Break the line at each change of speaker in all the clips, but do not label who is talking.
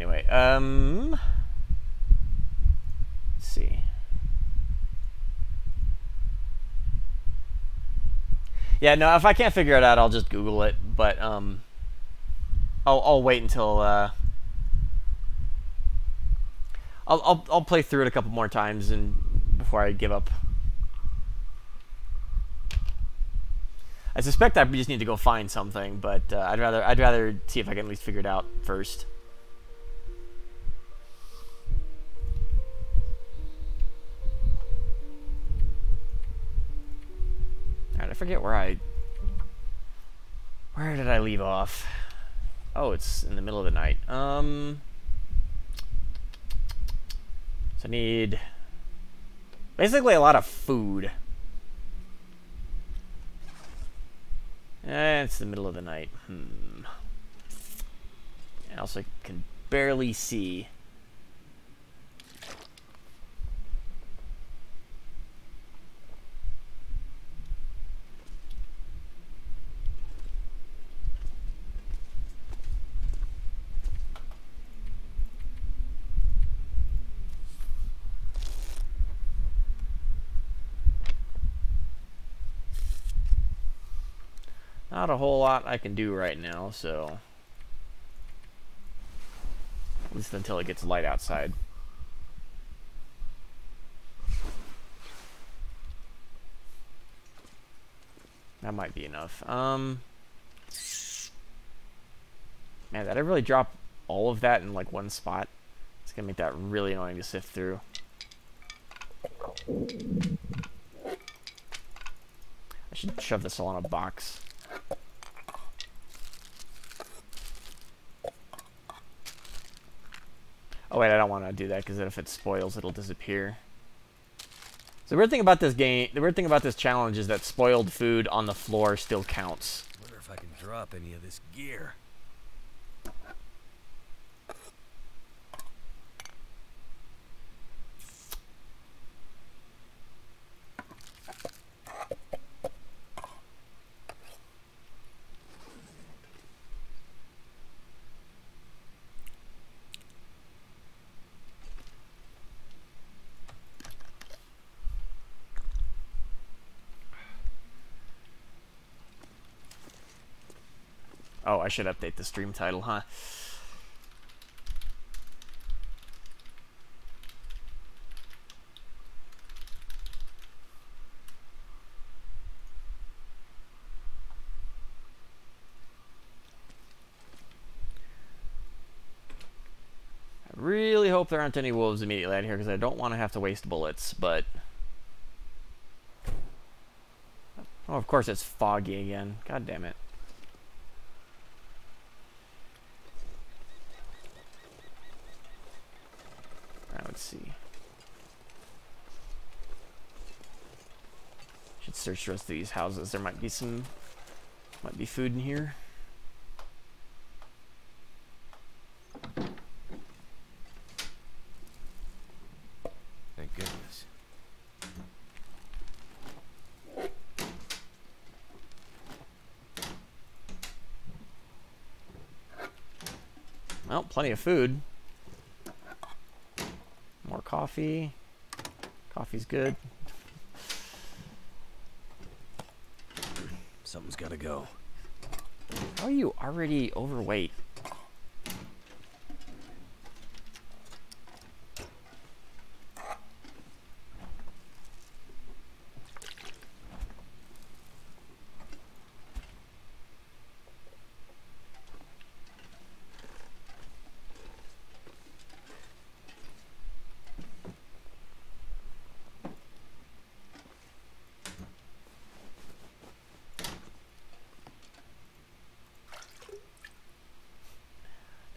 Anyway, let's see. Yeah, no, if I can't figure it out, I'll just Google it. But I'll wait until I'll play through it a couple more times and before I give up. I suspect I just need to go find something, but I'd rather see if I can at least figure it out first. Alright, I forget where did I leave off? Oh, it's in the middle of the night. So I need basically a lot of food. It's the middle of the night. I also can barely see. Not a whole lot I can do right now, so at least until it gets light outside. That might be enough. Man, did I really drop all of that in like one spot? It's gonna make that really annoying to sift through. I should shove this all in a box. Oh wait, I don't want to do that because then if it spoils, it'll disappear. So the weird thing about this game, the weird thing about this challenge is that spoiled food on the floor still counts.
Wonder if I can drop any of this gear.
Oh, I should update the stream title, huh? I really hope there aren't any wolves immediately out here because I don't want to have to waste bullets, but... Oh, of course it's foggy again. God damn it. Let's see. Should search the rest of these houses. There might be food in here.
Thank goodness.
Well, plenty of food. More coffee. Coffee's good.
Something's gotta go.
How are you already overweight?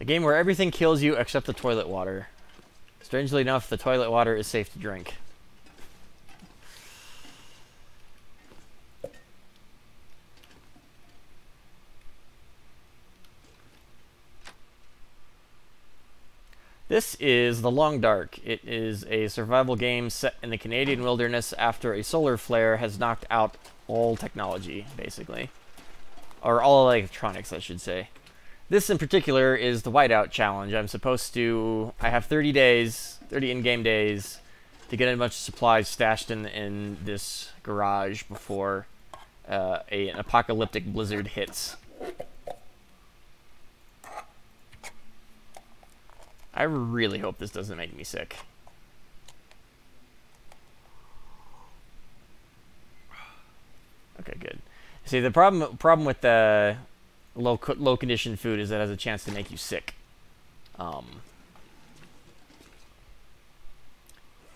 A game where everything kills you except the toilet water. Strangely enough, the toilet water is safe to drink. This is The Long Dark. It is a survival game set in the Canadian wilderness after a solar flare has knocked out all technology, basically. Or all electronics, I should say. This in particular is the Whiteout challenge. I have 30 days, 30 in-game days, to get a bunch of supplies stashed in this garage before an apocalyptic blizzard hits. I really hope this doesn't make me sick. Okay, good. See, the problem with the low condition food is that it has a chance to make you sick. I'm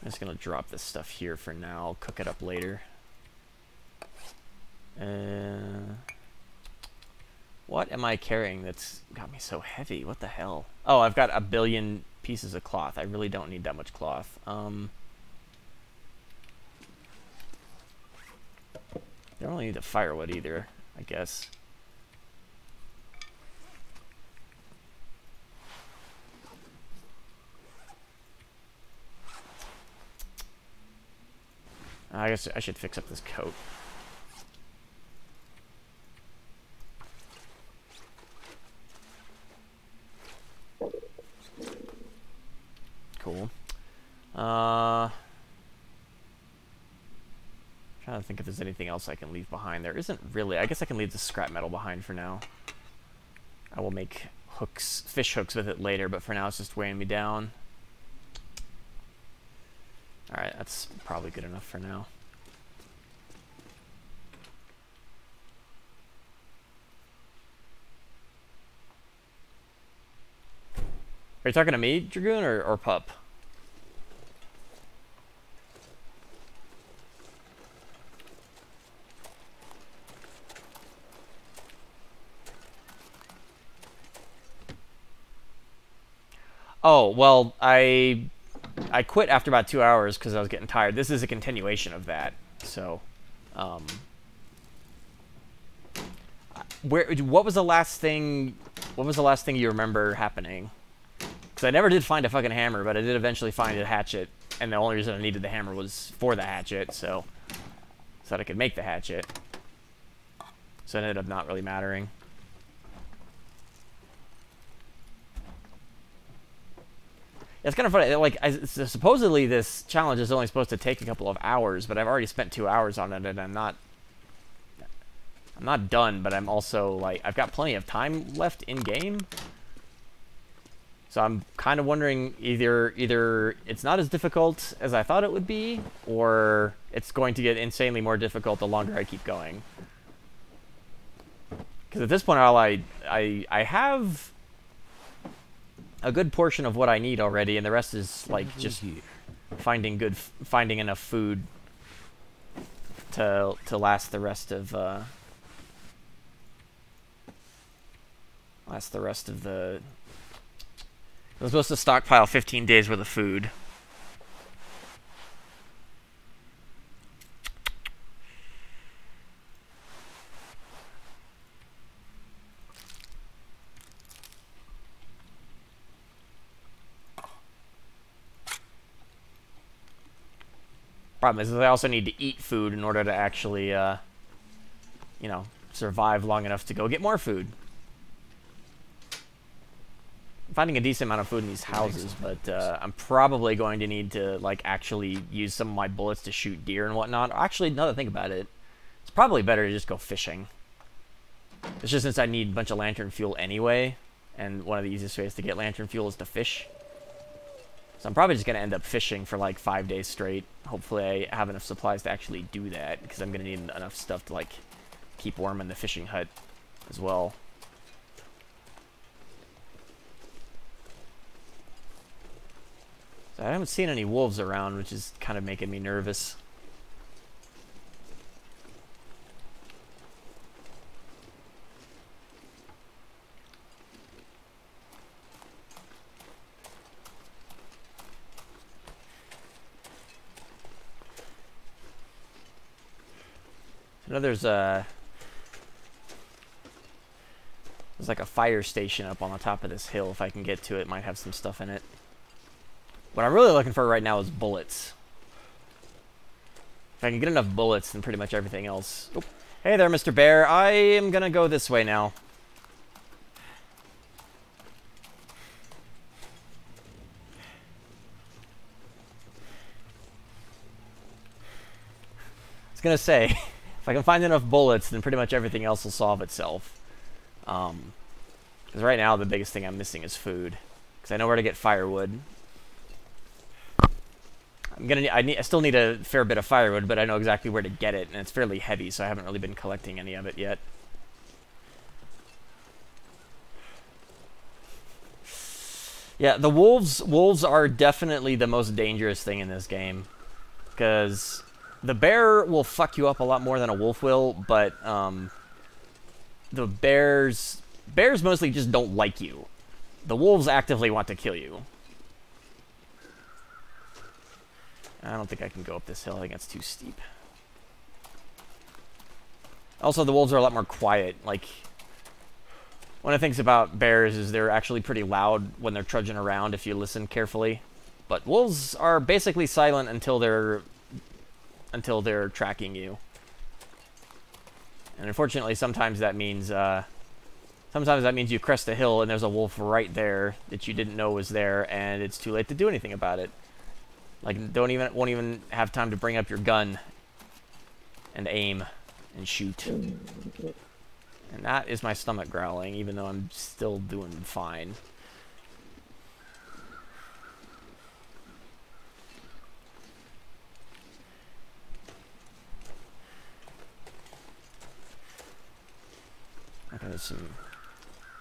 just gonna drop this stuff here for now. I'll cook it up later. What am I carrying that's got me so heavy? What the hell? Oh, I've got 1 billion pieces of cloth. I really don't need that much cloth. Don't really need the firewood either, I guess. I guess I should fix up this coat. Cool. Trying to think if there's anything else I can leave behind. There isn't really. I guess I can leave the scrap metal behind for now. I will make hooks, fish hooks with it later, but for now it's just weighing me down. Alright, that's probably good enough for now. Are you talking to me, Dragoon, or Pup? Oh, well, I quit after about 2 hours because I was getting tired. This is a continuation of that. So, what was the last thing you remember happening? Because I never did find a fucking hammer, but I did eventually find a hatchet, and the only reason I needed the hammer was for the hatchet, so that I could make the hatchet. So it ended up not really mattering. It's kind of funny. Like, supposedly this challenge is only supposed to take a couple of hours, but I've already spent 2 hours on it, and I'm not done. But I'm also like, I've got plenty of time left in game, so I'm kind of wondering either it's not as difficult as I thought it would be, or it's going to get insanely more difficult the longer I keep going. Because at this point, I have a good portion of what I need already, and the rest is like just finding enough food to last the rest of the. I'm supposed to stockpile 15 days worth of food. Problem is I also need to eat food in order to actually, you know, survive long enough to go get more food. I'm finding a decent amount of food in these houses, but I'm probably going to need to, like, actually use some of my bullets to shoot deer and whatnot. Actually, now that I think about it, it's probably better to just go fishing. It's just since I need a bunch of lantern fuel anyway, and one of the easiest ways to get lantern fuel is to fish. So I'm probably just going to end up fishing for like 5 days straight. Hopefully I have enough supplies to actually do that, because I'm going to need enough stuff to like keep warm in the fishing hut as well. So I haven't seen any wolves around, which is kind of making me nervous. I know there's like a fire station up on the top of this hill. If I can get to it, might have some stuff in it. What I'm really looking for right now is bullets. If I can get enough bullets, then pretty much everything else. Oh. Hey there, Mr. Bear. I am gonna go this way now. gonna say, if I can find enough bullets, then pretty much everything else will solve itself. Because right now the biggest thing I'm missing is food. Because I know where to get firewood. I still need a fair bit of firewood, but I know exactly where to get it, and it's fairly heavy, so I haven't really been collecting any of it yet. Yeah, the wolves are definitely the most dangerous thing in this game. Because the bear will fuck you up a lot more than a wolf will, but the bears mostly just don't like you. The wolves actively want to kill you. I don't think I can go up this hill. I think it's too steep. Also, the wolves are a lot more quiet. Like, one of the things about bears is they're actually pretty loud when they're trudging around if you listen carefully. But wolves are basically silent until they're tracking you. And unfortunately, sometimes that means you crest a hill and there's a wolf right there that you didn't know was there, and it's too late to do anything about it. Like, won't even have time to bring up your gun and aim and shoot. And that is my stomach growling, even though I'm still doing fine. Okay, there's some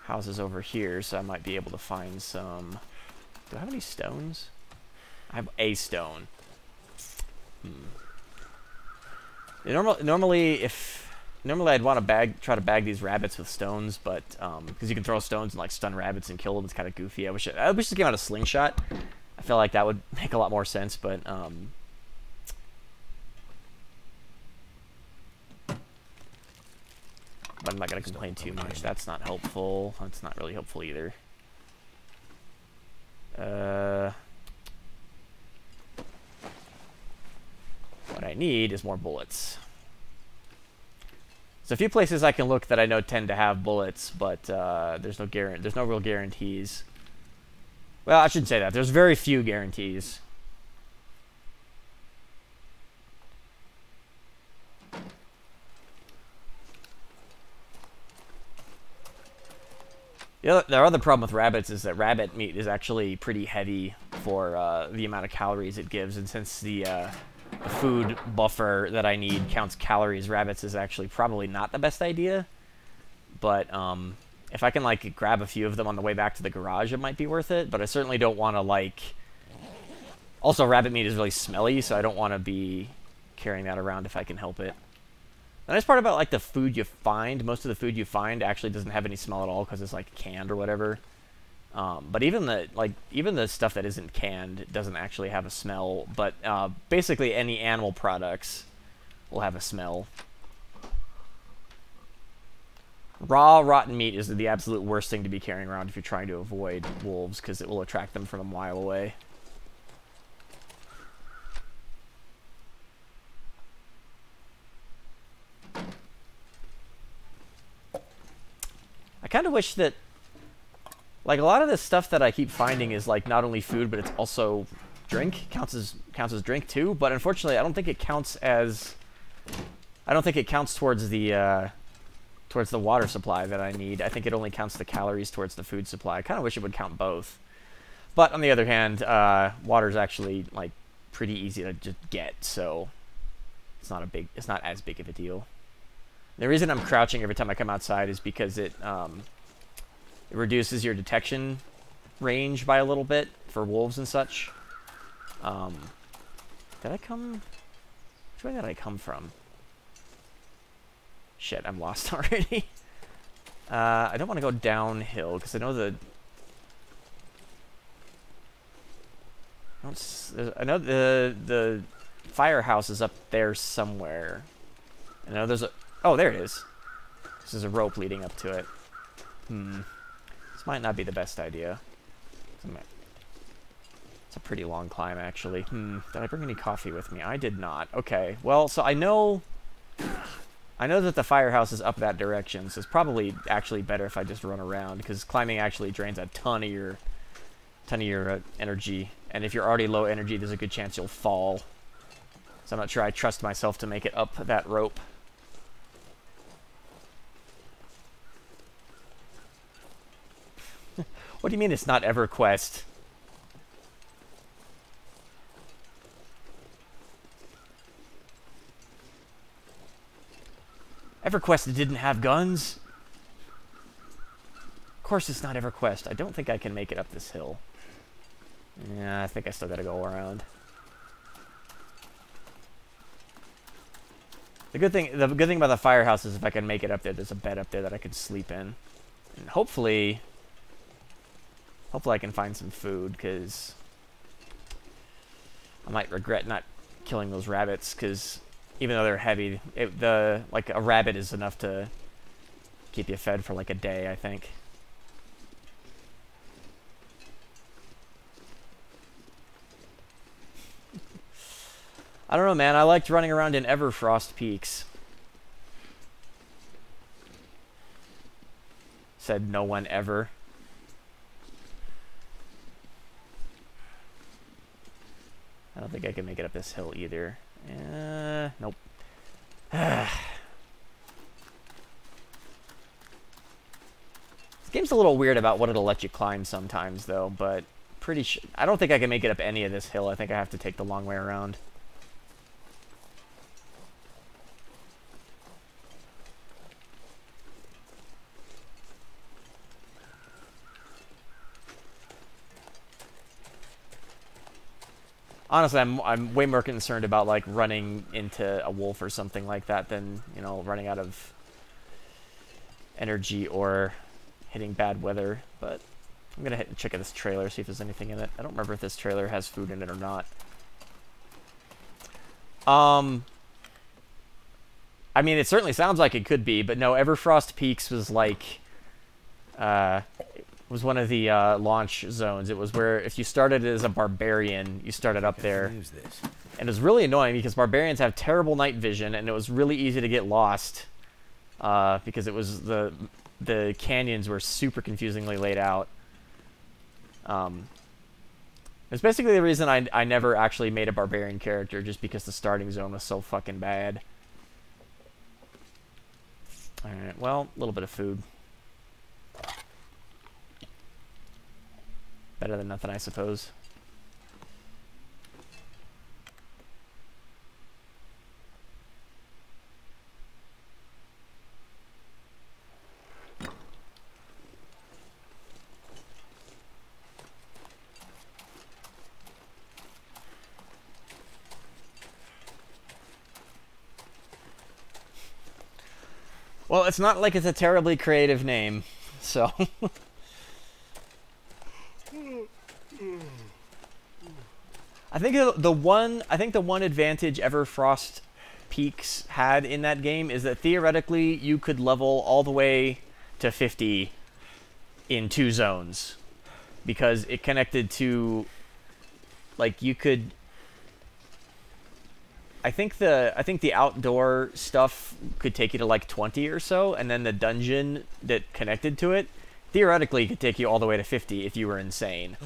houses over here, so I might be able to find some... Do I have any stones? I have a stone. Normally I'd want to try to bag these rabbits with stones, but because you can throw stones and like stun rabbits and kill them, it's kind of goofy. I wish it came out a slingshot. I feel like that would make a lot more sense, but but I'm not gonna complain too much. That's not helpful. That's not really helpful either. What I need is more bullets. There's a few places I can look that I know tend to have bullets, but there's no real guarantees. Well, I shouldn't say that. There's very few guarantees. The other problem with rabbits is that rabbit meat is actually pretty heavy for the amount of calories it gives, and since the food buffer that I need counts calories, rabbits is actually probably not the best idea. But if I can like grab a few of them on the way back to the garage, it might be worth it. But I certainly don't want to like... Also, rabbit meat is really smelly, so I don't want to be carrying that around if I can help it. The nice part about like the food you find, most of the food you find actually doesn't have any smell at all because it's like canned or whatever. But even the stuff that isn't canned doesn't actually have a smell. But basically any animal products will have a smell. Raw, rotten meat is the absolute worst thing to be carrying around if you're trying to avoid wolves, because it will attract them from a mile away. I kind of wish that, like, a lot of this stuff that I keep finding is like not only food, but it's also drink. Counts as drink too. But unfortunately, I don't think it counts as. I don't think it counts towards the water supply that I need. I think it only counts the calories towards the food supply. I kind of wish it would count both. But on the other hand, water is actually like pretty easy to just get, so it's not as big of a deal. The reason I'm crouching every time I come outside is because it reduces your detection range by a little bit for wolves and such. Did I come... Which way did I come from? Shit, I'm lost already. I don't want to go downhill, because I know I know the firehouse is up there somewhere. I know there's a... Oh, there it is. This is a rope leading up to it. This might not be the best idea. It's a pretty long climb, actually. Did I bring any coffee with me? I did not. Okay. Well, so I know that the firehouse is up that direction, so it's probably actually better if I just run around, because climbing actually drains a ton of your energy, and if you're already low energy, there's a good chance you'll fall. So I'm not sure I trust myself to make it up that rope. What do you mean it's not EverQuest? EverQuest didn't have guns. Of course it's not EverQuest. I don't think I can make it up this hill. Yeah, I think I still gotta go around. The good thing about the firehouse is if I can make it up there, there's a bed up there that I can sleep in. And hopefully I can find some food, because I might regret not killing those rabbits, because even though they're heavy, like a rabbit is enough to keep you fed for like a day, I think. I don't know, man. I liked running around in Everfrost Peaks. Said no one ever. I don't think I can make it up this hill either. Nope. This game's a little weird about what it'll let you climb sometimes, though, but pretty sure... I don't think I can make it up any of this hill. I think I have to take the long way around. Honestly, I'm way more concerned about like running into a wolf or something like that than, you know, running out of energy or hitting bad weather. But I'm gonna check out this trailer, see if there's anything in it. I don't remember if this trailer has food in it or not. I mean, it certainly sounds like it could be, but no. Everfrost Peaks was like, was one of the launch zones. It was where if you started as a barbarian, you started up there. And it was really annoying because barbarians have terrible night vision, and it was really easy to get lost because it was the canyons were super confusingly laid out. It's basically the reason I never actually made a barbarian character, just because the starting zone was so fucking bad. Alright, well, a little bit of food. Better than nothing, I suppose. Well, it's not like it's a terribly creative name, so... I think the one advantage Everfrost Peaks had in that game is that theoretically you could level all the way to 50 in 2 zones, because it connected to, like, you could... I think the outdoor stuff could take you to like 20 or so, and then the dungeon that connected to it theoretically could take you all the way to 50 if you were insane.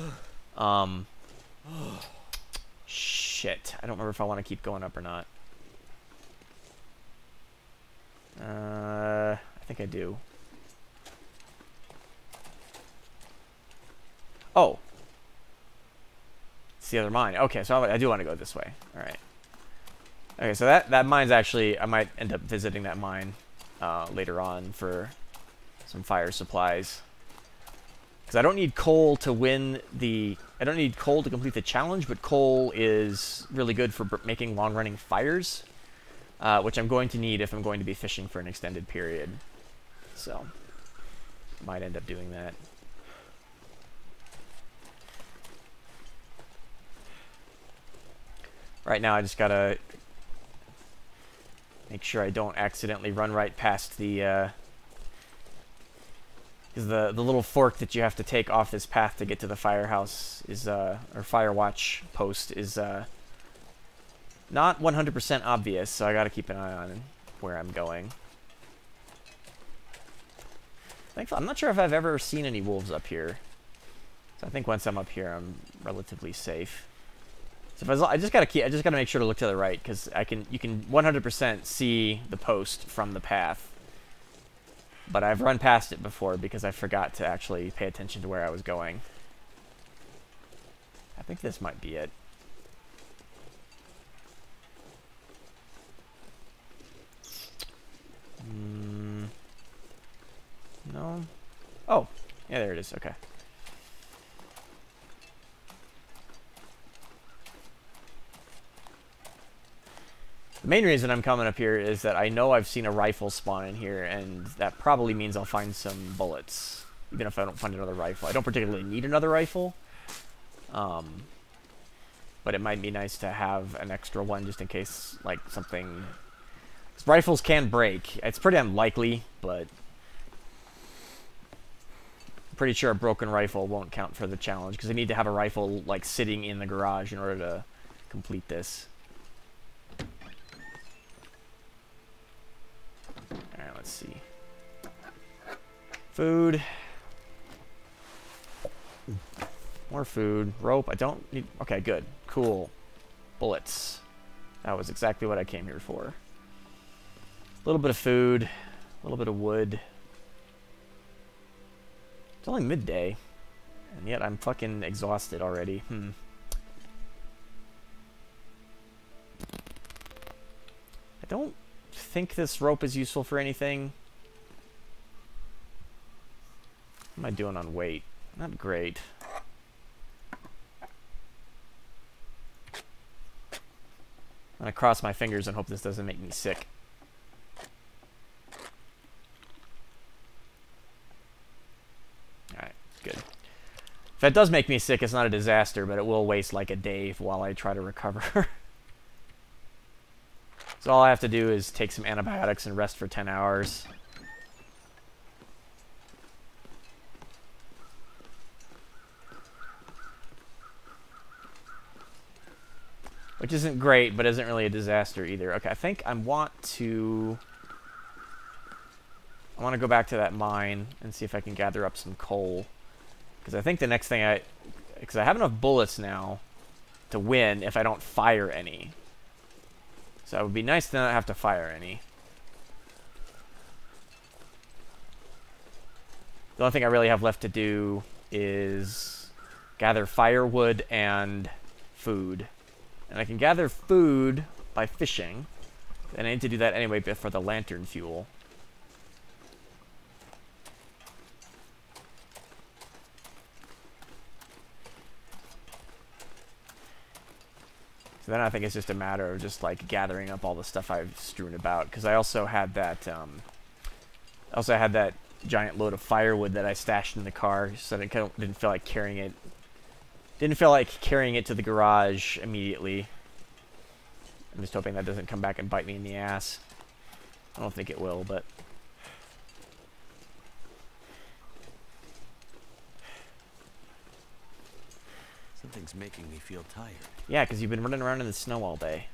Shit. I don't remember if I want to keep going up or not. I think I do. Oh. It's the other mine. Okay, so I do want to go this way. Alright. Okay, so that mine's actually... I might end up visiting that mine later on for some fire supplies. Because I don't need coal to win the... I don't need coal to complete the challenge, but coal is really good for making long-running fires, which I'm going to need if I'm going to be fishing for an extended period. So, might end up doing that. Right now, I just gotta make sure I don't accidentally run right past the... Because the little fork that you have to take off this path to get to the firehouse is, or Firewatch post is, not 100% obvious, so I gotta keep an eye on where I'm going. I'm not sure if I've ever seen any wolves up here. So I think once I'm up here, I'm relatively safe. So if I just gotta make sure to look to the right, because you can 100% see the post from the path. But I've run past it before because I forgot to actually pay attention to where I was going. I think this might be it. No. Oh, yeah, there it is. Okay. The main reason I'm coming up here is that I know I've seen a rifle spawn in here, and that probably means I'll find some bullets, even if I don't find another rifle. I don't particularly need another rifle, but it might be nice to have an extra one just in case, like, something... 'Cause rifles can break. It's pretty unlikely, but... I'm pretty sure a broken rifle won't count for the challenge, because I need to have a rifle, like, sitting in the garage in order to complete this. Alright, let's see. Food. More food. Rope. I don't need... Okay, good. Cool. Bullets. That was exactly what I came here for. A little bit of food. A little bit of wood. It's only midday. And yet I'm fucking exhausted already. I don't think this rope is useful for anything. What am I doing on weight? Not great. I'm gonna cross my fingers and hope this doesn't make me sick. Alright, good. If that does make me sick, it's not a disaster, but it will waste like a day while I try to recover. So all I have to do is take some antibiotics and rest for 10 hours. Which isn't great, but isn't really a disaster either. Okay, I think I want to go back to that mine and see if I can gather up some coal. Because I think the next thing because I have enough bullets now to win if I don't fire any. So it would be nice to not have to fire any. The only thing I really have left to do is gather firewood and food. And I can gather food by fishing. And I need to do that anyway for the lantern fuel. So then I think it's just a matter of just like gathering up all the stuff I've strewn about, because I also had that giant load of firewood that I stashed in the car, so I didn't feel like carrying it. Didn't feel like carrying it to the garage immediately. I'm just hoping that doesn't come back and bite me in the ass. I don't think it will, but
Something's making me feel tired.
yeah, because you've been running around in the snow all day.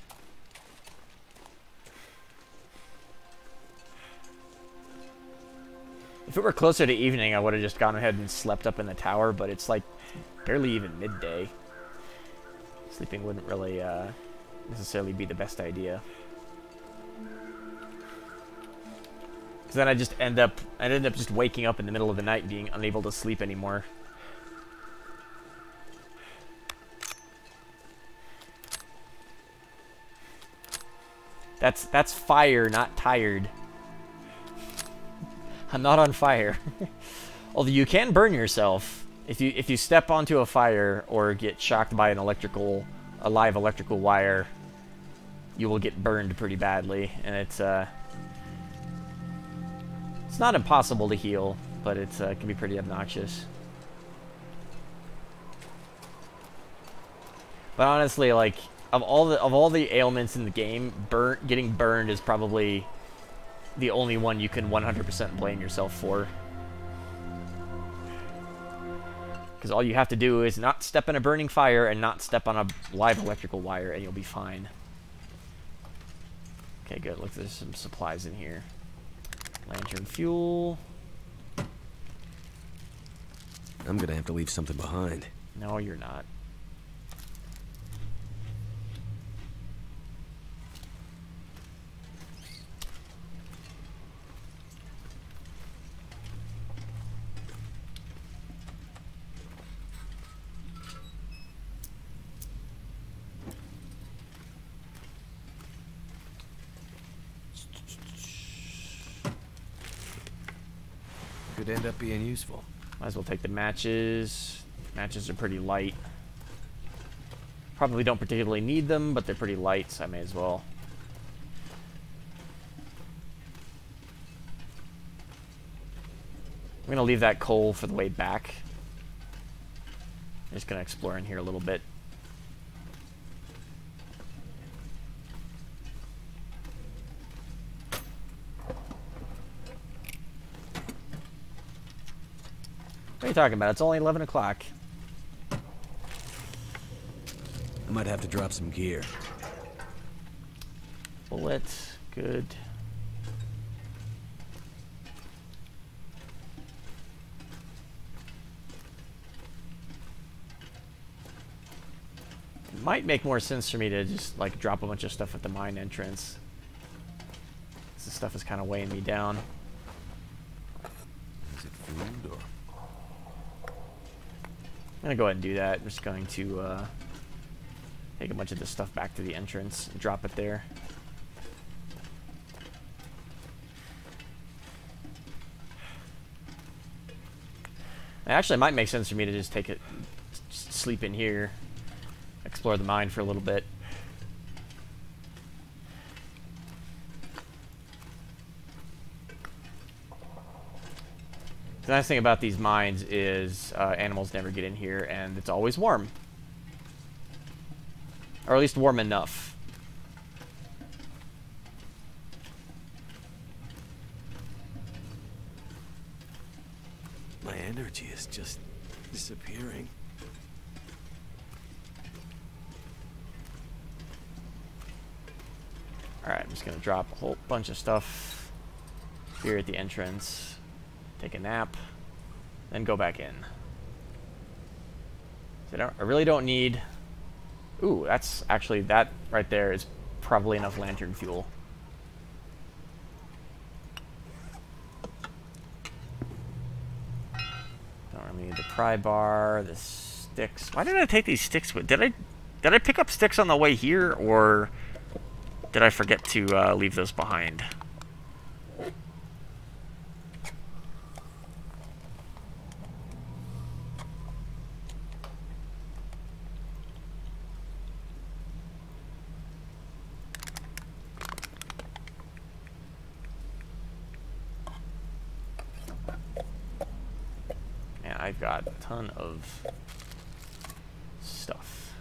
If it were closer to evening, I would have just gone ahead and slept up in the tower, but it's like barely even midday. Sleeping wouldn't really necessarily be the best idea. Because then I'd end up just waking up in the middle of the night being unable to sleep anymore. That's fire, not tired. I'm not on fire. Although you can burn yourself if you step onto a fire or get shocked by a live electrical wire. You will get burned pretty badly, and it's not impossible to heal, but it can be pretty obnoxious. But honestly, like of all the ailments in the game, getting burned is probably the only one you can 100% blame yourself for. Because all you have to do is not step in a burning fire and not step on a live electrical wire, and you'll be fine. Okay, good. Look, there's some supplies in here. Lantern fuel.
I'm gonna have to leave something behind.
No, you're not.
could end up being useful.
Might as well take the matches. Matches are pretty light. Probably don't particularly need them, but they're pretty light, so I may as well. I'm going to leave that coal for the way back. I'm just going to explore in here a little bit. What are you talking about? It's only 11 o'clock.
I might have to drop some gear.
Bullet. Good. It might make more sense for me to just like drop a bunch of stuff at the mine entrance. This stuff is kind of weighing me down.
Is it food or?
I'm gonna go ahead and do that. I'm just going to take a bunch of this stuff back to the entrance and drop it there. It actually might make sense for me to just take it, just sleep in here, explore the mine for a little bit. The nice thing about these mines is animals never get in here, and it's always warm. Or at least warm enough.
My energy is just disappearing.
Alright, I'm just going to drop a whole bunch of stuff here at the entrance. Take a nap, then go back in. So I really don't need... Ooh, that's actually, that right there is probably enough lantern fuel. Don't really need the pry bar, the sticks. Why did I take these sticks with? Did I pick up sticks on the way here, or did I forget to leave those behind? I've got a ton of stuff.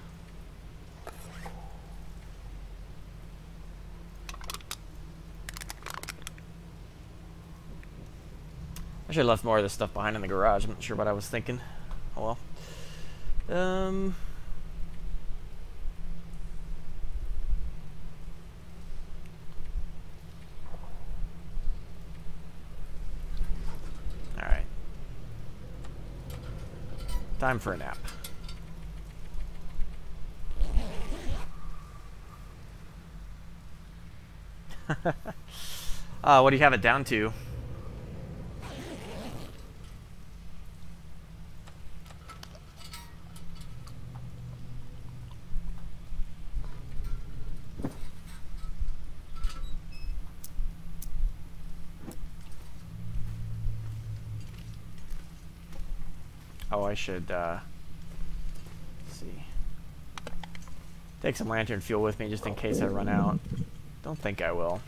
I should have left more of this stuff behind in the garage. I'm not sure what I was thinking. Oh well. Alright. Time for a nap. What do you have it down to? Oh, I should, let's see. Take some lantern fuel with me just in case I run out. Don't think I will.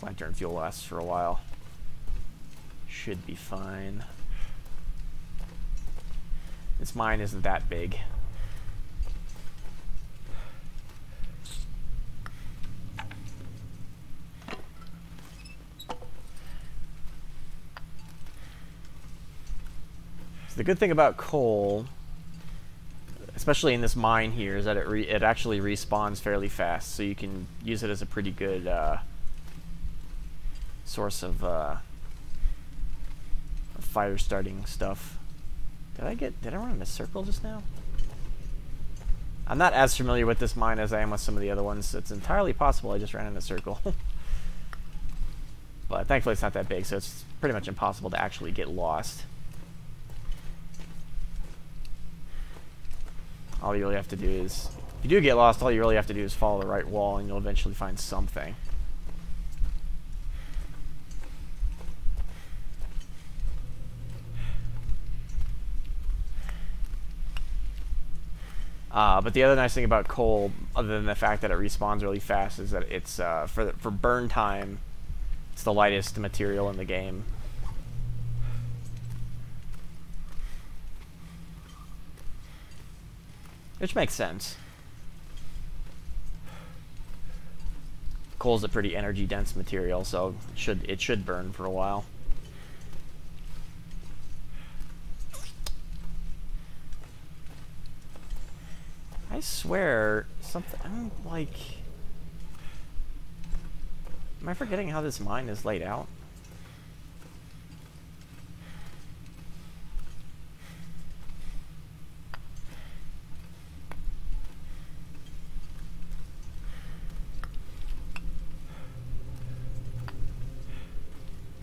Lantern fuel lasts for a while. Should be fine. This mine isn't that big. So the good thing about coal, especially in this mine here, is that it actually respawns fairly fast, so you can use it as a pretty good source of fire starting stuff. Did I run in a circle just now? I'm not as familiar with this mine as I am with some of the other ones, so it's entirely possible I just ran in a circle. But thankfully it's not that big, so it's pretty much impossible to actually get lost. All you really have to do is, if you do get lost, all you really have to do is follow the right wall and you'll eventually find something. But the other nice thing about coal, other than the fact that it respawns really fast, is that it's for burn time, it's the lightest material in the game. Which makes sense. Coal's a pretty energy dense material, so it should burn for a while. I swear something. I'm like, am I forgetting how this mine is laid out?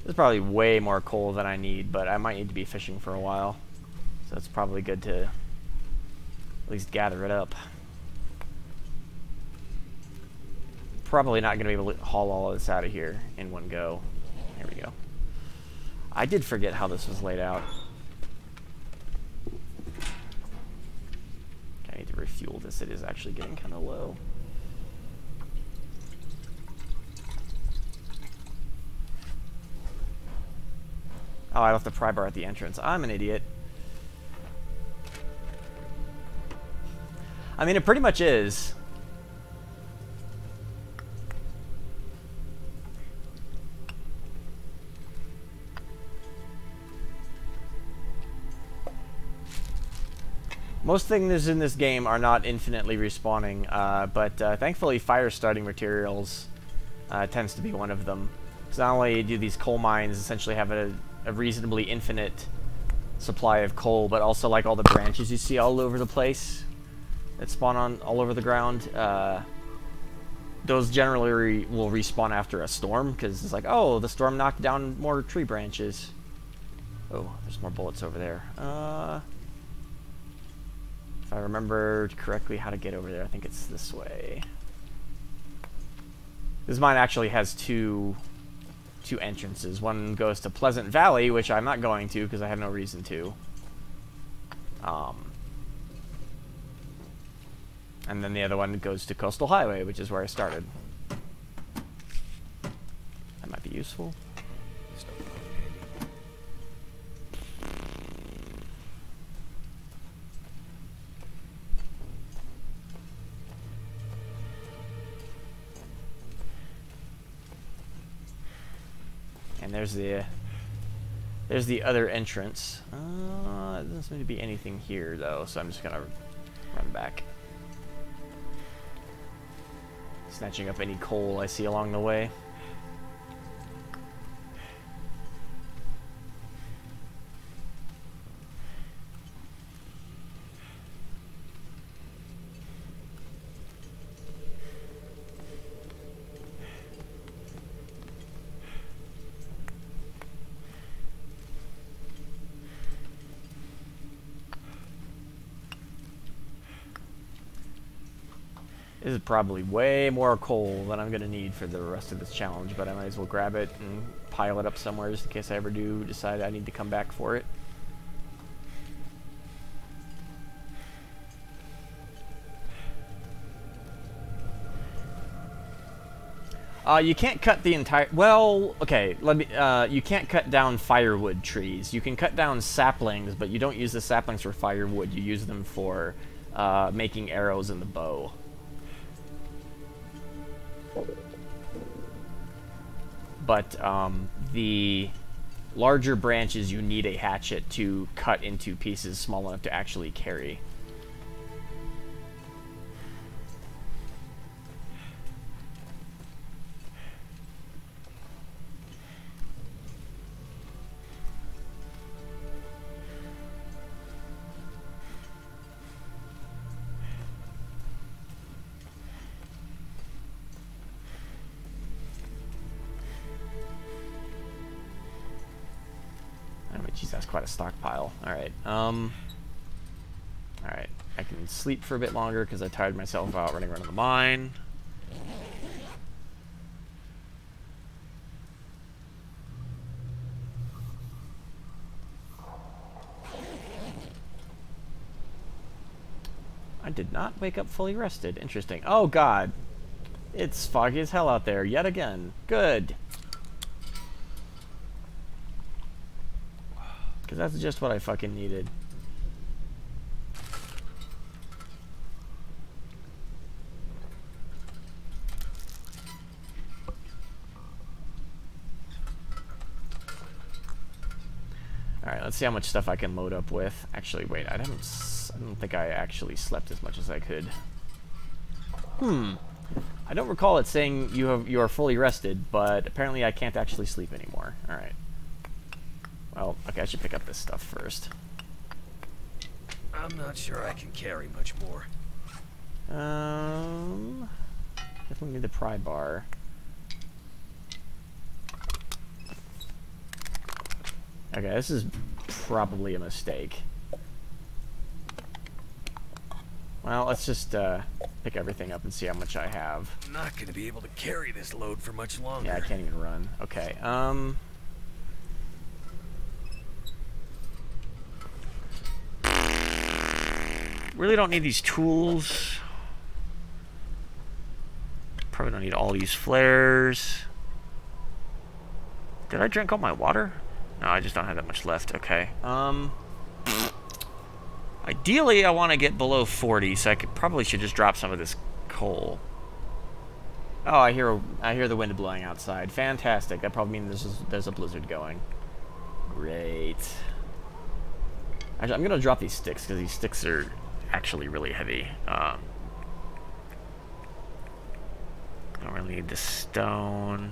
This is probably way more coal than I need, but I might need to be fishing for a while. So it's probably good to at least gather it up. Probably not going to be able to haul all of this out of here in one go. Here we go. I did forget how this was laid out. I need to refuel this. It is actually getting kind of low. Oh, I left the pry bar at the entrance. I'm an idiot. I mean, it pretty much is. Most things in this game are not infinitely respawning, but thankfully fire starting materials tends to be one of them. Because not only do these coal mines essentially have a reasonably infinite supply of coal, but also like all the branches you see all over the place that spawn on all over the ground, those generally will respawn after a storm, because it's like, oh, the storm knocked down more tree branches. Oh, there's more bullets over there. If I remember correctly how to get over there, I think it's this way. This mine actually has two entrances. One goes to Pleasant Valley, which I'm not going to because I have no reason to. And then the other one goes to Coastal Highway, which is where I started. That might be useful. And there's the other entrance. There doesn't seem to be anything here though, so I'm just gonna run back, snatching up any coal I see along the way. This is probably way more coal than I'm going to need for the rest of this challenge, but I might as well grab it and pile it up somewhere just in case I ever do decide I need to come back for it. You can't cut the entire... Well, okay, let me... you can't cut down firewood trees. You can cut down saplings, but you don't use the saplings for firewood. You use them for making arrows in the bow. But the larger branches you need a hatchet to cut into pieces small enough to actually carry. Jeez, that's quite a stockpile. Alright, alright. I can sleep for a bit longer because I tired myself out running around the mine. I did not wake up fully rested. Interesting. Oh, God. It's foggy as hell out there, yet again. Good. Because that's just what I fucking needed. Alright, let's see how much stuff I can load up with. Actually, wait, I don't think I actually slept as much as I could. I don't recall it saying you are fully rested, but apparently I can't actually sleep anymore. Alright. Well, okay, I should pick up this stuff first.
I'm not sure I can carry much more.
Definitely need the pry bar. Okay, this is probably a mistake. Well, let's just pick everything up and see how much I have.
I'm not gonna be able to carry this load for much longer.
Yeah, I can't even run. Okay, really don't need these tools. Probably don't need all these flares. Did I drink all my water? No, I just don't have that much left. Okay. Ideally, I want to get below 40, so I probably should just drop some of this coal. Oh, I hear the wind blowing outside. Fantastic. That probably means there's a blizzard going. Great. Actually, I'm gonna drop these sticks because these sticks are actually really heavy. Don't really need the stone.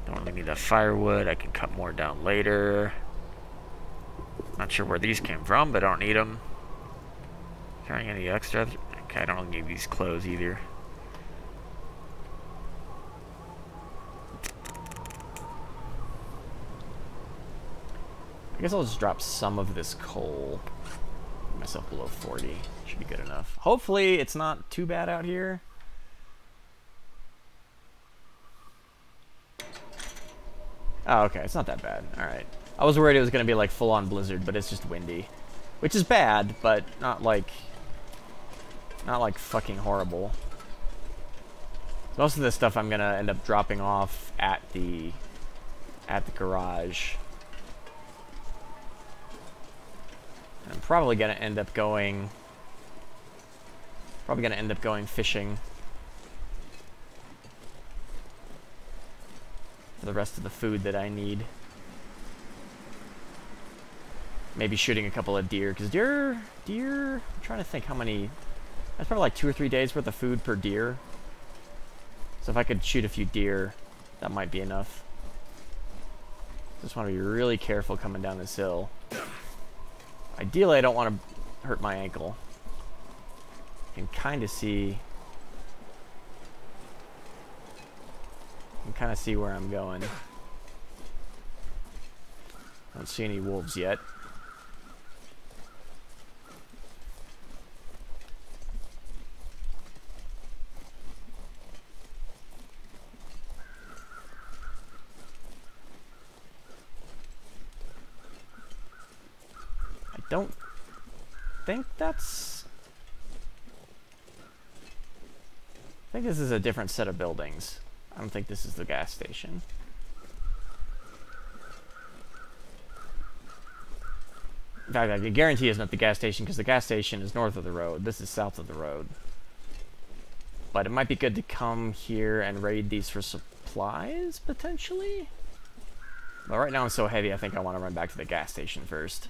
Don't really need that firewood. I can cut more down later. Not sure where these came from, but I don't need them. Carrying any extra? Okay, I don't really need these clothes either. I guess I'll just drop some of this coal. Get myself below 40. Should be good enough. Hopefully it's not too bad out here. Oh, okay, it's not that bad. Alright. I was worried it was going to be like full-on blizzard, but it's just windy. Which is bad, but not like fucking horrible. Most of this stuff I'm going to end up dropping off at the garage. I'm probably going to end up going fishing for the rest of the food that I need. Maybe shooting a couple of deer, because deer, I'm trying to think how many, that's probably like 2 or 3 days worth of food per deer. So if I could shoot a few deer, that might be enough. Just want to be really careful coming down this hill. Ideally, I don't want to hurt my ankle. You can kind of see where I'm going. Don't see any wolves yet. I don't think that's... I think this is a different set of buildings. I don't think this is the gas station. In fact, I can guarantee it's not the gas station because the gas station is north of the road. This is south of the road. But it might be good to come here and raid these for supplies, potentially? But right now I'm so heavy, I think I want to run back to the gas station first.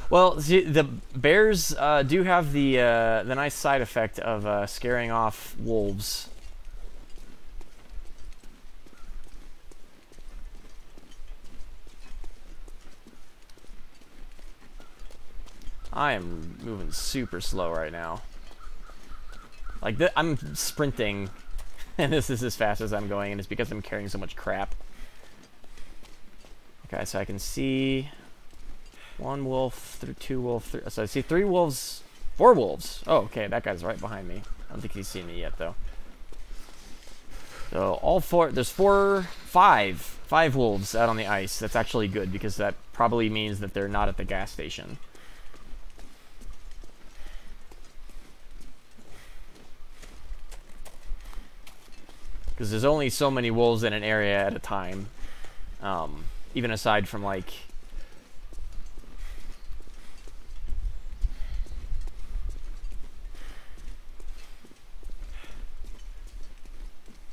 Well, see, the bears do have the nice side effect of scaring off wolves. I am moving super slow right now. Like, I'm sprinting, and this is as fast as I'm going, and it's because I'm carrying so much crap. Okay, so I can see... 1 wolf, 2 wolf, so I see 3 wolves, 4 wolves. Oh, okay, that guy's right behind me. I don't think he's seen me yet, though. So there's five wolves out on the ice. That's actually good because that probably means that they're not at the gas station. Because there's only so many wolves in an area at a time. Even aside from, like...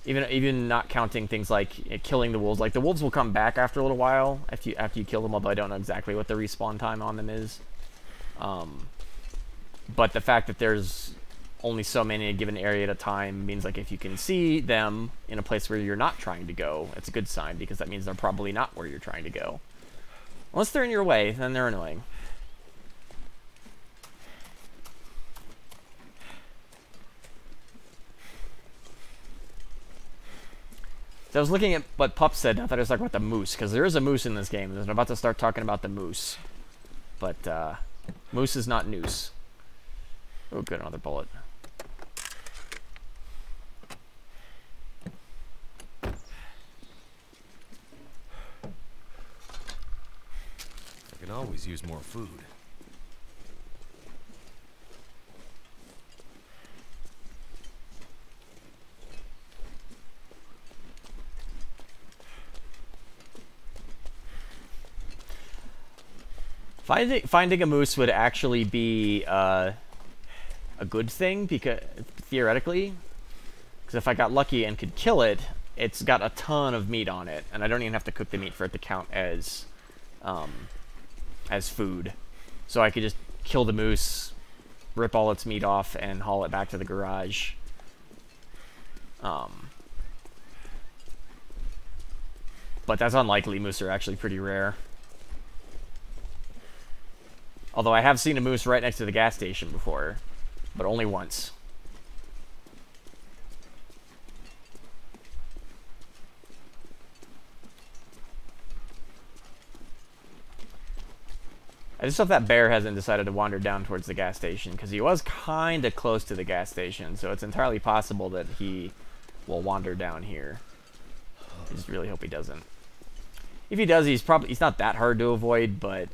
Even not counting things like killing the wolves. Like, the wolves will come back after a little while after you kill them, although I don't know exactly what the respawn time on them is. But the fact that there's only so many in a given area at a time means, like, if you can see them in a place where you're not trying to go, it's a good sign, because that means they're probably not where you're trying to go. Unless they're in your way, then they're annoying. So I was looking at what Pup said, and I thought it was talking about the moose, because there is a moose in this game, and I'm about to start talking about the moose. But, moose is not noose. Oh, good, another bullet.
I can always use more food.
Finding a moose would actually be a good thing, because theoretically, because if I got lucky and could kill it, it's got a ton of meat on it, and I don't even have to cook the meat for it to count as food. So I could just kill the moose, rip all its meat off, and haul it back to the garage. But that's unlikely. Moose are actually pretty rare. Although I have seen a moose right next to the gas station before, but only once. I just hope that bear hasn't decided to wander down towards the gas station, because he was kind of close to the gas station, so it's entirely possible that he will wander down here. I just really hope he doesn't. If he does, he's not that hard to avoid, but...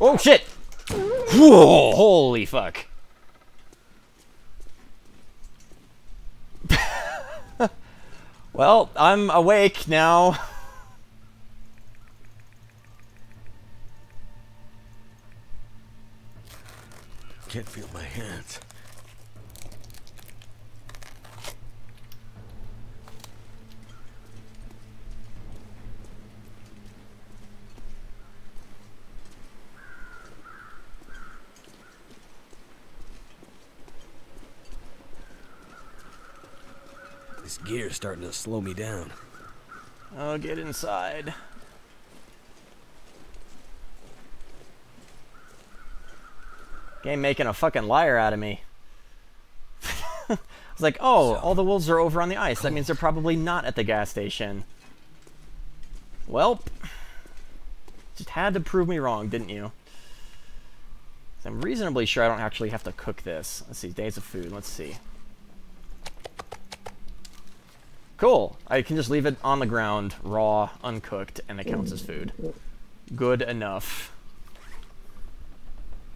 Oh, shit! Whoa, holy fuck. Well, I'm awake now.
Can't feel my hands. This gear's starting to slow me down.
Oh, get inside. Game making a fucking liar out of me. It's like, oh, all the wolves are over on the ice. That means they're probably not at the gas station. Welp. Just had to prove me wrong, didn't you? So I'm reasonably sure I don't actually have to cook this. Let's see, days of food. Let's see. Cool. I can just leave it on the ground, raw, uncooked, and it counts as food. Good enough.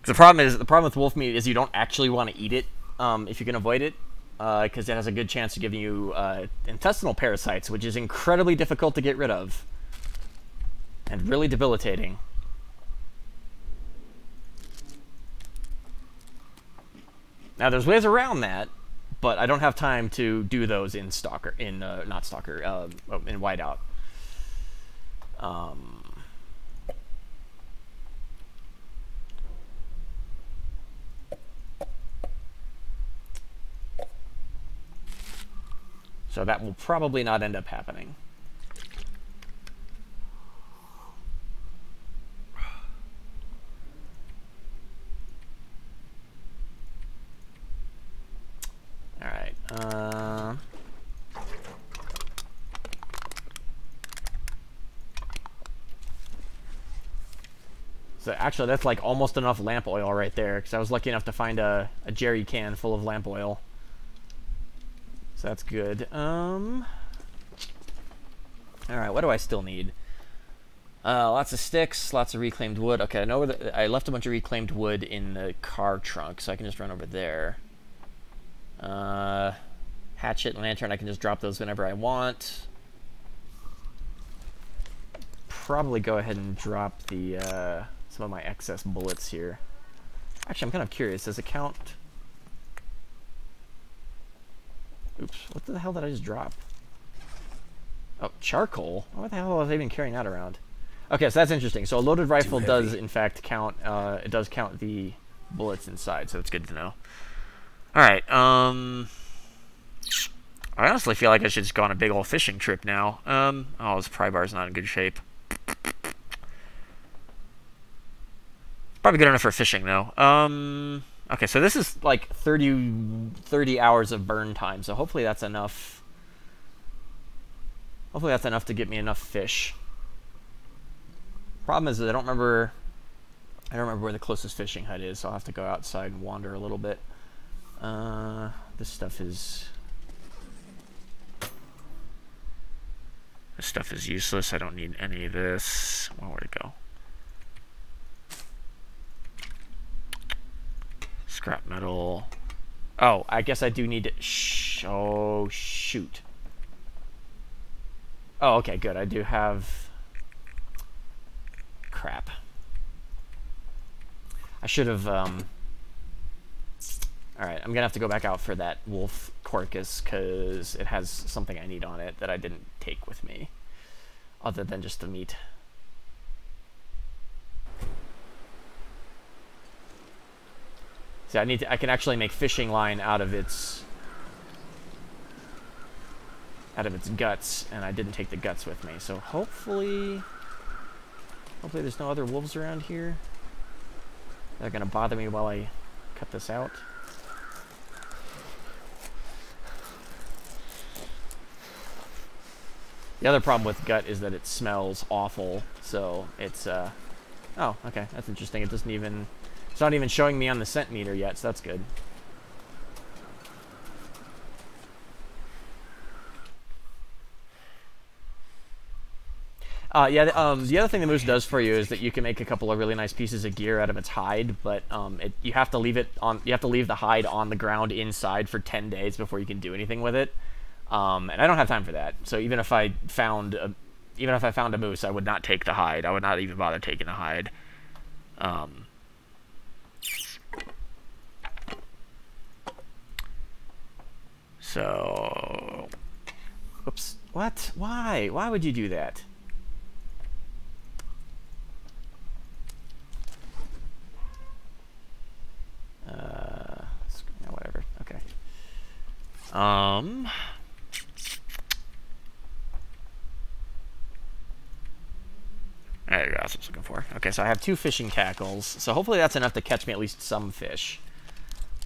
The problem with wolf meat is you don't actually want to eat it if you can avoid it, because it has a good chance of giving you intestinal parasites, which is incredibly difficult to get rid of, and really debilitating. Now, there's ways around that, but I don't have time to do those in Stalker, in Whiteout. So that will probably not end up happening. All right. So actually, that's like almost enough lamp oil right there, because I was lucky enough to find a jerry can full of lamp oil. So that's good. Alright, what do I still need? Lots of sticks, lots of reclaimed wood. Okay, I know where I left a bunch of reclaimed wood in the car trunk, so I can just run over there. Hatchet and lantern, I can just drop those whenever I want. Probably go ahead and drop the some of my excess bullets here. Actually, I'm kind of curious. Does it count? Oops, what the hell did I just drop? Oh, charcoal? What the hell was I even carrying that around? Okay, so that's interesting. So a loaded rifle does, in fact, count. It does count the bullets inside, so that's good to know. All right. I honestly feel like I should just go on a big old fishing trip now. Oh, this pry bar's not in good shape. Probably good enough for fishing, though. Okay, so this is like 30 hours of burn time, so hopefully that's enough. Hopefully that's enough to get me enough fish. Problem is that I don't remember where the closest fishing hut is, so I'll have to go outside and wander a little bit. This stuff is useless. I don't need any of this. Where'd it go? Scrap metal. Oh, I guess I do need to... oh, shoot. Oh, okay, good. I do have... crap. I should have... Alright, I'm going to have to go back out for that wolf carcass, because it has something I need on it that I didn't take with me. Other than just the meat. See, I can actually make fishing line out of its guts, and I didn't take the guts with me. So hopefully there's no other wolves around here that are gonna bother me while I cut this out. The other problem with gut is that it smells awful. So it's oh, okay, that's interesting. It's not even showing me on the scent meter yet, so that's good. Yeah, the other thing the moose does for you is that you can make a couple of really nice pieces of gear out of its hide, but you have to leave the hide on the ground inside for 10 days before you can do anything with it. And I don't have time for that. So even if I found a moose, I would not take the hide. I would not even bother taking the hide. So, whoops. What? Why? Why would you do that? Whatever. Okay. There you go. That's what I was looking for. Okay, so I have 2 fishing tackles. So hopefully that's enough to catch me at least some fish.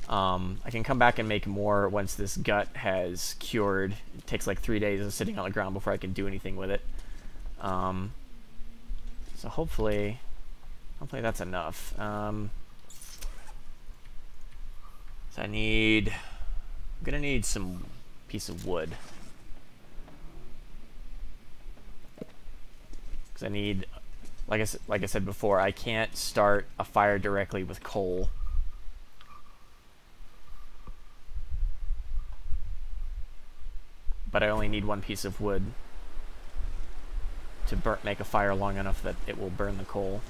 I can come back and make more once this gut has cured. It takes like 3 days of sitting on the ground before I can do anything with it. So hopefully that's enough. So I'm gonna need some piece of wood. Because I need, like I said before, I can't start a fire directly with coal. But I only need 1 piece of wood to make a fire long enough that it will burn the coal.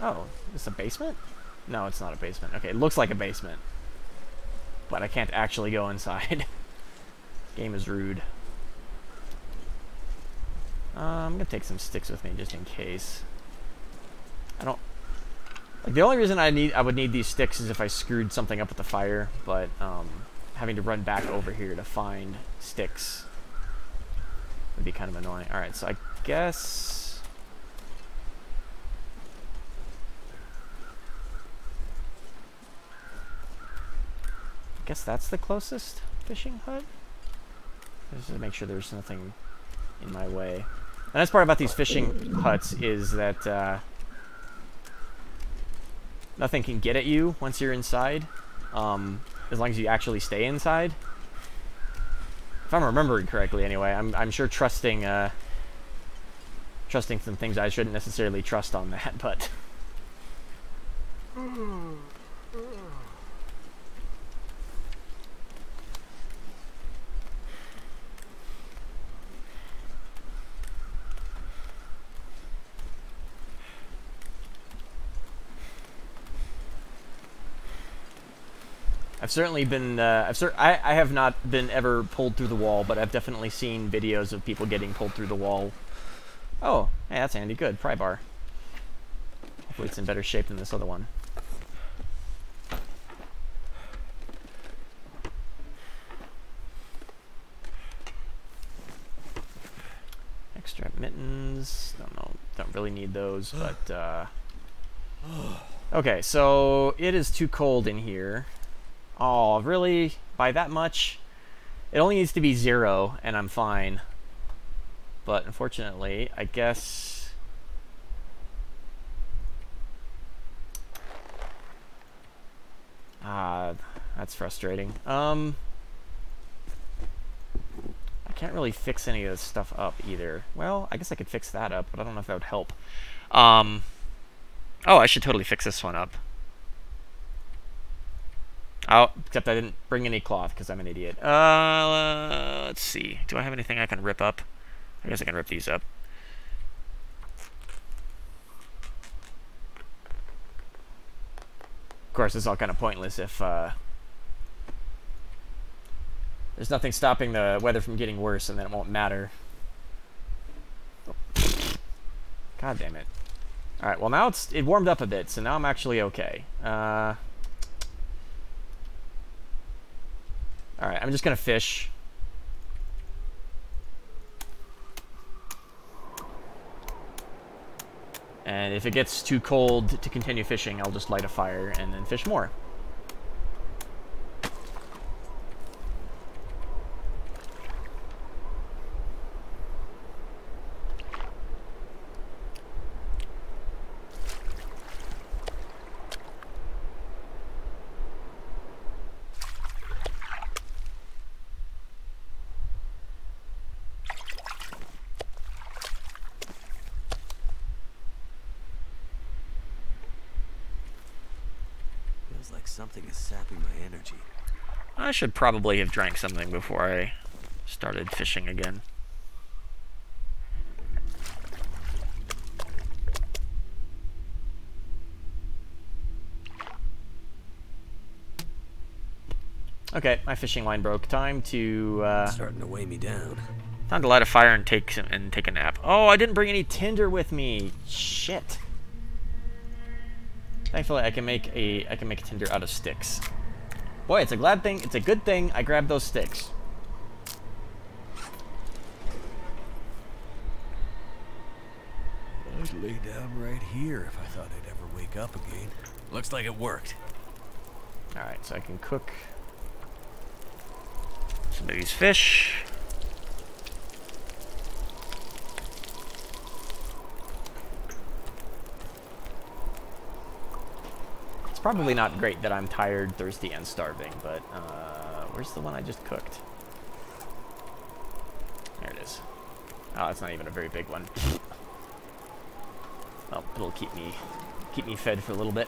Oh, is this a basement? No, it's not a basement. Okay, it looks like a basement. But I can't actually go inside. Game is rude. I'm gonna take some sticks with me just in case. I don't... like, the only reason I would need these sticks is if I screwed something up with the fire, but having to run back over here to find sticks would be kind of annoying. Alright, so I guess... that's the closest? fishing hut? Just to make sure there's nothing in my way. The nice part about these fishing huts is that nothing can get at you once you're inside, as long as you actually stay inside. If I'm remembering correctly, anyway, I'm sure trusting some things I shouldn't necessarily trust on that, but. I've certainly been, I have not been ever pulled through the wall, but I've definitely seen videos of people getting pulled through the wall. Oh, hey, that's handy. Good. Pry bar. Hopefully it's in better shape than this other one. Extra mittens. Don't really need those, but, okay, so it is too cold in here. Oh, really? By that much? It only needs to be 0, and I'm fine. But unfortunately, I guess... that's frustrating. I can't really fix any of this stuff up either. Well, I guess I could fix that up, but I don't know if that would help. Oh, I should totally fix this one up. Oh, except I didn't bring any cloth because I'm an idiot. Let's see. Do I have anything I can rip up? I guess I can rip these up. Of course, it's all kind of pointless if there's nothing stopping the weather from getting worse, and then it won't matter. God damn it. Alright, well now it warmed up a bit, so now I'm actually okay. Alright, I'm just gonna fish. And if it gets too cold to continue fishing, I'll just light a fire and then fish more.
Like something is sapping my energy.
I should probably have drank something before I started fishing again. Okay, my fishing line broke. Time to
It's starting to weigh me down.
Time to light a fire and take a nap. Oh, I didn't bring any tinder with me. Shit. Thankfully, I can make a tinder out of sticks. Boy, it's a good thing I grabbed those sticks.
I'd lay down right here if I thought I'd ever wake up again. Looks like it worked.
Alright, so I can cook some of these fish. It's probably not great that I'm tired, thirsty, and starving, but where's the one I just cooked? There it is. Oh, it's not even a very big one. Well, it'll keep me fed for a little bit.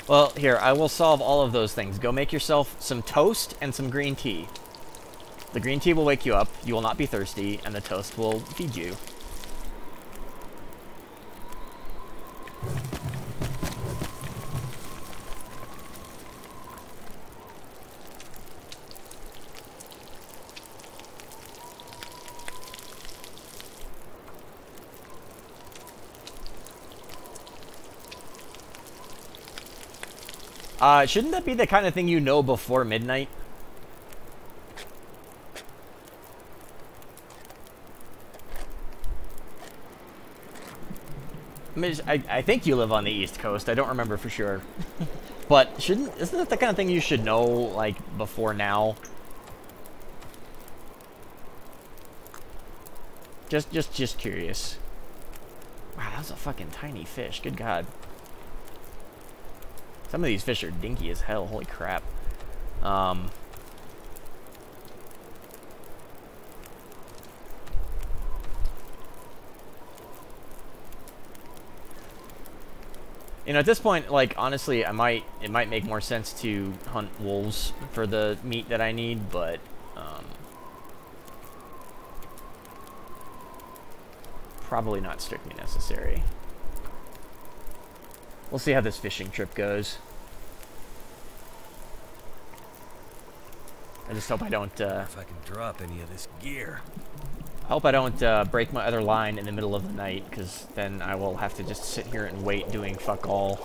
Well, here, I will solve all of those things. Go make yourself some toast and some green tea. The green tea will wake you up, you will not be thirsty, and the toast will feed you. Shouldn't that be the kind of thing you know before midnight? I think you live on the East Coast. I don't remember for sure. But isn't that the kind of thing you should know, like, before now? Just curious. Wow, that was a fucking tiny fish. Good God. Some of these fish are dinky as hell. Holy crap. You know, at this point, like, honestly, it might make more sense to hunt wolves for the meat that I need, but, probably not strictly necessary. We'll see how this fishing trip goes. I just hope I don't,
If I can drop any of this gear.
I hope I don't break my other line in the middle of the night, because then I will have to just sit here and wait doing fuck all.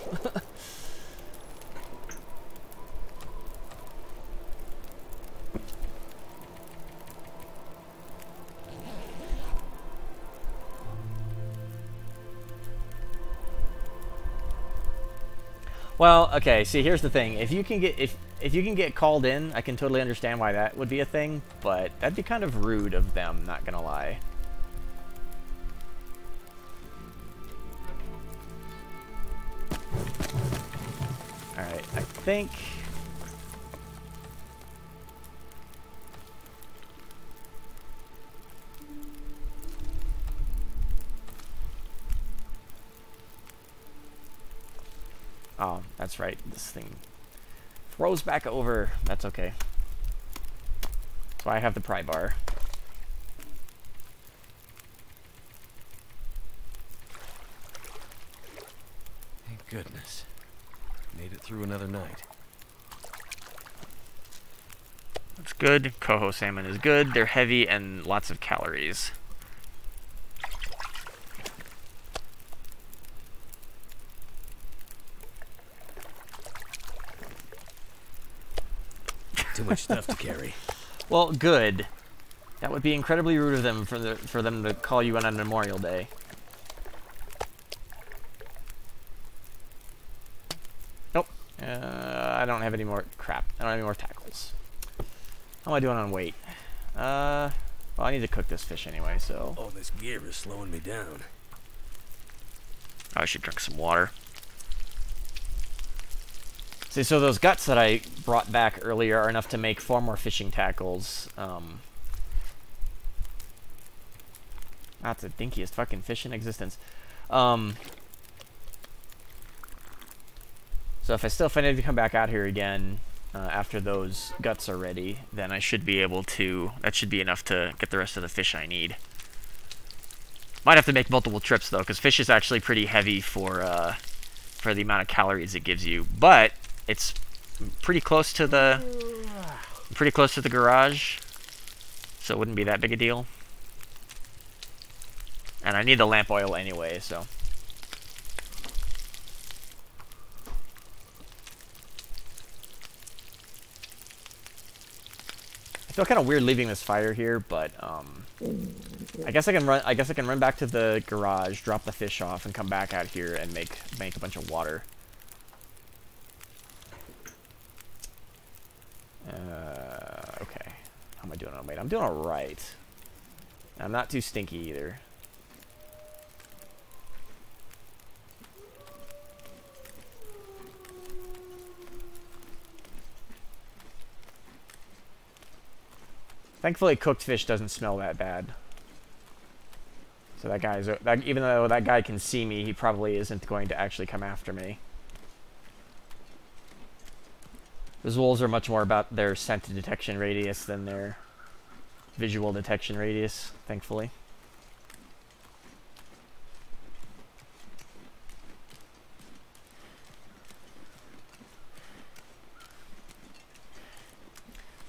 Well, okay, see, here's the thing. If you can get called in, I can totally understand why that would be a thing, but that'd be kind of rude of them, not gonna lie. Alright, I think... Oh, that's right. This thing throws back over. That's okay. So I have the pry bar.
Thank goodness. Made it through another night.
That's good. Coho salmon is good. They're heavy and lots of calories.
Too much stuff to carry.
Well, good. That would be incredibly rude of them for them to call you in on Memorial Day. Nope. I don't have any more crap. I don't have any more tackles. How am I doing on weight? Well, I need to cook this fish anyway, so...
All this gear is slowing me down.
I should drink some water. See, so those guts that I brought back earlier are enough to make 4 more fishing tackles. That's the dinkiest fucking fish in existence. So if I need to come back out here again after those guts are ready, then I should be able to... That should be enough to get the rest of the fish I need. Might have to make multiple trips, though, because fish is actually pretty heavy for the amount of calories it gives you. But... it's pretty close to the garage, so it wouldn't be that big a deal. And I need the lamp oil anyway, so. I feel kind of weird leaving this fire here, but I guess I can run back to the garage, drop the fish off, and come back out here and make a bunch of water. Okay. How am I doing on weight? I'm doing alright. I'm not too stinky either. Thankfully, cooked fish doesn't smell that bad. So even though that guy can see me, he probably isn't going to actually come after me. Those wolves are much more about their scent detection radius than their visual detection radius, thankfully.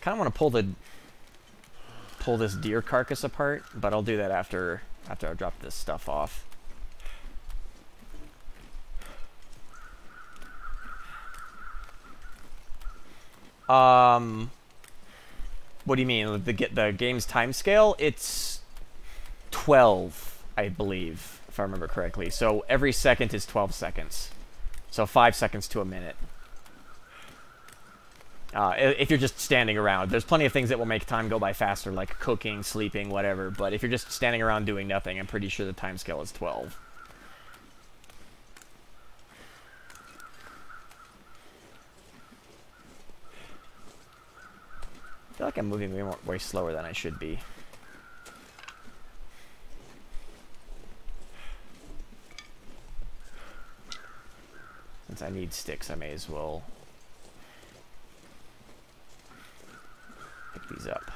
Kind of want to pull this deer carcass apart, but I'll do that after I drop this stuff off. What do you mean? The game's time scale? It's 12, I believe, if I remember correctly. So every second is 12 seconds. So 5 seconds to a minute. If you're just standing around. There's plenty of things that will make time go by faster, like cooking, sleeping, whatever. But if you're just standing around doing nothing, I'm pretty sure the time scale is 12. I feel like I'm moving way slower than I should be. Since I need sticks, I may as well pick these up.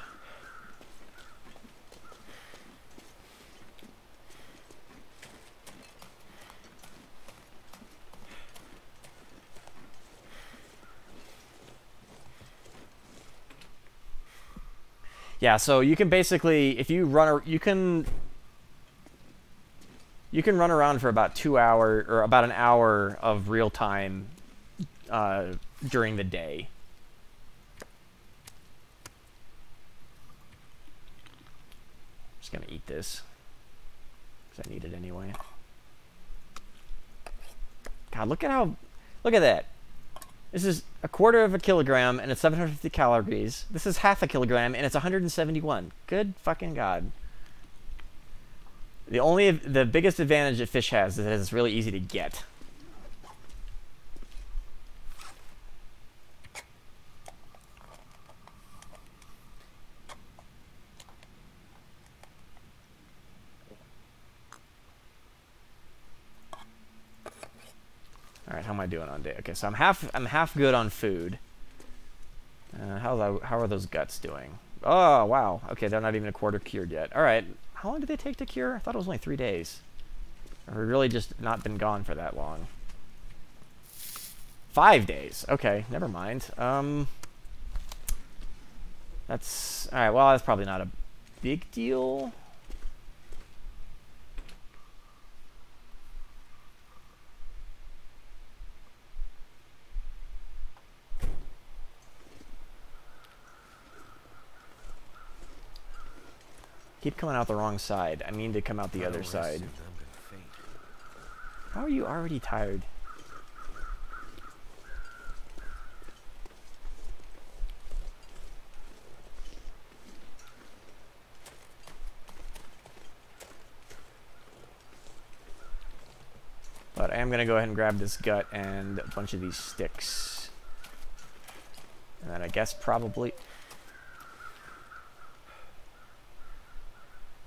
Yeah, so you can basically, if you run, you can run around for about 2 hours or about an hour of real time during the day. I'm just gonna eat this because I need it anyway. God, look at that. This is a quarter of a kilogram and it's 750 calories. This is half a kilogram and it's 171. Good fucking God. The biggest advantage that fish has is that it's really easy to get. All right, how am I doing on day? Okay, so I'm half good on food. How are those guts doing? Oh wow. Okay, they're not even a quarter cured yet. All right. How long did they take to cure? I thought it was only 3 days. Or we really just not been gone for that long. 5 days. Okay, never mind. That's all right. Well, that's probably not a big deal. Keep coming out the wrong side. I mean to come out the other side. How are you already tired? But I am going to go ahead and grab this gut and a bunch of these sticks. And then I guess probably...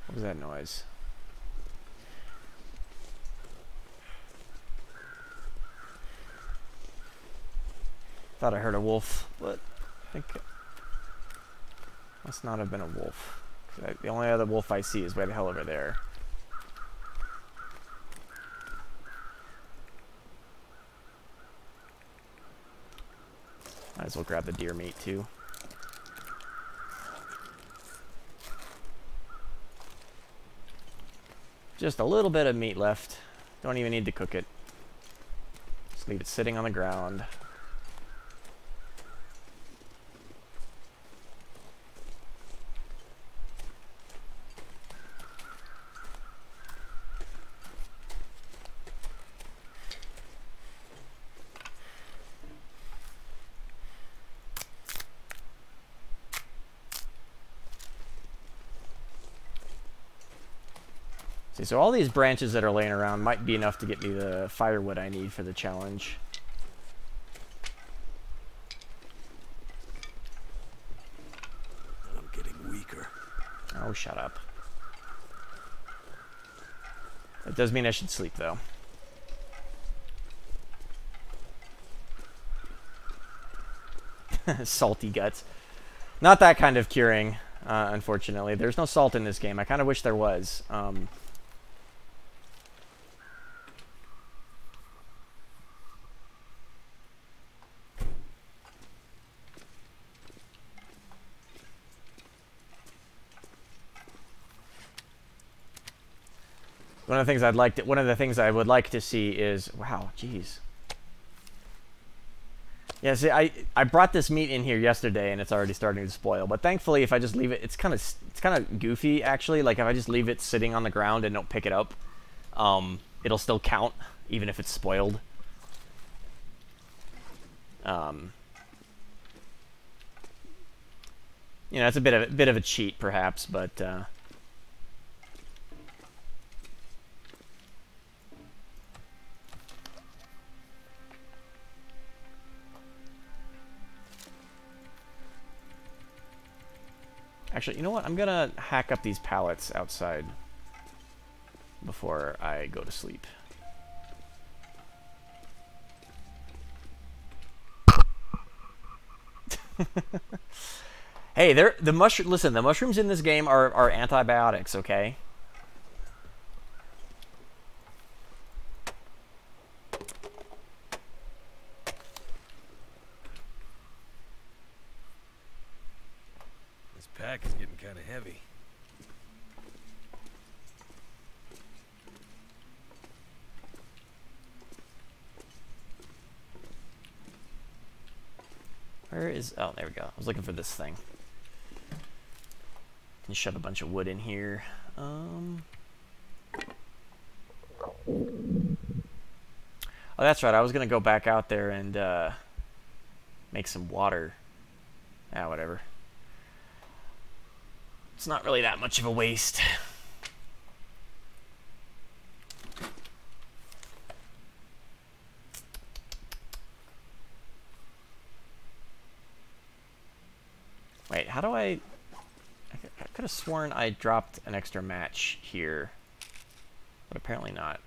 What was that noise? Thought I heard a wolf, but I think must not have been a wolf. The only other wolf I see is way the hell over there. Might as well grab the deer meat too. Just a little bit of meat left. Don't even need to cook it. Just leave it sitting on the ground. See, so all these branches that are laying around might be enough to get me the firewood I need for the challenge.
I'm getting weaker.
Oh, shut up. That does mean I should sleep, though. Salty guts. Not that kind of curing, unfortunately. There's no salt in this game. I kind of wish there was. One of the things I would like to see is, wow, jeez. Yeah, see, I brought this meat in here yesterday, and it's already starting to spoil. But thankfully, if I just leave it, it's kind of goofy actually. Like if I just leave it sitting on the ground and don't pick it up, it'll still count even if it's spoiled. You know, it's a bit of a cheat, perhaps, but. Actually, you know what? I'm gonna hack up these pallets outside before I go to sleep. Hey, listen, the mushrooms in this game are antibiotics, okay?
This pack is getting kind of heavy.
Where is... Oh, there we go. I was looking for this thing. Can shove a bunch of wood in here. Oh, that's right. I was going to go back out there and make some water. Ah, whatever. It's not really that much of a waste. Wait, how do I could have sworn I dropped an extra match here, but apparently not.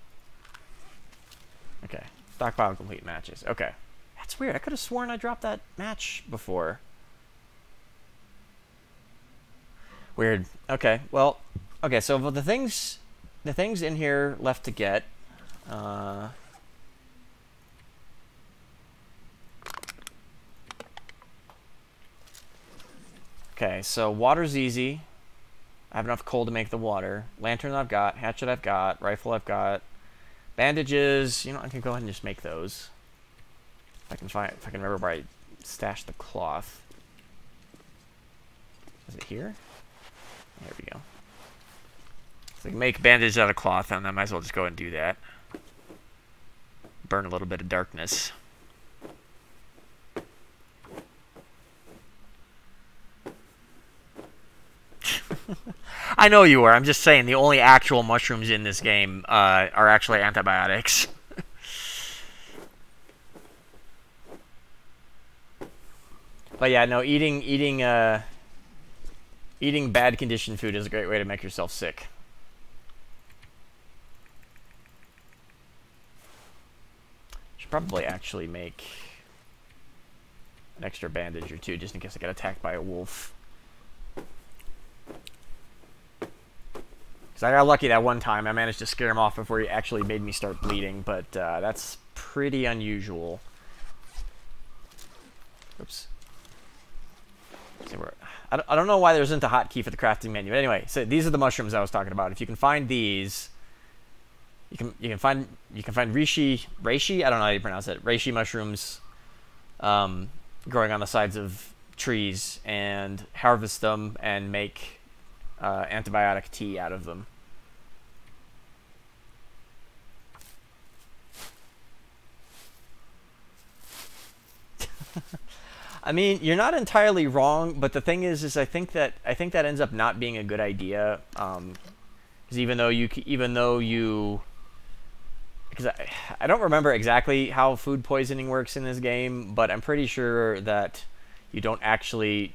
Okay, stockpile complete matches. Okay, that's weird. I could have sworn I dropped that match before. Weird. Okay, well, okay. So the things in here left to get. Okay, so water's easy. I have enough coal to make the water. Lantern I've got. Hatchet I've got. Rifle I've got. Bandages. You know, I can go ahead and just make those. If I can remember where I stashed the cloth. Is it here? There we go. So I can make bandages out of cloth, and I might as well just go and do that. Burn a little bit of darkness. I know you were. I'm just saying the only actual mushrooms in this game are actually antibiotics. But yeah, no, eating bad conditioned food is a great way to make yourself sick. Should probably actually make an extra bandage or two just in case I get attacked by a wolf. I got lucky that one time. I managed to scare him off before he actually made me start bleeding, but that's pretty unusual. Oops. So I don't know why there isn't a hotkey for the crafting menu. But anyway, so these are the mushrooms I was talking about. If you can find these, you can find reishi. I don't know how you pronounce it. Reishi mushrooms, growing on the sides of trees, and harvest them and make antibiotic tea out of them. I mean, you're not entirely wrong, but the thing is I think that ends up not being a good idea. Because even though because I don't remember exactly how food poisoning works in this game, but I'm pretty sure that you don't actually.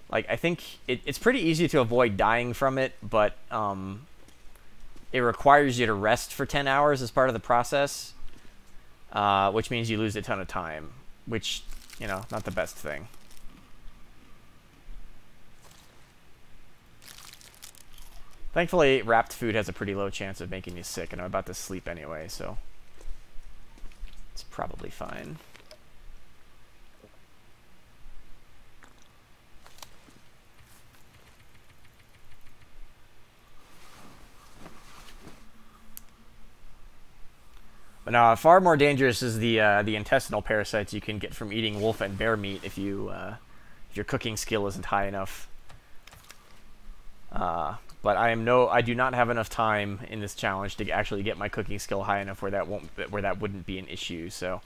Like, I think it's pretty easy to avoid dying from it, but it requires you to rest for 10 hours as part of the process, which means you lose a ton of time, which, you know, not the best thing. Thankfully, wrapped food has a pretty low chance of making you sick, and I'm about to sleep anyway, so it's probably fine. But now, far more dangerous is the intestinal parasites you can get from eating wolf and bear meat if if your cooking skill isn't high enough. But I do not have enough time in this challenge to actually get my cooking skill high enough where that wouldn't be an issue. So.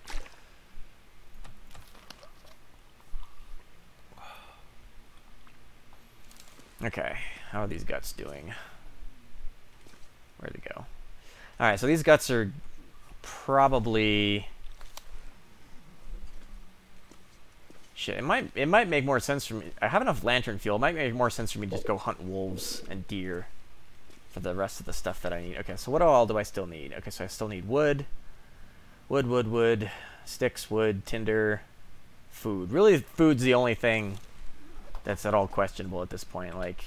Okay, how are these guts doing? Where'd they go? Alright, so these guts are probably... Shit, it might make more sense for me... I have enough lantern fuel. It might make more sense for me to just go hunt wolves and deer for the rest of the stuff that I need. Okay, so what all do I still need? Okay, so I still need wood. Wood. Sticks, wood, tinder, food. Really, food's the only thing that's at all questionable at this point. Like,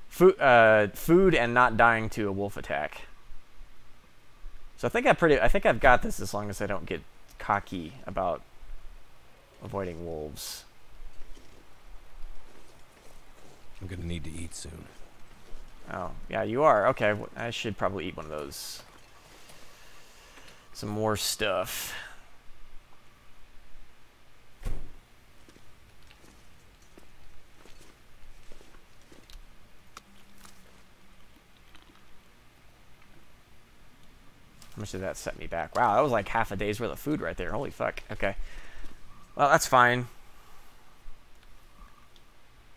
food and not dying to a wolf attack. So I think I've got this as long as I don't get cocky about avoiding wolves.
I'm gonna need to eat soon.
Oh, yeah, you are. Okay, I should probably eat one of those. Some more stuff. How much did that set me back? Wow, that was like half a day's worth of food right there. Holy fuck. Okay. Well, that's fine.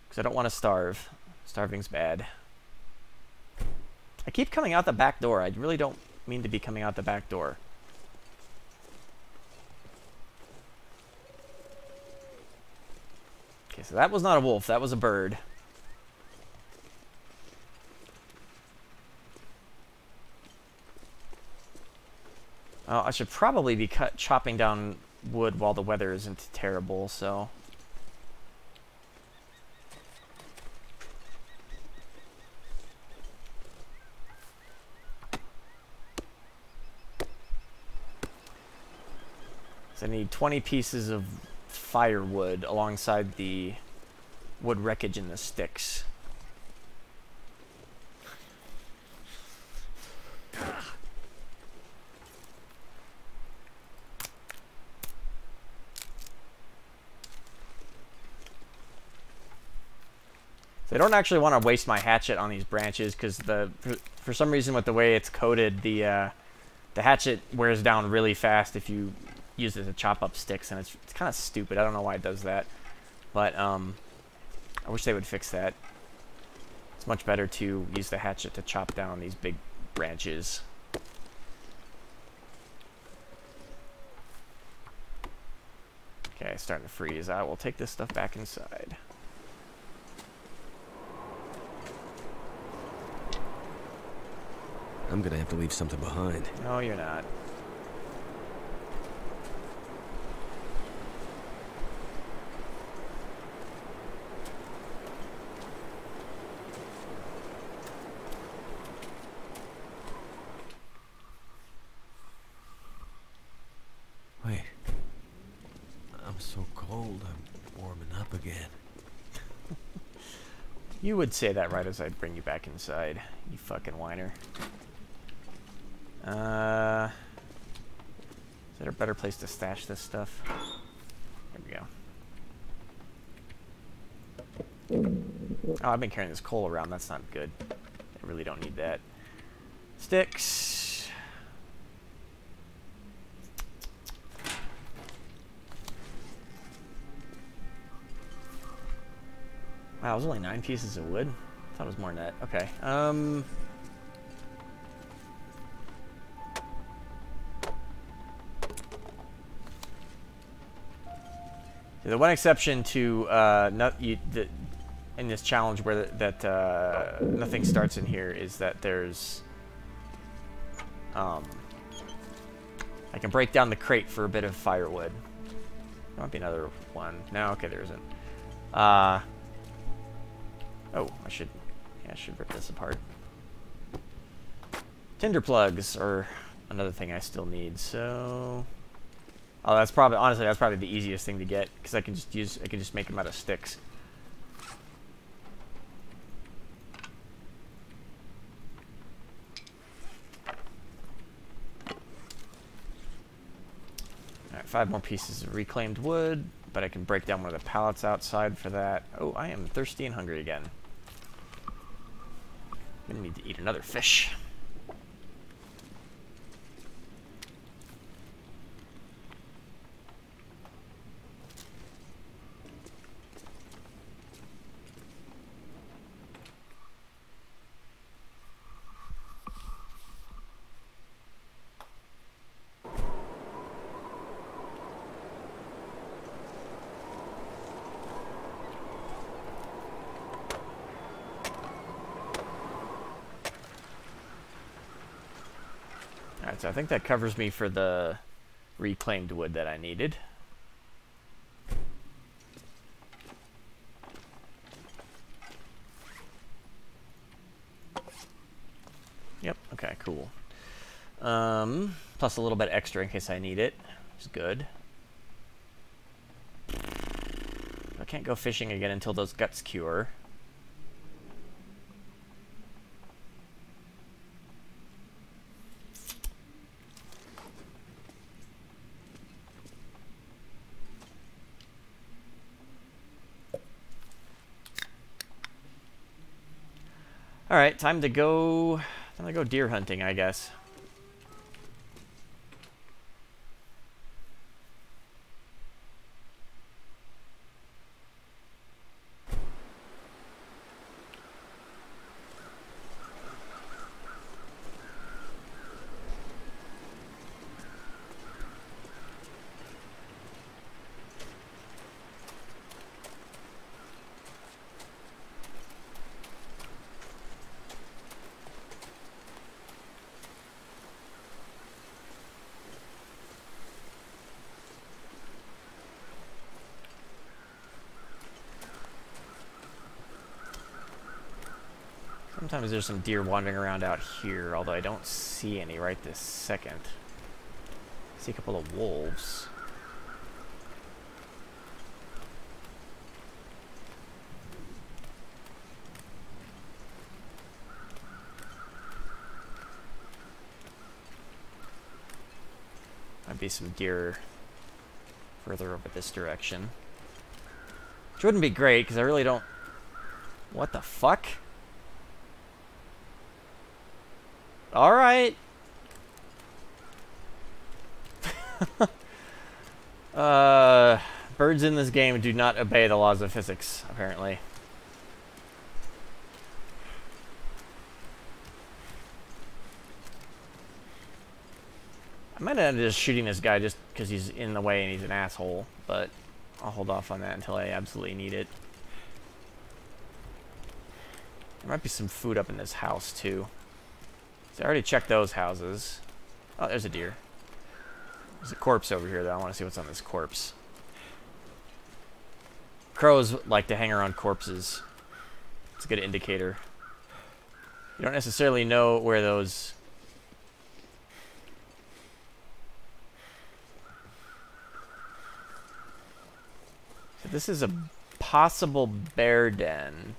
Because I don't want to starve. Starving's bad. I keep coming out the back door. I really don't mean to be coming out the back door. Okay, so that was not a wolf. That was a bird. I should probably be chopping down wood while the weather isn't terrible, so... So I need 20 pieces of firewood alongside the wood wreckage and the sticks. So I don't actually want to waste my hatchet on these branches because for some reason with the way it's coated, the hatchet wears down really fast if you use it to chop up sticks, and it's kind of stupid. I don't know why it does that, but I wish they would fix that. It's much better to use the hatchet to chop down these big branches. Okay, it's starting to freeze. I will take this stuff back inside.
I'm gonna have to leave something behind.
No, you're not.
Wait. I'm so cold, I'm warming up again.
You would say that right as I bring you back inside, you fucking whiner. Is there a better place to stash this stuff? There we go. Oh, I've been carrying this coal around. That's not good. I really don't need that. Sticks. Wow, it was only 9 pieces of wood. I thought it was more than that. Okay. The one exception to in this challenge where nothing starts in here is that there's I can break down the crate for a bit of firewood. There might be another one. No, okay, there isn't. Oh, I should rip this apart. Tinder plugs are another thing I still need. So. Oh, that's probably, honestly, that's probably the easiest thing to get, because I can just make them out of sticks. 5 more pieces of reclaimed wood, but I can break down one of the pallets outside for that. Oh, I am thirsty and hungry again. I'm gonna need to eat another fish. Alright, so I think that covers me for the reclaimed wood that I needed. Yep, okay, cool. Plus a little bit extra in case I need it. It's good. I can't go fishing again until those guts cure. Alright, time to go deer hunting, I guess. Sometimes there's some deer wandering around out here, although I don't see any right this second. I see a couple of wolves. Might be some deer further over this direction. Which wouldn't be great, because I really don't... What the fuck? Alright. Birds in this game do not obey the laws of physics, apparently. I might end up just shooting this guy just because he's in the way and he's an asshole, but I'll hold off on that until I absolutely need it. There might be some food up in this house, too. So I already checked those houses. Oh, there's a deer. There's a corpse over here, though. I want to see what's on this corpse. Crows like to hang around corpses. It's a good indicator. You don't necessarily know where those... So this is a possible bear den.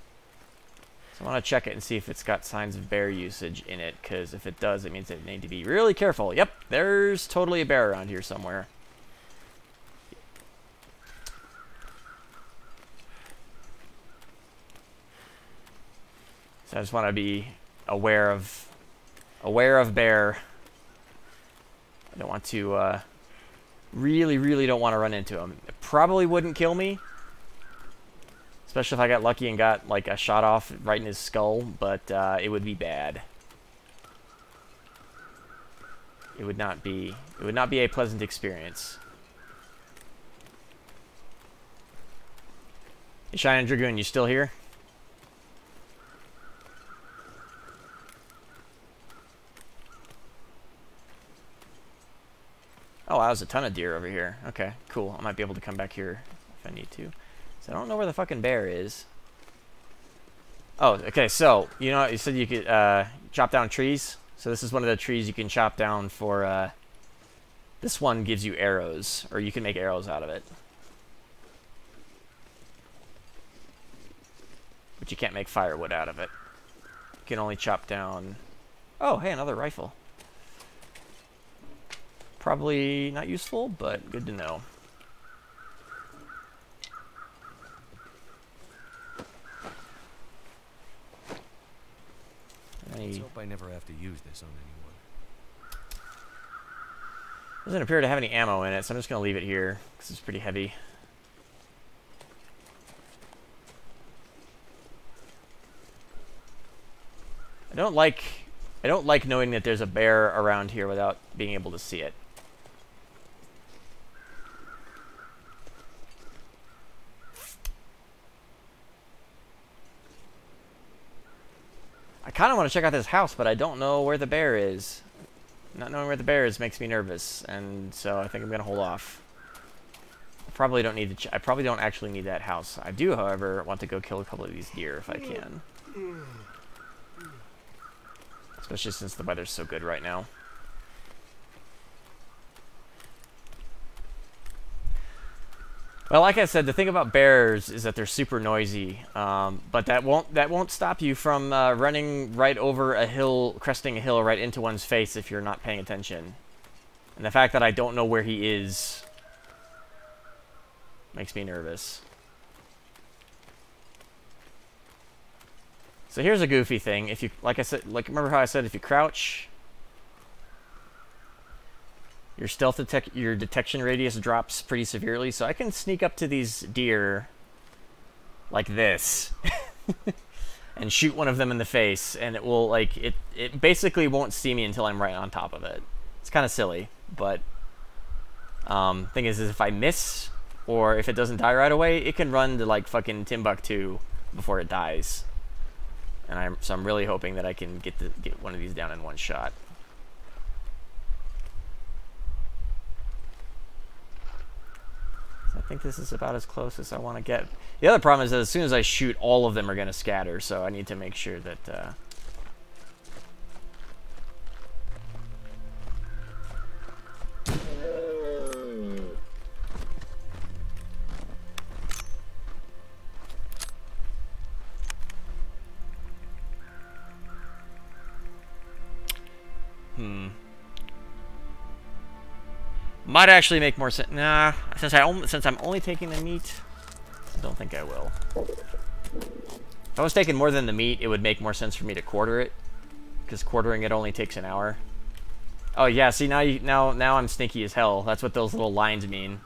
So I want to check it and see if it's got signs of bear usage in it, because if it does, it means it need to be really careful. Yep, there's totally a bear around here somewhere. So I just want to be aware of bear. I don't want to really don't want to run into him. It probably wouldn't kill me. Especially if I got lucky and got like a shot off right in his skull, but it would be bad. It would not be a pleasant experience. Hey, Shining Dragoon, you still here? Oh, wow, there's a ton of deer over here. Okay, cool. I might be able to come back here if I need to. So I don't know where the fucking bear is. Oh, okay, so, you know, you said you could chop down trees? So this is one of the trees you can chop down for, this one gives you arrows, or you can make arrows out of it. But you can't make firewood out of it. You can only chop down... Oh, hey, another rifle. Probably not useful, but good to know.
Let's hope I never have to use this on anyone.
Doesn't appear to have any ammo in it, so I'm just going to leave it here, because it's pretty heavy. I don't like knowing that there's a bear around here without being able to see it. I kind of want to check out this house, but I don't know where the bear is. Not knowing where the bear is makes me nervous, and so I think I'm gonna hold off. I probably don't need to. I probably don't actually need that house. I do, however, want to go kill a couple of these deer if I can. Especially since the weather's so good right now. Well, like I said, the thing about bears is that they're super noisy, but that won't stop you from running right over a hill, cresting a hill right into one's face if you're not paying attention. And the fact that I don't know where he is makes me nervous. So here's a goofy thing. If you, like I said, remember how I said if you crouch, your detection radius drops pretty severely. So I can sneak up to these deer like this and shoot one of them in the face, and it will it basically won't see me until I'm right on top of it. It's kind of silly, but thing is if I miss or if it doesn't die right away, it can run to like fucking Timbuktu before it dies. And so I'm really hoping that I can get one of these down in one shot. I think this is about as close as I want to get. The other problem is that as soon as I shoot, all of them are going to scatter, so I need to make sure that... Might actually make more sense. Nah, since I'm only taking the meat, I don't think I will. If I was taking more than the meat, it would make more sense for me to quarter it, because quartering it only takes an hour. Oh yeah, see now I'm sneaky as hell. That's what those little lines mean.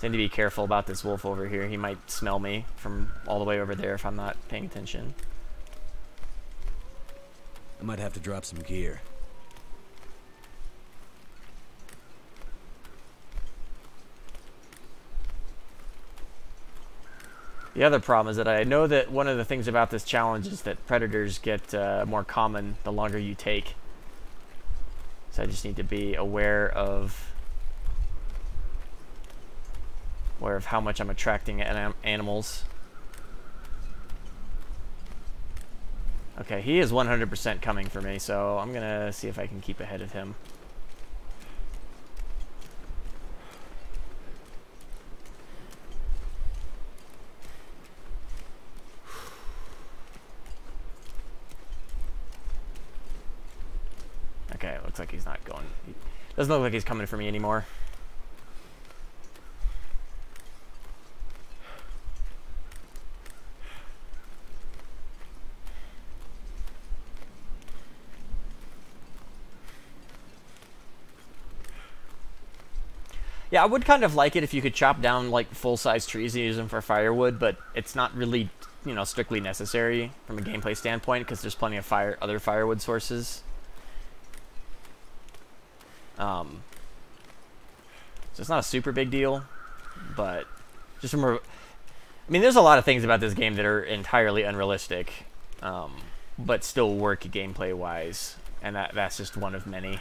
I need to be careful about this wolf over here. He might smell me from all the way over there if I'm not paying attention.
I might have to drop some gear.
The other problem is that I know that one of the things about this challenge is that predators get more common the longer you take. So I just need to be aware of how much I'm attracting animals. Okay, he is 100% coming for me, so I'm gonna see if I can keep ahead of him. Okay, it looks like he's not going. Doesn't look like he's coming for me anymore. Yeah, I would kind of like it if you could chop down like full-size trees and use them for firewood, but it's not really, you know, strictly necessary from a gameplay standpoint because there's plenty of other firewood sources. So it's not a super big deal, but just remember, I mean, there's a lot of things about this game that are entirely unrealistic, but still work gameplay-wise, and that's just one of many.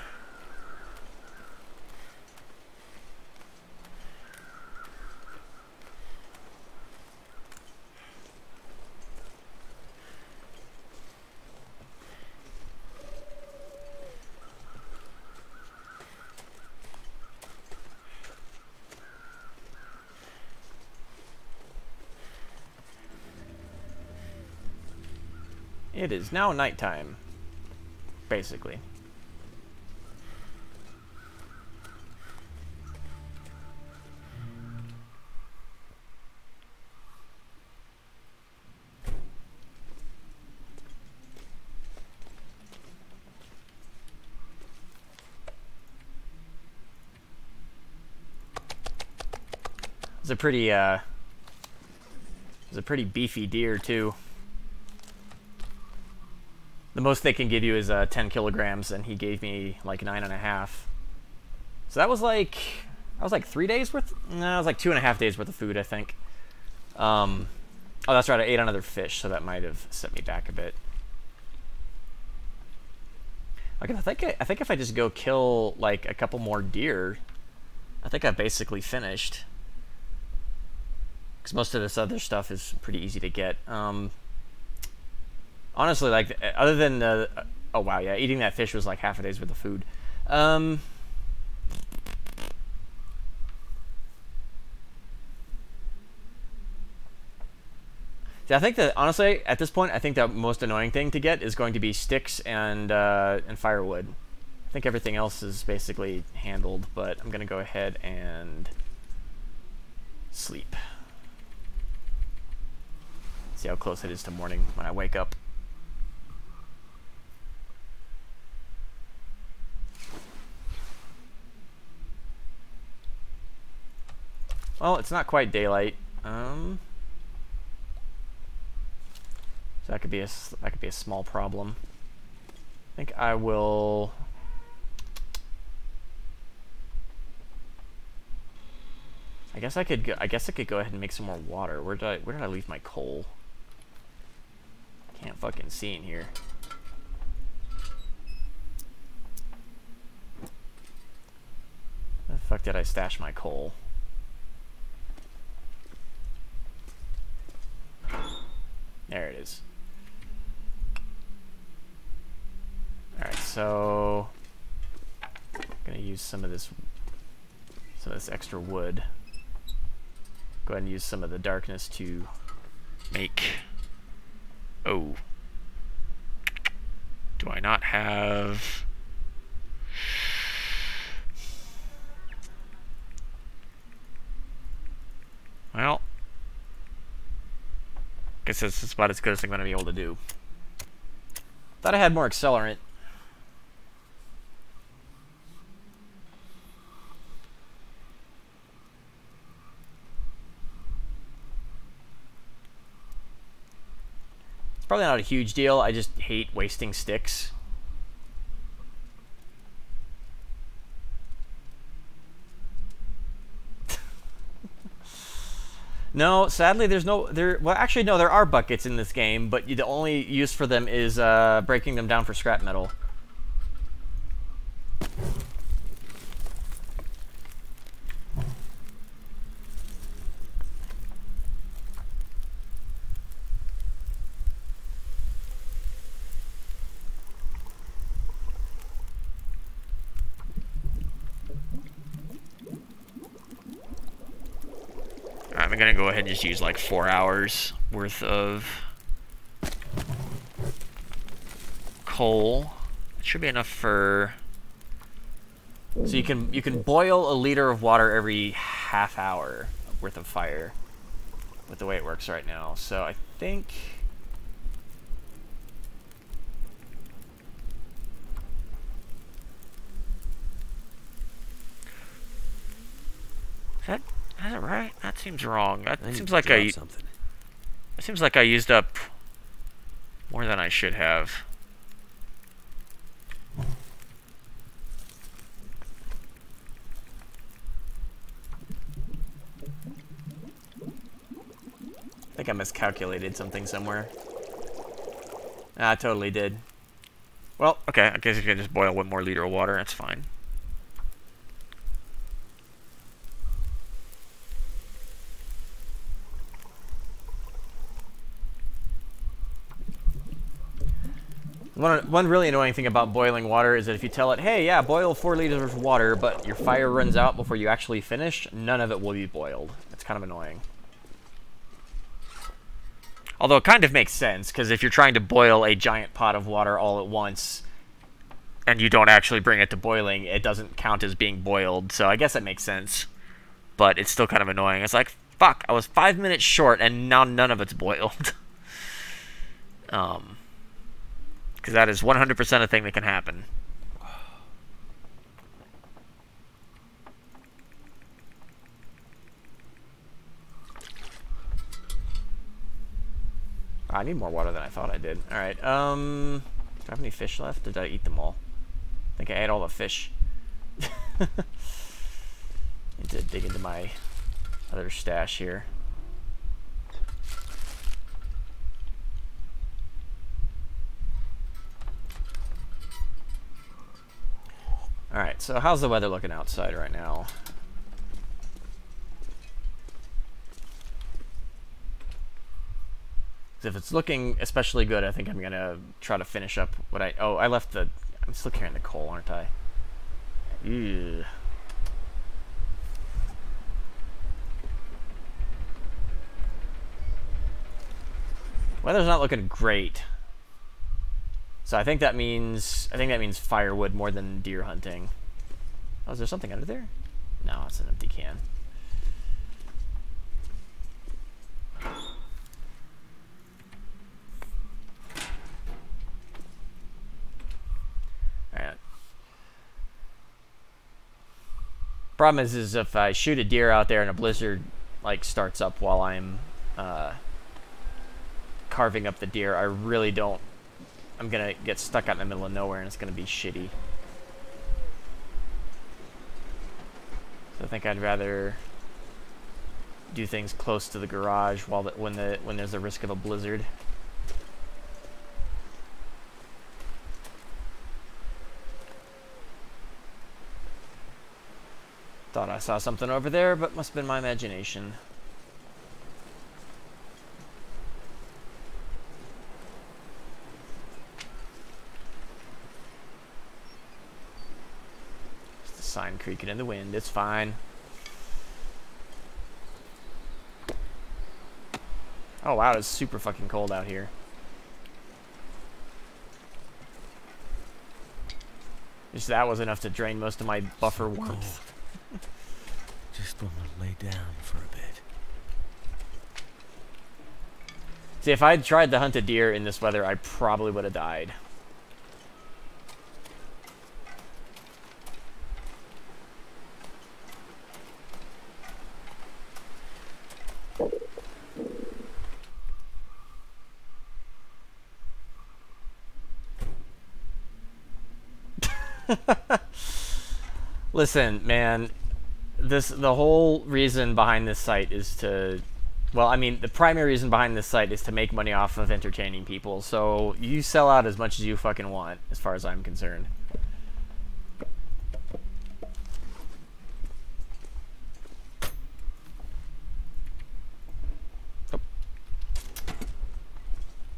It is now nighttime, basically. It's a pretty beefy deer too. The most they can give you is 10 kilograms, and he gave me like 9.5. So that was like 3 days worth. No, it was like 2.5 days worth of food, I think. Oh, that's right. I ate another fish, so that might have set me back a bit. Like, I think if I just go kill like a couple more deer, I think I've basically finished. Because most of this other stuff is pretty easy to get. Honestly, like, other than oh wow, yeah, eating that fish was like half a day's worth of food. See, I think that, honestly, at this point, I think the most annoying thing to get is going to be sticks and firewood. I think everything else is basically handled, but I'm going to go ahead and sleep. See how close it is to morning when I wake up. Well, it's not quite daylight. So that could be a small problem. I think I will. I guess I could go ahead and make some more water. Where did I leave my coal? Can't fucking see in here. Where the fuck did I stash my coal? There it is. Alright, so I'm gonna use some of this extra wood. Go ahead and use some of the darkness to make. Oh. Do I not have? Well, guess this is about as good as I'm going to be able to do. Thought I had more accelerant. It's probably not a huge deal. I just hate wasting sticks. No, sadly, there's no well, actually, no, there are buckets in this game, but the only use for them is breaking them down for scrap metal. I'm gonna go ahead and just use like 4 hours worth of coal. It should be enough for. So you can boil a liter of water every half hour worth of fire, with the way it works right now. So I think. Is that right? That seems wrong. That seems like something. It seems like I used up more than I should have. I think I miscalculated something somewhere. I totally did. Well, okay, I guess you can just boil 1 more liter of water. That's fine. One really annoying thing about boiling water is that if you tell it, hey, yeah, boil 4 liters of water, but your fire runs out before you actually finish, none of it will be boiled. It's kind of annoying. Although it kind of makes sense, because if you're trying to boil a giant pot of water all at once, and you don't actually bring it to boiling, it doesn't count as being boiled, so I guess that makes sense. But it's still kind of annoying. It's like, fuck, I was 5 minutes short, and now none of it's boiled. Because that is 100% a thing that can happen. I need more water than I thought I did. Alright, do I have any fish left? Or did I eat them all? I think I ate all the fish. Need to dig into my other stash here. Alright, so how's the weather looking outside right now? If it's looking especially good, I think I'm gonna try to finish up what I... Oh, I left the... I'm still carrying the coal, aren't I? Ew. Weather's not looking great. So I think that means firewood more than deer hunting. Oh, is there something under there? No, it's an empty can. Alright. Problem is if I shoot a deer out there and a blizzard like starts up while I'm carving up the deer, I really don't. I'm gonna get stuck out in the middle of nowhere and it's gonna be shitty. So I think I'd rather do things close to the garage while when there's a risk of a blizzard. Thought I saw something over there, but must have been my imagination. Just a sign creaking in the wind. It's fine. Oh wow, it's super fucking cold out here. Just that was enough to drain most of my buffer warmth.
Just want to lay down for a bit.
See, if I'd tried to hunt a deer in this weather, I probably would have died. Listen, man, the whole reason behind this site is to, well, I mean, the primary reason behind this site is to make money off of entertaining people. So you sell out as much as you fucking want, as far as I'm concerned. Oh.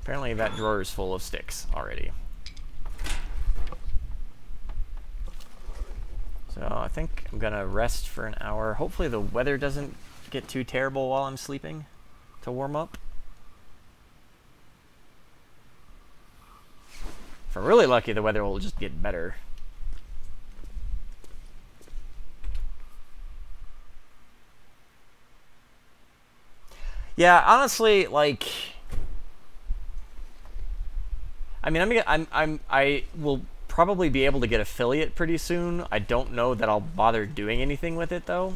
Apparently that drawer is full of sticks already. So I think I'm gonna rest for an hour. Hopefully the weather doesn't get too terrible while I'm sleeping to warm up. If I'm really lucky, the weather will just get better. Yeah, honestly, like, I mean, I will probably be able to get affiliate pretty soon. I don't know that I'll bother doing anything with it though.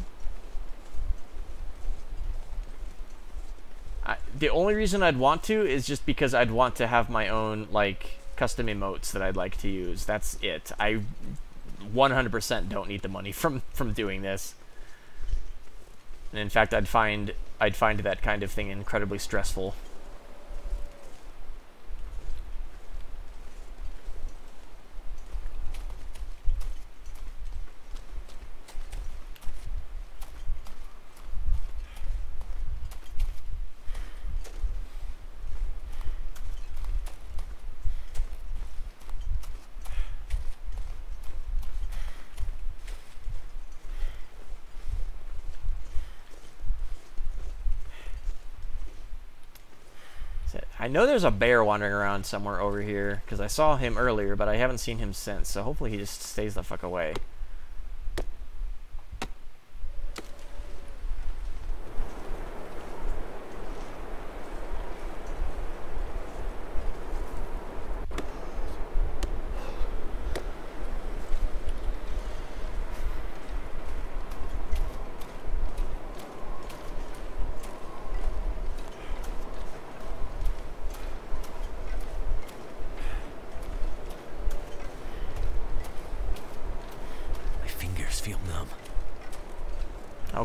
The only reason I'd want to is just because I'd want to have my own like custom emotes that I'd like to use. That's it. I 100% don't need the money from doing this. And in fact, I'd find that kind of thing incredibly stressful. I know there's a bear wandering around somewhere over here, because I saw him earlier, but I haven't seen him since, so hopefully he just stays the fuck away.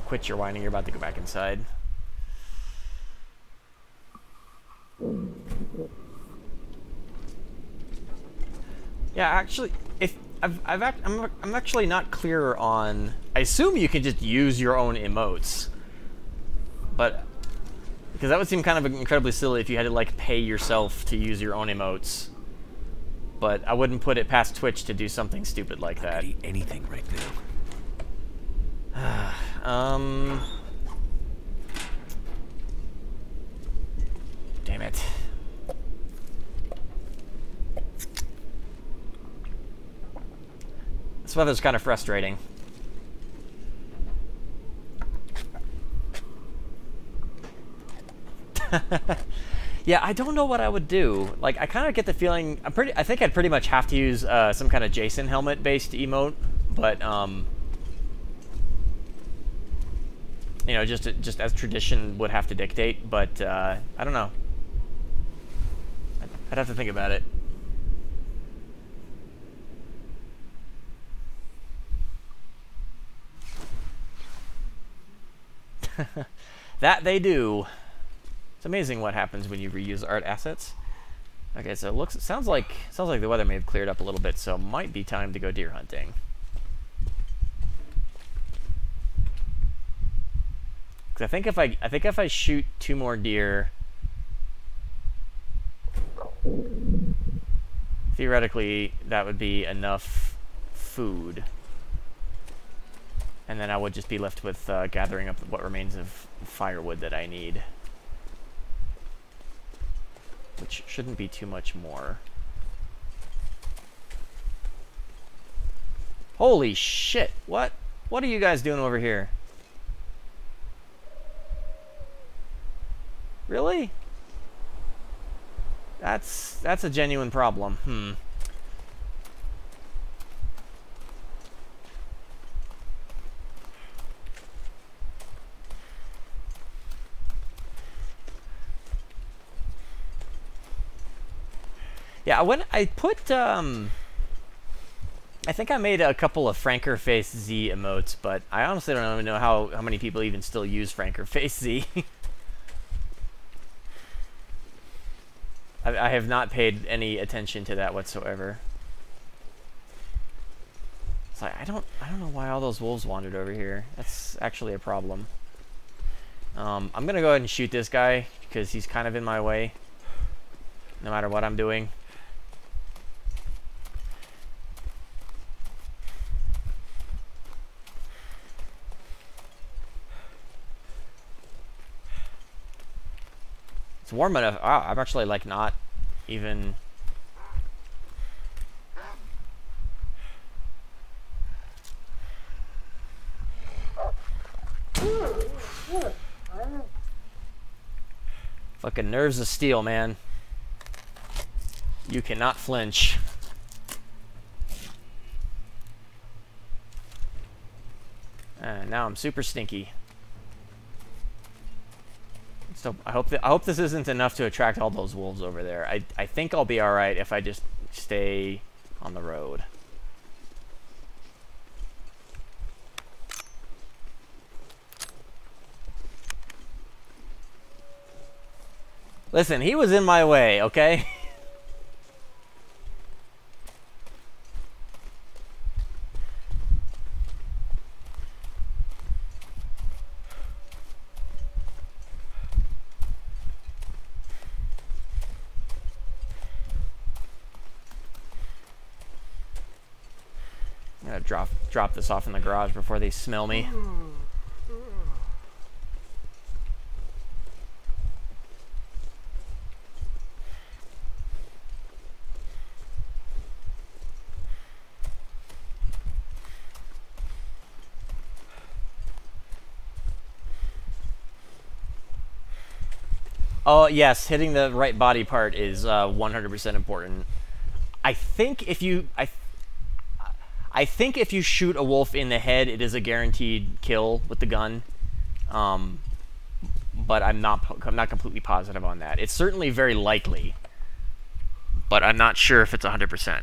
Oh, quit your whining. You're about to go back inside. Yeah, actually, if I'm actually not clear on. I assume you can just use your own emotes, but because that would seem kind of incredibly silly if you had to like pay yourself to use your own emotes. But I wouldn't put it past Twitch to do something stupid like that.
I could eat anything right now.
Damn it. This weather's kind of frustrating. Yeah, I don't know what I would do. Like, I kind of get the feeling I think I'd pretty much have to use some kind of Jason helmet based emote, but you know, just as tradition would have to dictate. But I don't know. I'd have to think about it. That they do. It's amazing what happens when you reuse art assets. Okay, so it sounds like the weather may have cleared up a little bit, so it might be time to go deer hunting. 'Cause I think if I shoot 2 more deer, theoretically that would be enough food. And then I would just be left with gathering up what remains of firewood that I need. Which shouldn't be too much more. Holy shit! What are you guys doing over here? Really? That's a genuine problem. Yeah, when I put, I think I made a couple of Franker Face Z emotes, but I honestly don't even know how many people even still use Franker Face Z. I have not paid any attention to that whatsoever. It's like, I don't know why all those wolves wandered over here. That's actually a problem. I'm gonna go ahead and shoot this guy, because he's kind of in my way, no matter what I'm doing. It's warm enough. Wow, I'm actually like not even. Fucking nerves of steel, man. You cannot flinch. Now I'm super stinky. So I hope this isn't enough to attract all those wolves over there. I think I'll be all right if I just stay on the road. Listen, he was in my way, okay? I'm gonna drop this off in the garage before they smell me. Oh yes, hitting the right body part is 100% important. I think if you I think if you shoot a wolf in the head, it is a guaranteed kill with the gun. But I'm not completely positive on that. It's certainly very likely, but I'm not sure if it's 100%.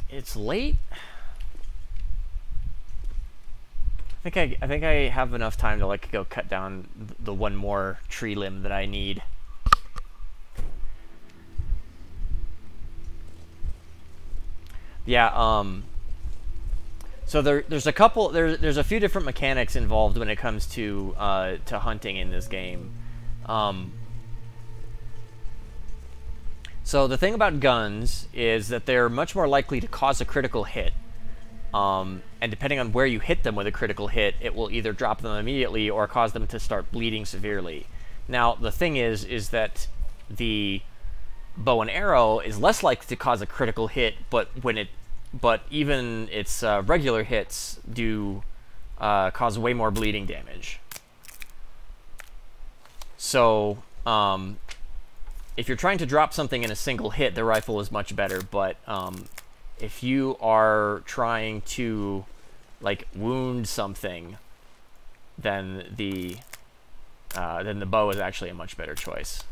it's late. I think I have enough time to like go cut down the one more tree limb that I need. Yeah, so there's a few different mechanics involved when it comes to hunting in this game. So the thing about guns is that they're much more likely to cause a critical hit. And depending on where you hit them with a critical hit, it will either drop them immediately or cause them to start bleeding severely. Now, the thing is that the bow and arrow is less likely to cause a critical hit, but even its regular hits do cause way more bleeding damage. So, if you're trying to drop something in a single hit, the rifle is much better, but if you are trying to like wound something, then the bow is actually a much better choice.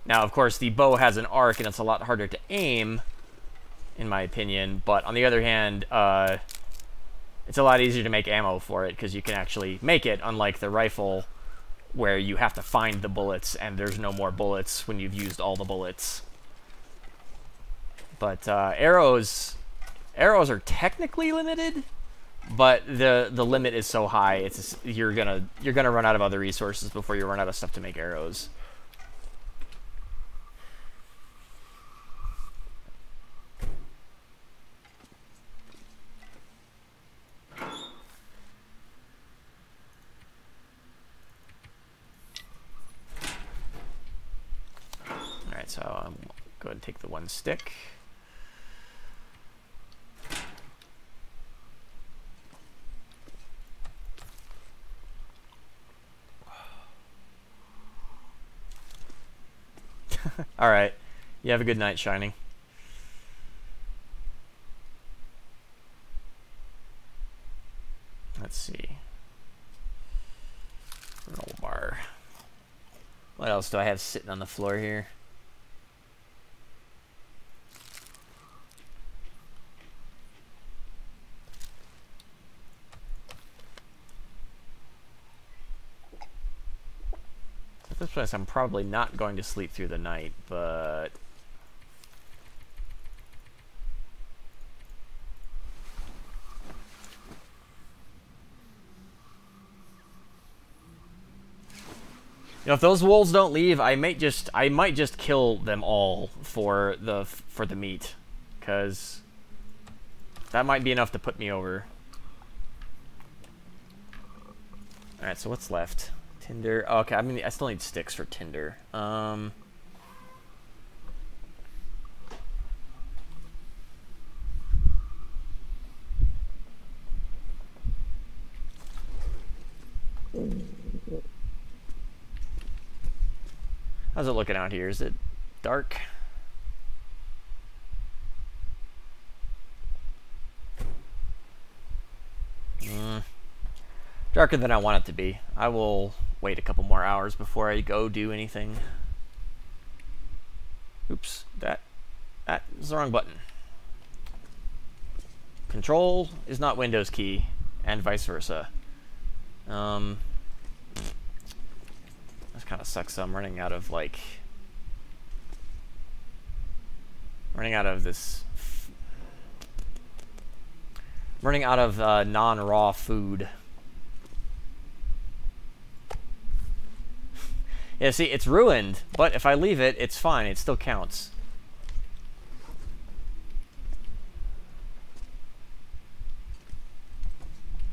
Now, of course, the bow has an arc and it's a lot harder to aim, in my opinion, but on the other hand, it's a lot easier to make ammo for it because you can actually make it, unlike the rifle where you have to find the bullets and there's no more bullets when you've used all the bullets. But arrows are technically limited, but the limit is so high, you're gonna run out of other resources before you run out of stuff to make arrows. So I'm going to go ahead and take the one stick. All right. You have a good night, Shining. Let's see. Granola bar. What else do I have sitting on the floor here? At this place, I'm probably not going to sleep through the night, but you know, if those wolves don't leave, I might just kill them all for the meat, because that might be enough to put me over. All right, so what's left? Tinder. Oh, okay, I mean, I still need sticks for tinder. How's it looking out here? Is it dark? Darker than I want it to be. I will wait a couple more hours before I go do anything. Oops, that is the wrong button. Control is not Windows key, and vice versa. This kind of sucks. So I'm running out of non-raw food. Yeah, see, it's ruined, but if I leave it, it's fine. It still counts.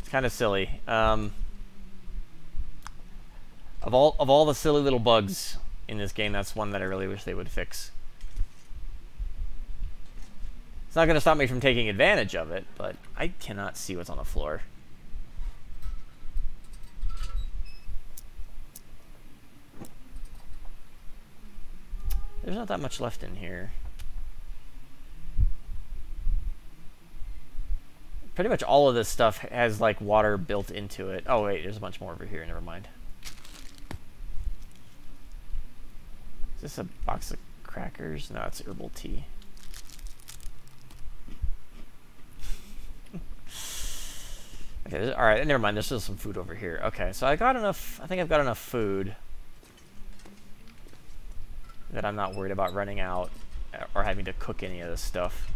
It's kind of silly. Of all the silly little bugs in this game, that's one that I really wish they would fix. It's not going to stop me from taking advantage of it, but I cannot see what's on the floor. There's not that much left in here. Pretty much all of this stuff has like water built into it. Oh wait, there's a bunch more over here. Never mind. Is this a box of crackers? No, it's herbal tea. Okay, alright, never mind. There's still some food over here. Okay, so I got enough. I think I've got enough food that I'm not worried about running out or having to cook any of this stuff.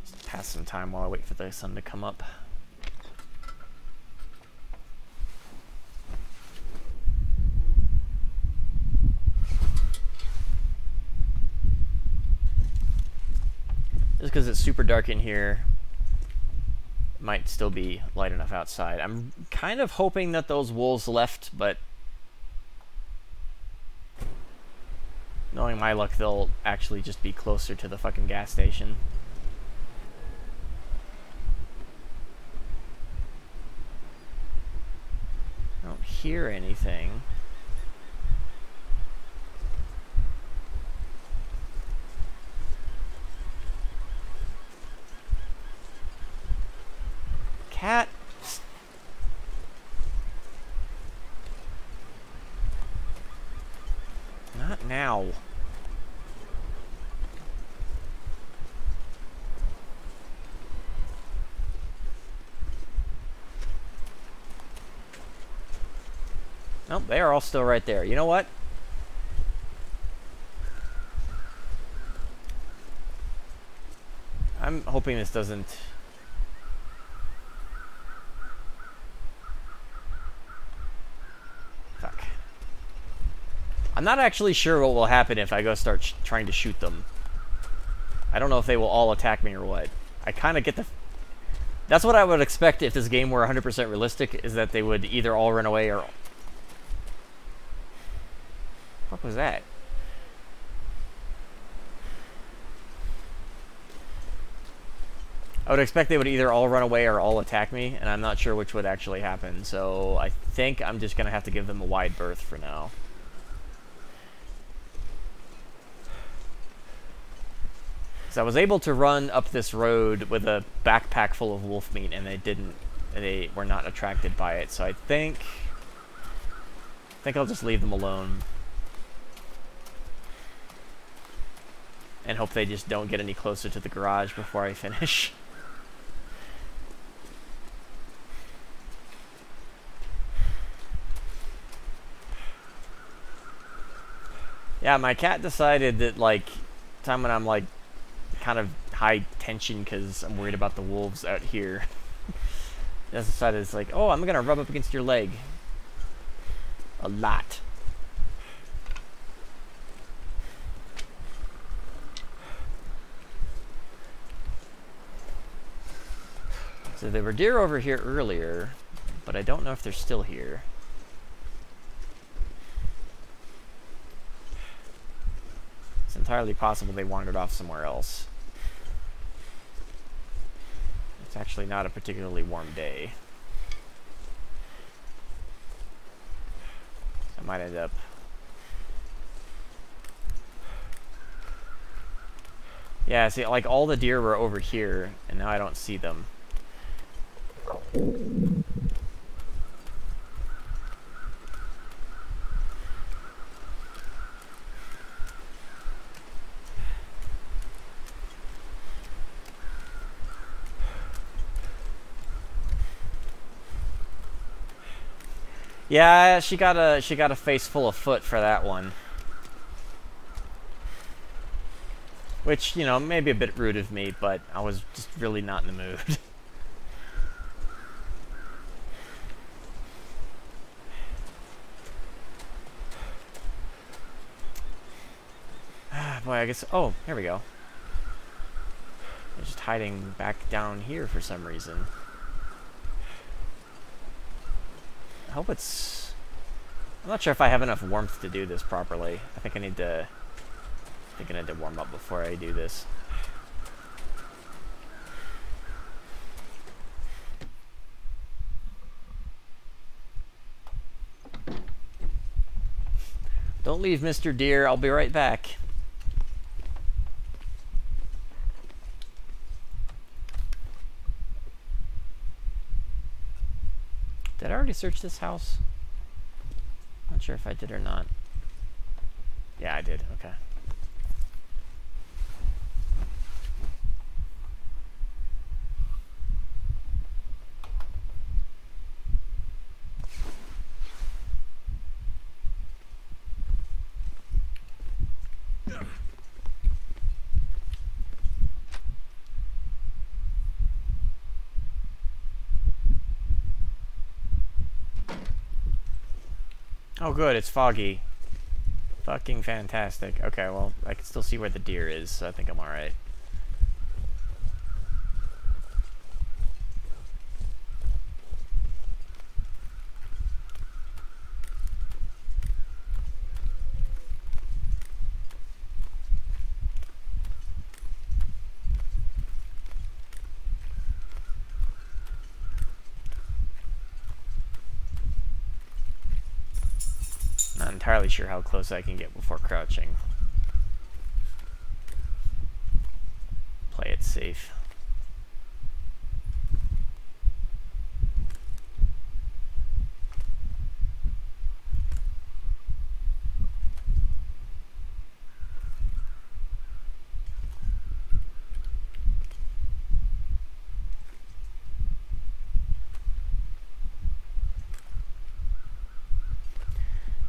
Just pass some time while I wait for the sun to come up. Just because it's super dark in here, it might still be light enough outside. I'm kind of hoping that those wolves left, but knowing my luck, they'll actually just be closer to the fucking gas station. I don't hear anything. Cat. Not now. Nope, they are all still right there. You know what? I'm hoping this doesn't... Fuck. I'm not actually sure what will happen if I go start trying to shoot them. I don't know if they will all attack me or what. I kind of get the... That's what I would expect if this game were 100% realistic, is that they would either all run away or... What was that? I would expect they would either all run away or all attack me, and I'm not sure which would actually happen, so I think I'm just going to have to give them a wide berth for now. So I was able to run up this road with a backpack full of wolf meat, and they were not attracted by it, so I think I'll just leave them alone. And hope they just don't get any closer to the garage before I finish. Yeah, my cat decided that, like, time when I'm, like, kind of high tension because I'm worried about the wolves out here. It decided it's like, oh, I'm gonna rub up against your leg. A lot. So there were deer over here earlier, but I don't know if they're still here. It's entirely possible they wandered off somewhere else. It's actually not a particularly warm day. I might end up... Yeah, see, like, all the deer were over here, and now I don't see them. Yeah, she got a face full of foot for that one. Which, you know, maybe a bit rude of me, but I was just really not in the mood. Boy, I guess... Oh, here we go. They're just hiding back down here for some reason. I hope it's... I'm not sure if I have enough warmth to do this properly. I think I need to warm up before I do this. Don't leave, Mr. Deer. I'll be right back. Did I already search this house? Not sure if I did or not. Yeah, I did. Okay. Oh good, it's foggy. Fucking fantastic. Okay, well, I can still see where the deer is, so I think I'm alright. Not entirely sure how close I can get before crouching. Play it safe.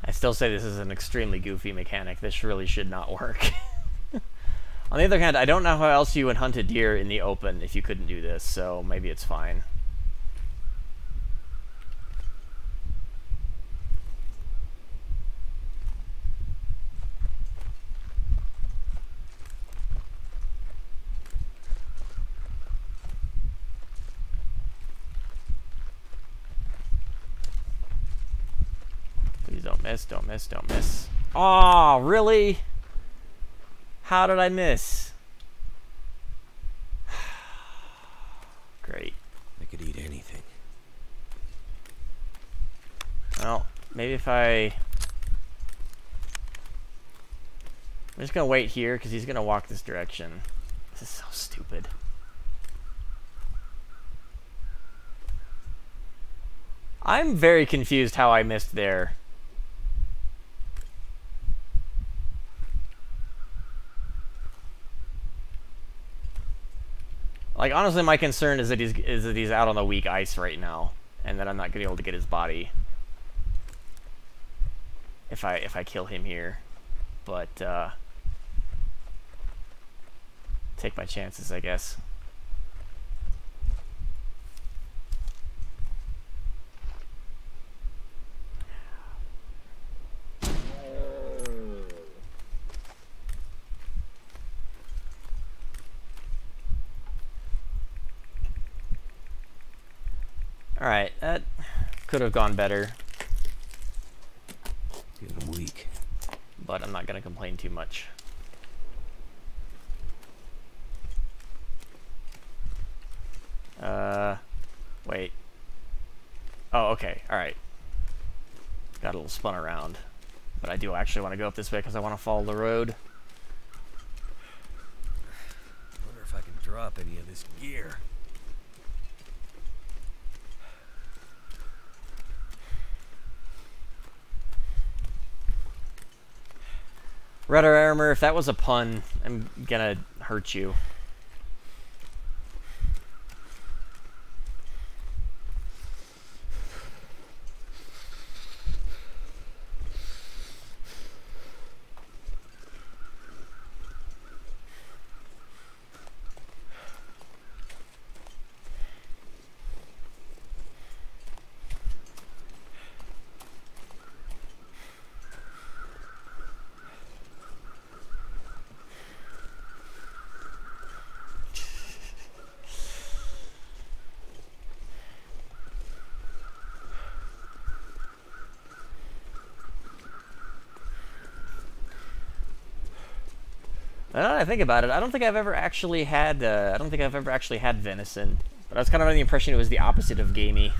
I still say this is an extremely goofy mechanic. This really should not work. On the other hand, I don't know how else you would hunt a deer in the open if you couldn't do this, so maybe it's fine. Please don't miss, don't miss, don't miss. Aw, really? How did I miss? Great.
I could eat anything.
Well, maybe if I'm just gonna wait here because he's gonna walk this direction. This is so stupid. I'm very confused how I missed there. Like, honestly, my concern is that he's out on the weak ice right now, and that I'm not gonna be able to get his body if I kill him here. But take my chances, I guess. Alright, that could have gone better.
Getting weak.
But I'm not going to complain too much. Wait. Oh, okay, alright. Got a little spun around. But I do actually want to go up this way because I want to follow the road.
Wonder if I can drop any of this gear.
Redder Armor, if that was a pun, I'm gonna hurt you. Now that I think about it, I don't think I've ever actually had. I don't think I've ever actually had venison. But I was kind of under the impression it was the opposite of gamey.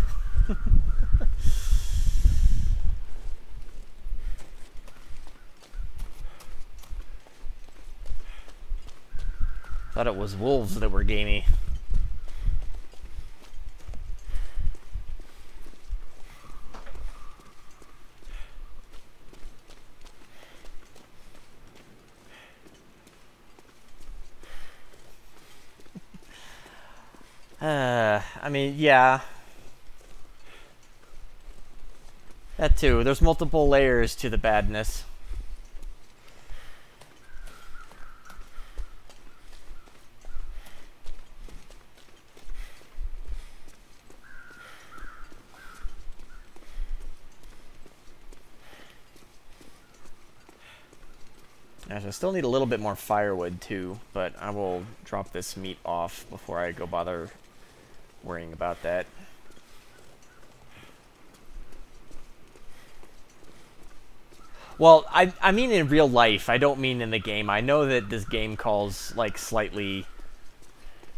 Thought it was wolves that were gamey. I mean, yeah. That too. There's multiple layers to the badness. I still need a little bit more firewood too, but I will drop this meat off before I go bother worrying about that. Well, I mean in real life. I don't mean in the game. I know that this game calls like slightly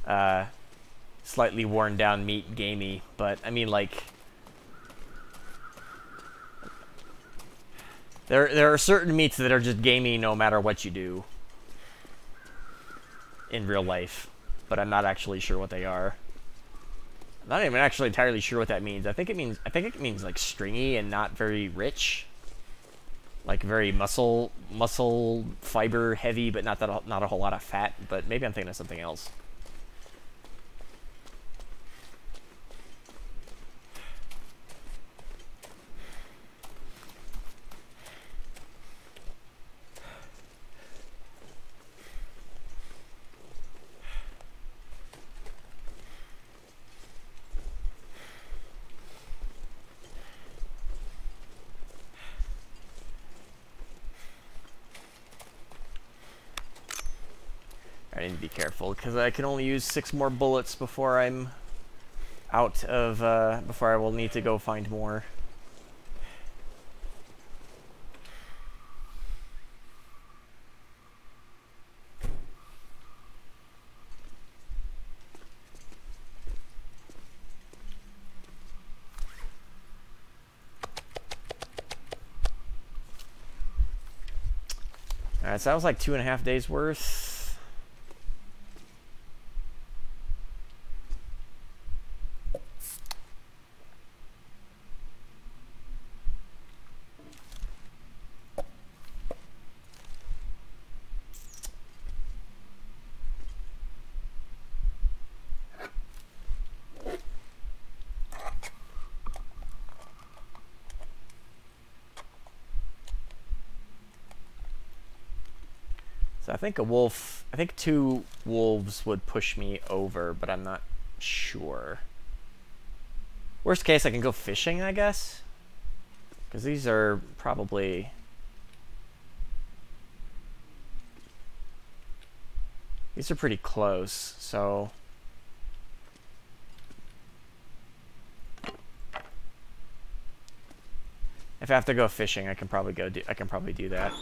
worn down meat gamey, but I mean like there are certain meats that are just gamey no matter what you do in real life, but I'm not actually sure what they are. I'm not even actually entirely sure what that means. I think it means like stringy and not very rich. Like very muscle fiber heavy, but not a whole lot of fat. But maybe I'm thinking of something else. I need to be careful because I can only use 6 more bullets before I'm out of before I will need to go find more. Alright, so that was like 2.5 days worth. I think I think 2 wolves would push me over, but I'm not sure. Worst case, I can go fishing, I guess. Because these are probably... These are pretty close, so... If I have to go fishing, I can probably do that.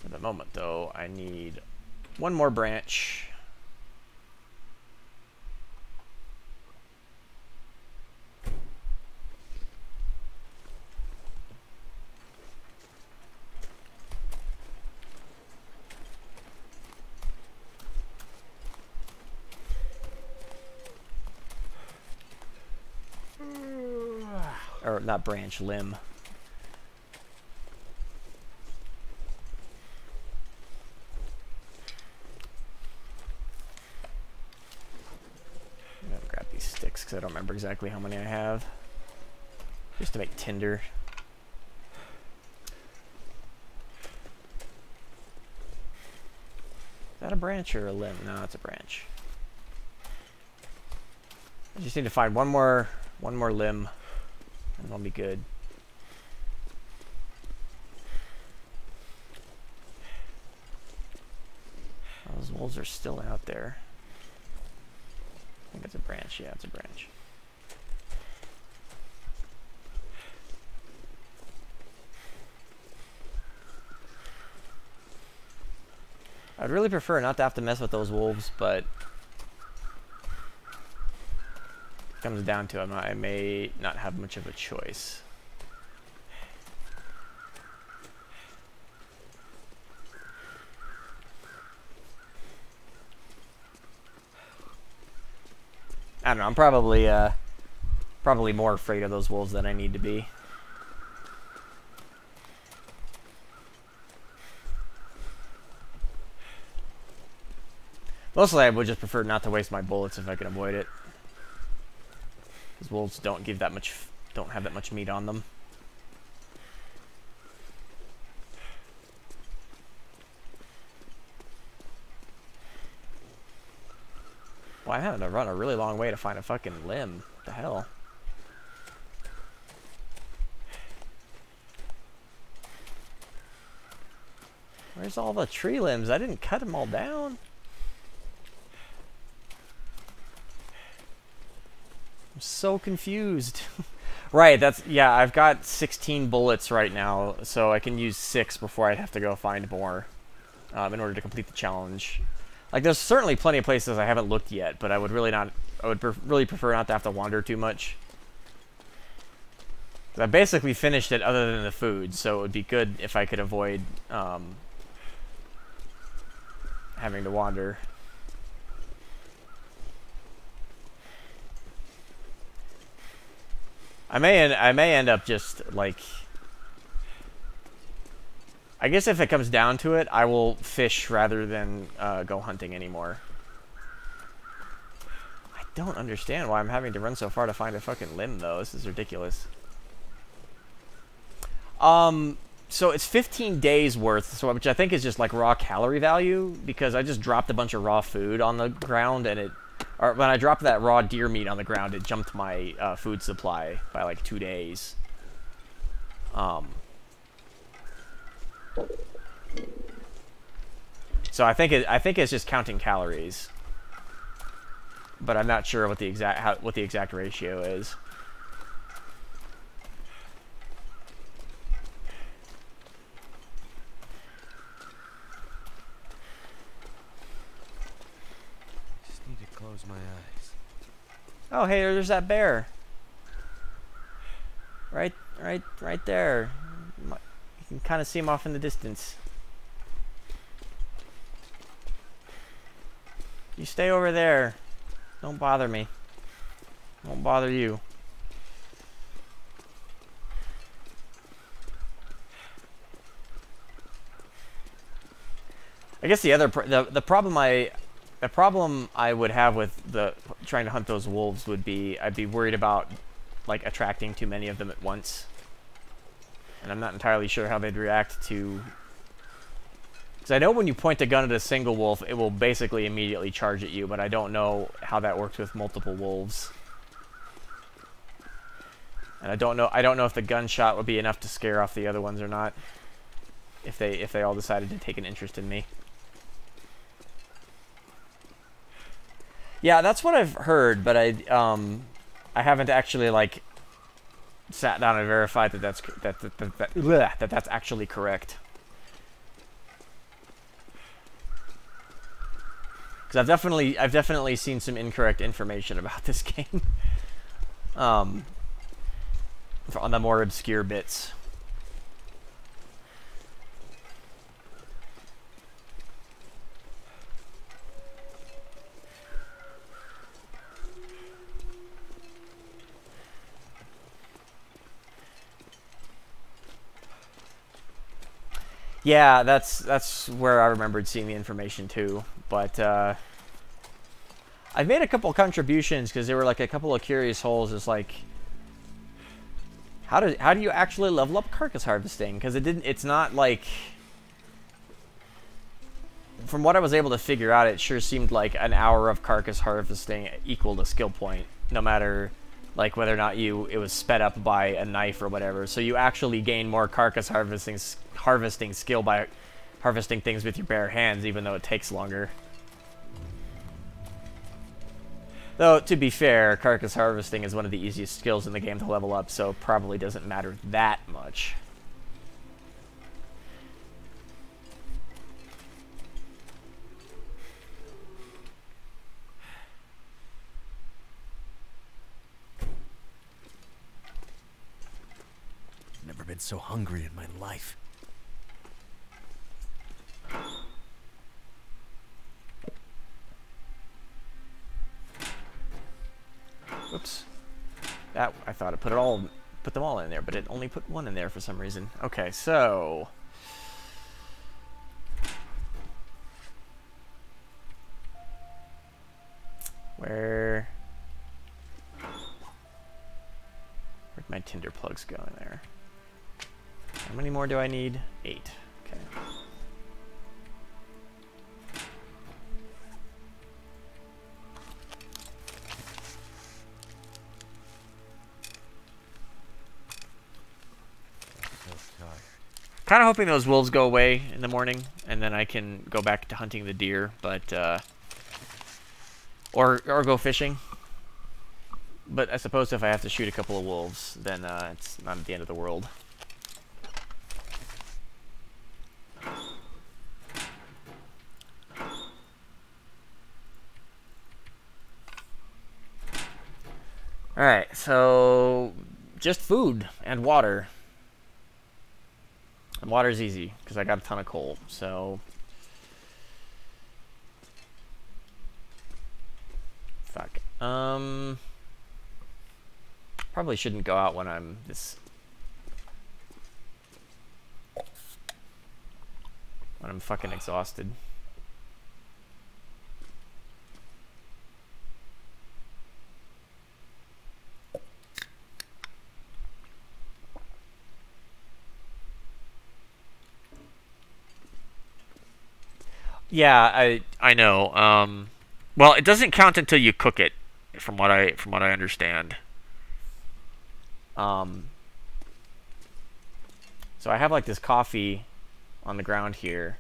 At the moment, though, I need 1 more branch. Or not branch, limb. I'm gonna grab these sticks because I don't remember exactly how many I have. Just to make tinder. Is that a branch or a limb? No, it's a branch. I just need to find one more limb, and I'll be good. Oh, those wolves are still out there. I think it's a branch. Yeah, it's a branch. I'd really prefer not to have to mess with those wolves, but it comes down to it, I may not have much of a choice. I don't know, I'm probably more afraid of those wolves than I need to be. Mostly I would just prefer not to waste my bullets if I can avoid it. Because wolves don't have that much meat on them. Well, I'm having to run a really long way to find a fucking limb. What the hell? Where's all the tree limbs? I didn't cut them all down. I'm so confused. Right, yeah, I've got 16 bullets right now, so I can use 6 before I'd have to go find more in order to complete the challenge. Like, there's certainly plenty of places I haven't looked yet, but I would really not. I would really prefer not to have to wander too much. I basically finished it other than the food, so it would be good if I could avoid having to wander. I may end up just like. I guess if it comes down to it, I will fish rather than go hunting anymore. I don't understand why I'm having to run so far to find a fucking limb, though. This is ridiculous. So it's 15 days worth, so which I think is just like raw calorie value, because I just dropped a bunch of raw food on the ground, and or when I dropped that raw deer meat on the ground, it jumped my food supply by like 2 days. So I think it's just counting calories, but I'm not sure what the exact ratio is.
Just need to close my eyes.
Oh, hey, there's that bear. Right there. You can kind of see him off in the distance. You stay over there. Don't bother me. Won't bother you. I guess the problem I would have with trying to hunt those wolves would be I'd be worried about like attracting too many of them at once. And I'm not entirely sure how they'd react to. Because I know when you point a gun at a single wolf, it will basically immediately charge at you, but I don't know how that works with multiple wolves. And I don't know if the gunshot would be enough to scare off the other ones or not. If they all decided to take an interest in me. Yeah, that's what I've heard, but I haven't actually like sat down and verified that that's actually correct. Because I've definitely seen some incorrect information about this game. On the more obscure bits. Yeah, that's where I remembered seeing the information too. But I've made a couple contributions because there were like a couple of curious holes. It's like, how do you actually level up carcass harvesting? Because it's not like, from what I was able to figure out, it sure seemed like an hour of carcass harvesting equaled a skill point, no matter like whether or not it was sped up by a knife or whatever. So you actually gain more carcass harvesting skill by harvesting things with your bare hands, even though it takes longer. Though, to be fair, carcass harvesting is one of the easiest skills in the game to level up, so probably doesn't matter that much.
Never been so hungry in my life.
Whoops. That, I thought it put them all in there, but it only put one in there for some reason. Okay, so Where'd my tinder plugs go in there? How many more do I need? 8. Okay. Kind of hoping those wolves go away in the morning, and then I can go back to hunting the deer, but or go fishing. But I suppose if I have to shoot a couple of wolves, then it's not the end of the world. All right, so just food and water. And water's easy, because I got a ton of coal, so... Fuck. Probably shouldn't go out when I'm this... when I'm fucking exhausted. Yeah, I know. Well, it doesn't count until you cook it, from what I understand. So I have like this coffee on the ground here.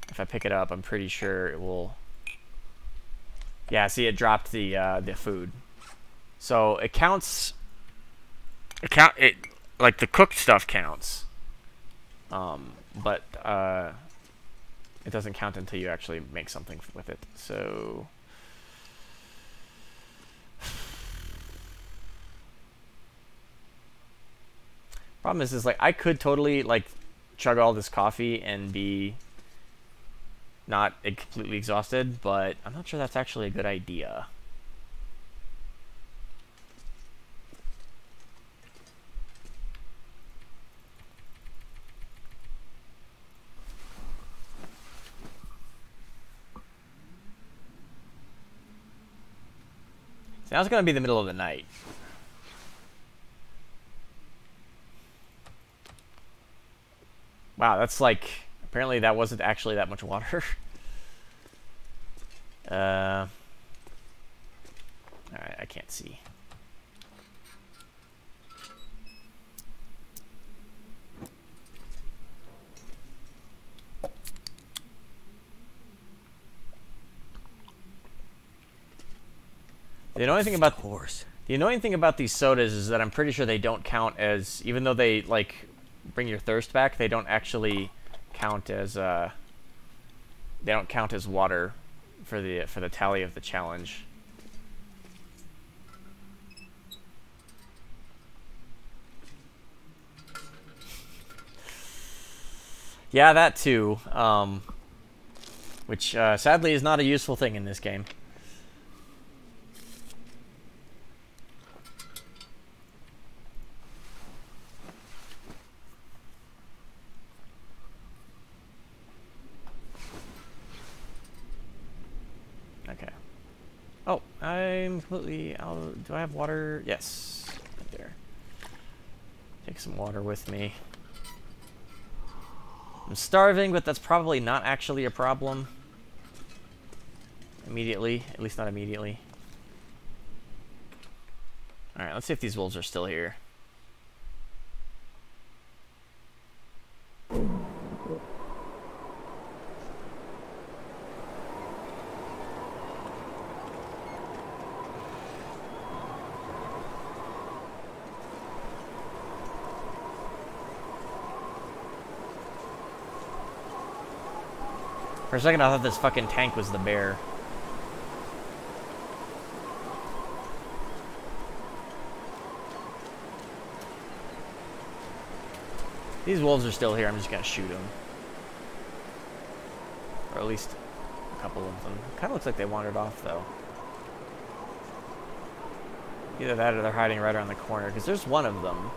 If I pick it up, I'm pretty sure it will. Yeah, see, it dropped the food. So it counts. It like the cooked stuff counts. But it doesn't count until you actually make something with it. So problem is like I could totally like chug all this coffee and be not completely exhausted, but I'm not sure that's actually a good idea. Now it's going to be the middle of the night. Wow, that's like... Apparently that wasn't actually that much water. Alright, I can't see. The annoying thing about these sodas is that I'm pretty sure they don't count as, even though they like bring your thirst back, they don't actually count as water for the tally of the challenge. Yeah, that too. Which sadly is not a useful thing in this game. Okay. Oh, I'm completely out. Do I have water? Yes. Right there. Take some water with me. I'm starving, but that's probably not actually a problem. Immediately. At least not immediately. Alright, let's see if these wolves are still here. For a second, I thought this fucking tank was the bear. These wolves are still here. I'm just gonna shoot them. Or at least a couple of them. Kind of looks like they wandered off, though. Either that or they're hiding right around the corner, because there's one of them.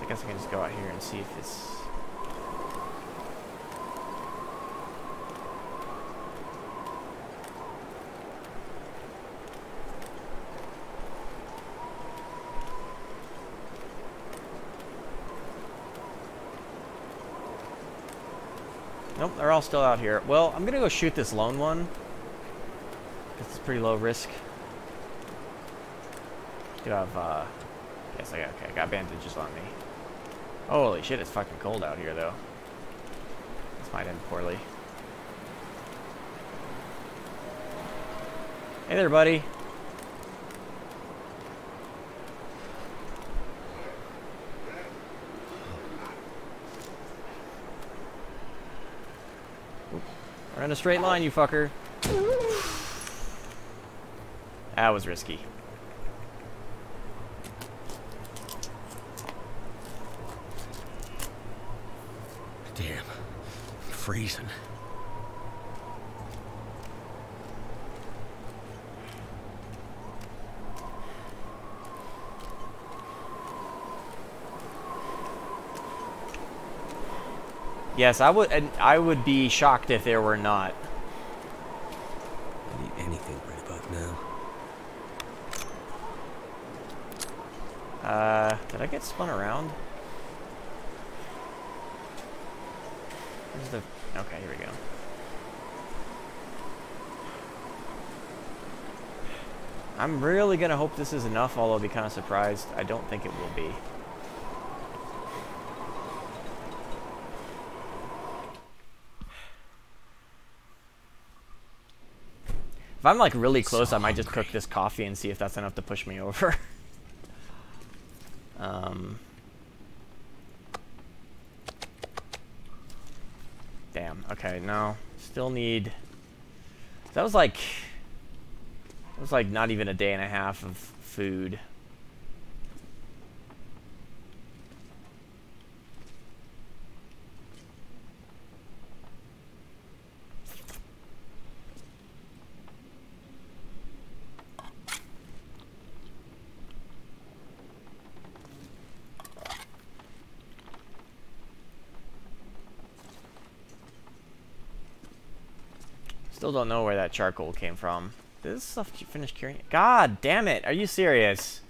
I guess I can just go out here and see if it's... Nope, they're all still out here. Well, I'm gonna go shoot this lone one. Because it's pretty low risk. Do have, yes, okay, I got bandages on me. Holy shit, it's fucking cold out here, though. This might end poorly. Hey there, buddy. We're in a straight line, you fucker. That was risky.
Damn. I'm freezing.
Yes, I would be shocked if there were not.
I need anything right about now.
Did I get spun around? Where's the... Okay, here we go. I'm really gonna hope this is enough, although I'll be kind of surprised. I don't think it will be. If I'm like really close, I might just cook this coffee and see if that's enough to push me over. Damn. Okay, no. Still need... That was like not even a day and a half of food. Still don't know where that charcoal came from. Did this stuff finish curing? God damn it! Are you serious?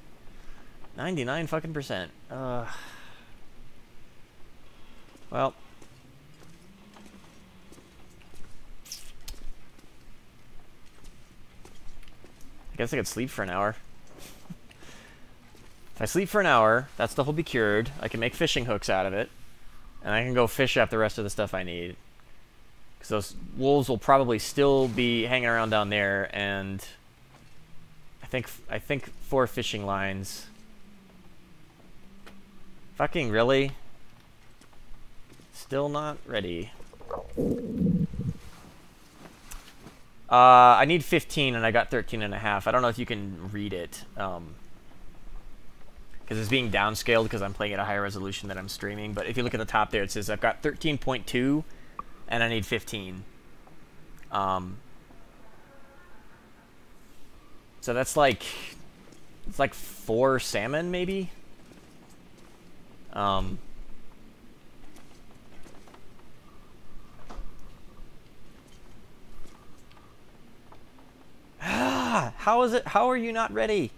99 fucking %. Well. I guess I could sleep for an hour. If I sleep for an hour, that stuff will be cured. I can make fishing hooks out of it. And I can go fish up the rest of the stuff I need. Because those wolves will probably still be hanging around down there, and I think 4 fishing lines. Fucking really? Still not ready. I need 15 and I got 13.5. I don't know if you can read it. Because it's being downscaled because I'm playing at a higher resolution than I'm streaming. But if you look at the top there, it says I've got 13.2 and I need 15. So that's like... It's like 4 salmon, maybe? How is it? How are you not ready?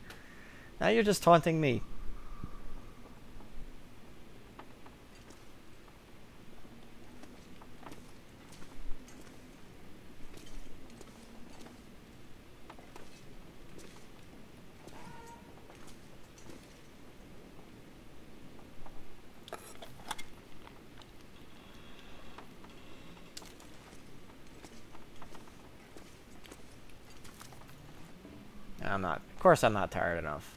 Now you're just taunting me. I'm not. Of course I'm not tired enough.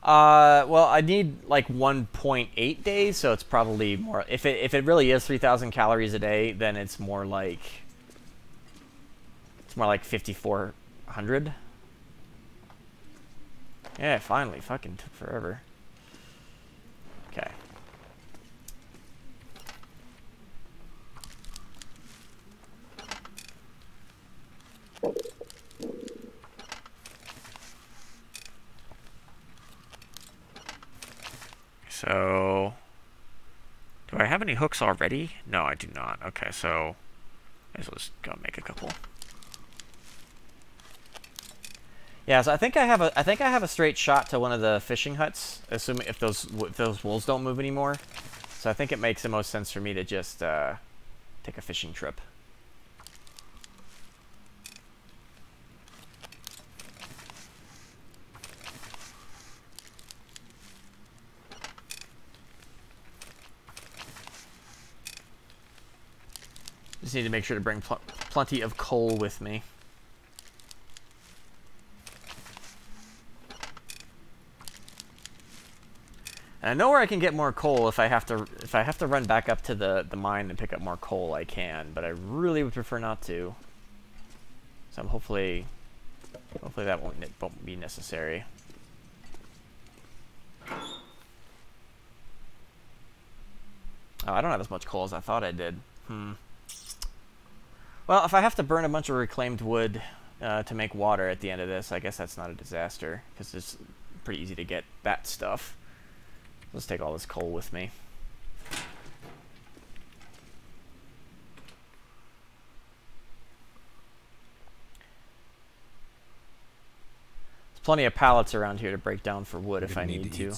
Well, I need like 1.8 days, so it's probably more. If it really is 3,000 calories a day, then it's more like 5,400. Yeah, finally, fucking took forever. Okay. So, do I have any hooks already? No, I do not. Okay, so I guess I'll just go make a couple. Yeah, so I think I have a straight shot to one of the fishing huts, assuming if those wolves don't move anymore. So I think it makes the most sense for me to just take a fishing trip. Just need to make sure to bring plenty of coal with me. And I know where I can get more coal if I have to run back up to the mine and pick up more coal. I can, but I really would prefer not to. So hopefully that won't be necessary. Oh, I don't have as much coal as I thought I did. Well, if I have to burn a bunch of reclaimed wood to make water at the end of this, I guess that's not a disaster, because it's pretty easy to get that stuff. Let's take all this coal with me. There's plenty of pallets around here to break down for wood if I need to.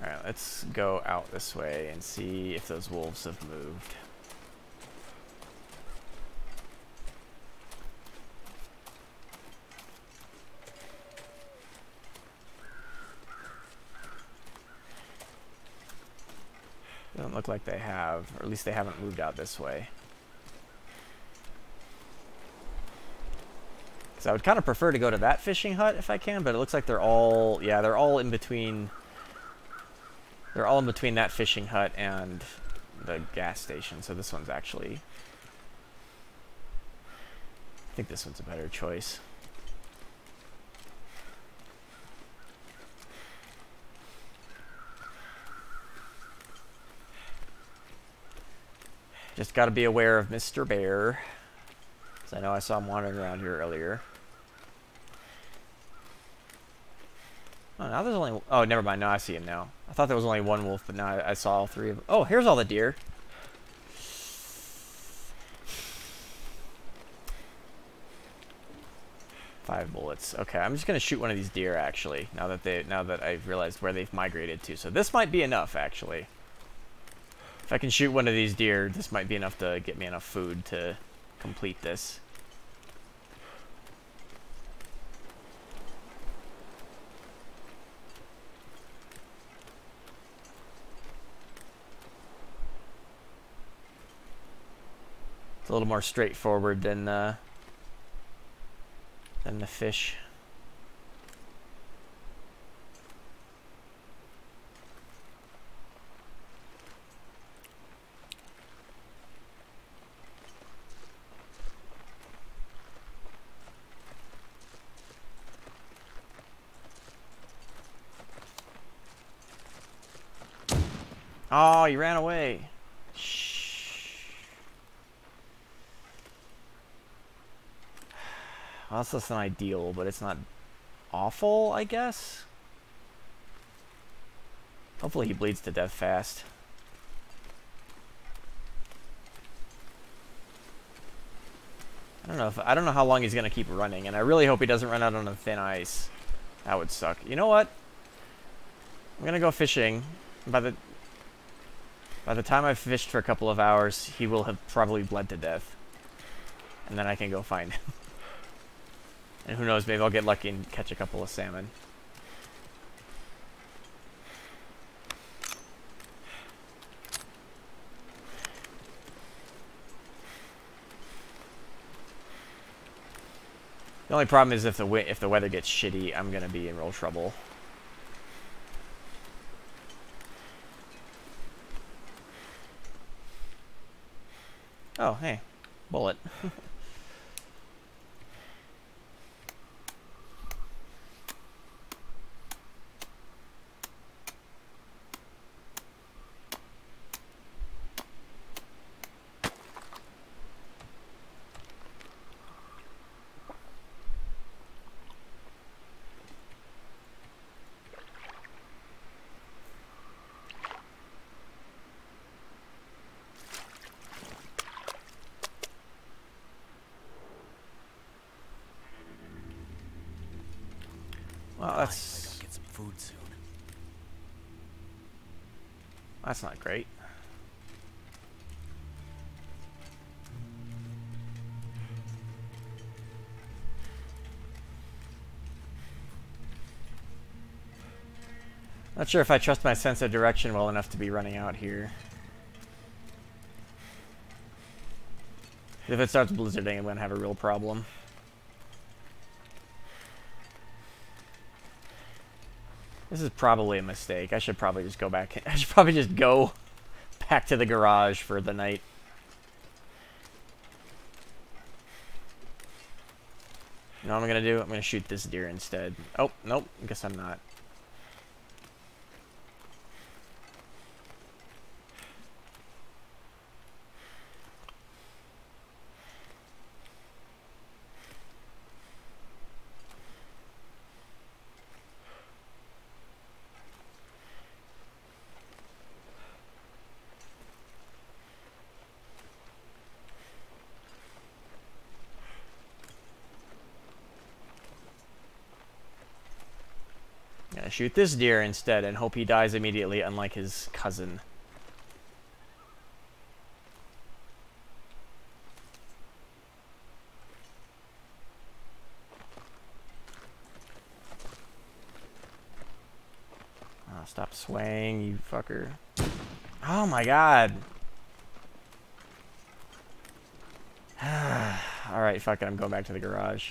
Alright, let's go out this way and see if those wolves have moved. Doesn't look like they have, or at least they haven't moved out this way. Because I would kind of prefer to go to that fishing hut if I can, but it looks like they're all, yeah, they're all in between. They're all in between that fishing hut and the gas station, so this one's actually... I think this one's a better choice. Just gotta be aware of Mr. Bear, because I know I saw him wandering around here earlier. Oh, now there's only... Oh, never mind. No, I see him now. I thought there was only one wolf, but now I saw all three of them. Oh, here's all the deer. Five bullets. Okay, I'm just gonna shoot one of these deer actually. Now that I've realized where they've migrated to. So this might be enough actually. If I can shoot one of these deer, this might be enough to get me enough food to complete this. It's a little more straightforward than the fish. Oh, you ran away. Well, that's less than ideal, but it's not awful, I guess. Hopefully he bleeds to death fast. I don't know how long he's gonna keep running, and I really hope he doesn't run out on the thin ice. That would suck. You know what? I'm gonna go fishing. By the time I've fished for a couple of hours, he will have probably bled to death. And then I can go find him. And who knows, maybe I'll get lucky and catch a couple of salmon. The only problem is if the weather gets shitty, I'm gonna be in real trouble. Oh, hey, bullet. Well,
I think I'll get some food soon.
that's not great. Not sure if I trust my sense of direction well enough to be running out here. If it starts blizzarding, I'm gonna have a real problem. This is probably a mistake. I should probably just go back. I should probably just go back to the garage for the night. You know what I'm gonna do? I'm gonna shoot this deer instead. Oh, nope. I guess I'm not. Gonna shoot this deer instead and hope he dies immediately, unlike his cousin. Oh, stop swaying, you fucker. Oh my god. Alright, fuck it, I'm going back to the garage.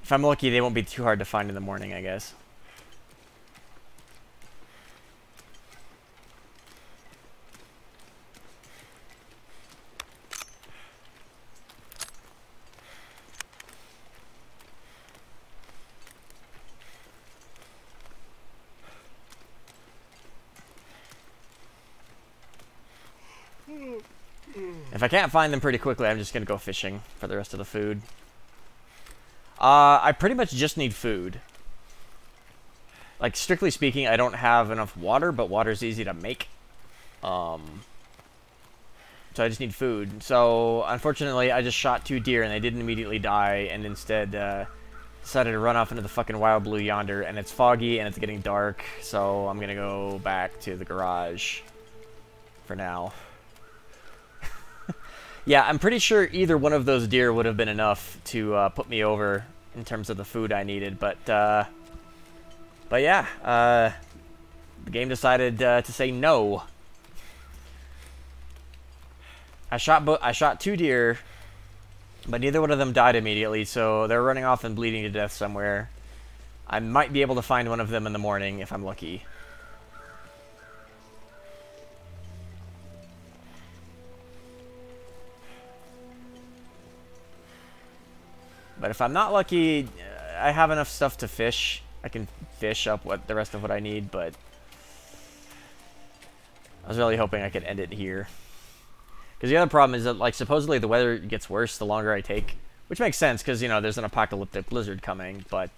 If I'm lucky, they won't be too hard to find in the morning, I guess. If I can't find them pretty quickly, I'm just gonna go fishing for the rest of the food. I pretty much just need food. Like, strictly speaking, I don't have enough water, but water's easy to make. So I just need food. So, unfortunately, I just shot 2 deer, and they didn't immediately die, and instead, decided to run off into the fucking wild blue yonder, and it's foggy, and it's getting dark, so I'm gonna go back to the garage for now. Yeah, I'm pretty sure either one of those deer would have been enough to put me over in terms of the food I needed, but yeah, the game decided to say no. I shot 2 deer, but neither one of them died immediately, so they're running off and bleeding to death somewhere. I might be able to find one of them in the morning if I'm lucky. But if I'm not lucky, I have enough stuff to fish. I can fish up the rest of what I need, but I was really hoping I could end it here. Because the other problem is that, like, supposedly the weather gets worse the longer I take. Which makes sense, because, you know, there's an apocalyptic blizzard coming, but,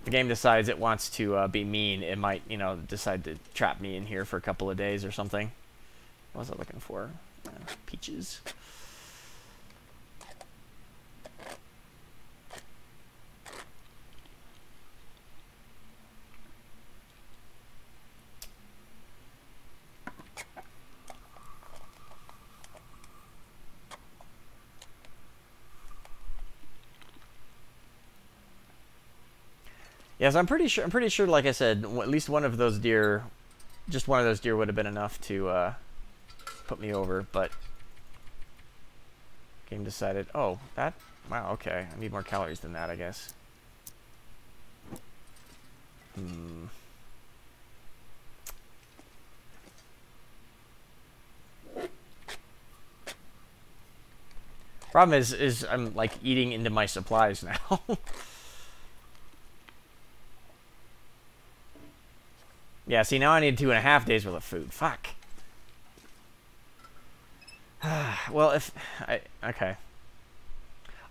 the game decides it wants to be mean, it might, you know, decide to trap me in here for a couple of days or something. What was I looking for? Peaches. Yes, I'm pretty sure, like I said, at least one of those deer, just one of those deer would have been enough to put me over, but game decided, oh, wow, okay, I need more calories than that, I guess. Problem is I'm, like, eating into my supplies now. Yeah, see, now I need 2.5 days worth of food. Fuck. Well, okay.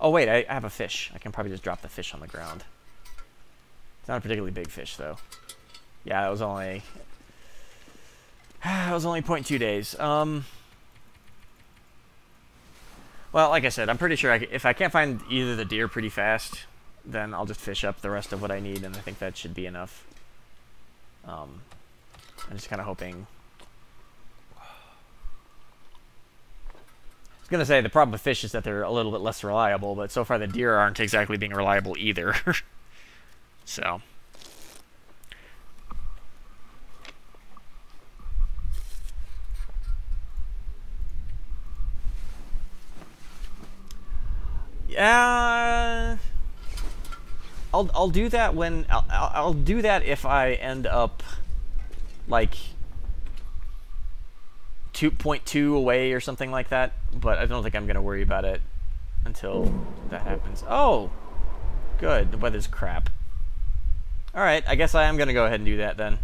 Oh, wait, I have a fish. I can probably just drop the fish on the ground. It's not a particularly big fish, though. Yeah, it was only... it was only 0.2 days. Well, like I said, I'm pretty sure if I can't find either the deer pretty fast, then I'll just fish up the rest of what I need, and I think that should be enough. I'm just kind of hoping... I was going to say, the problem with fish is that they're a little bit less reliable, but so far the deer aren't exactly being reliable either. So... yeah, I'll do that when I'll do that if I end up like 2.2 away or something like that. But I don't think I'm gonna worry about it until that happens. Oh, good. The weather's crap. All right, I guess I am gonna go ahead and do that then.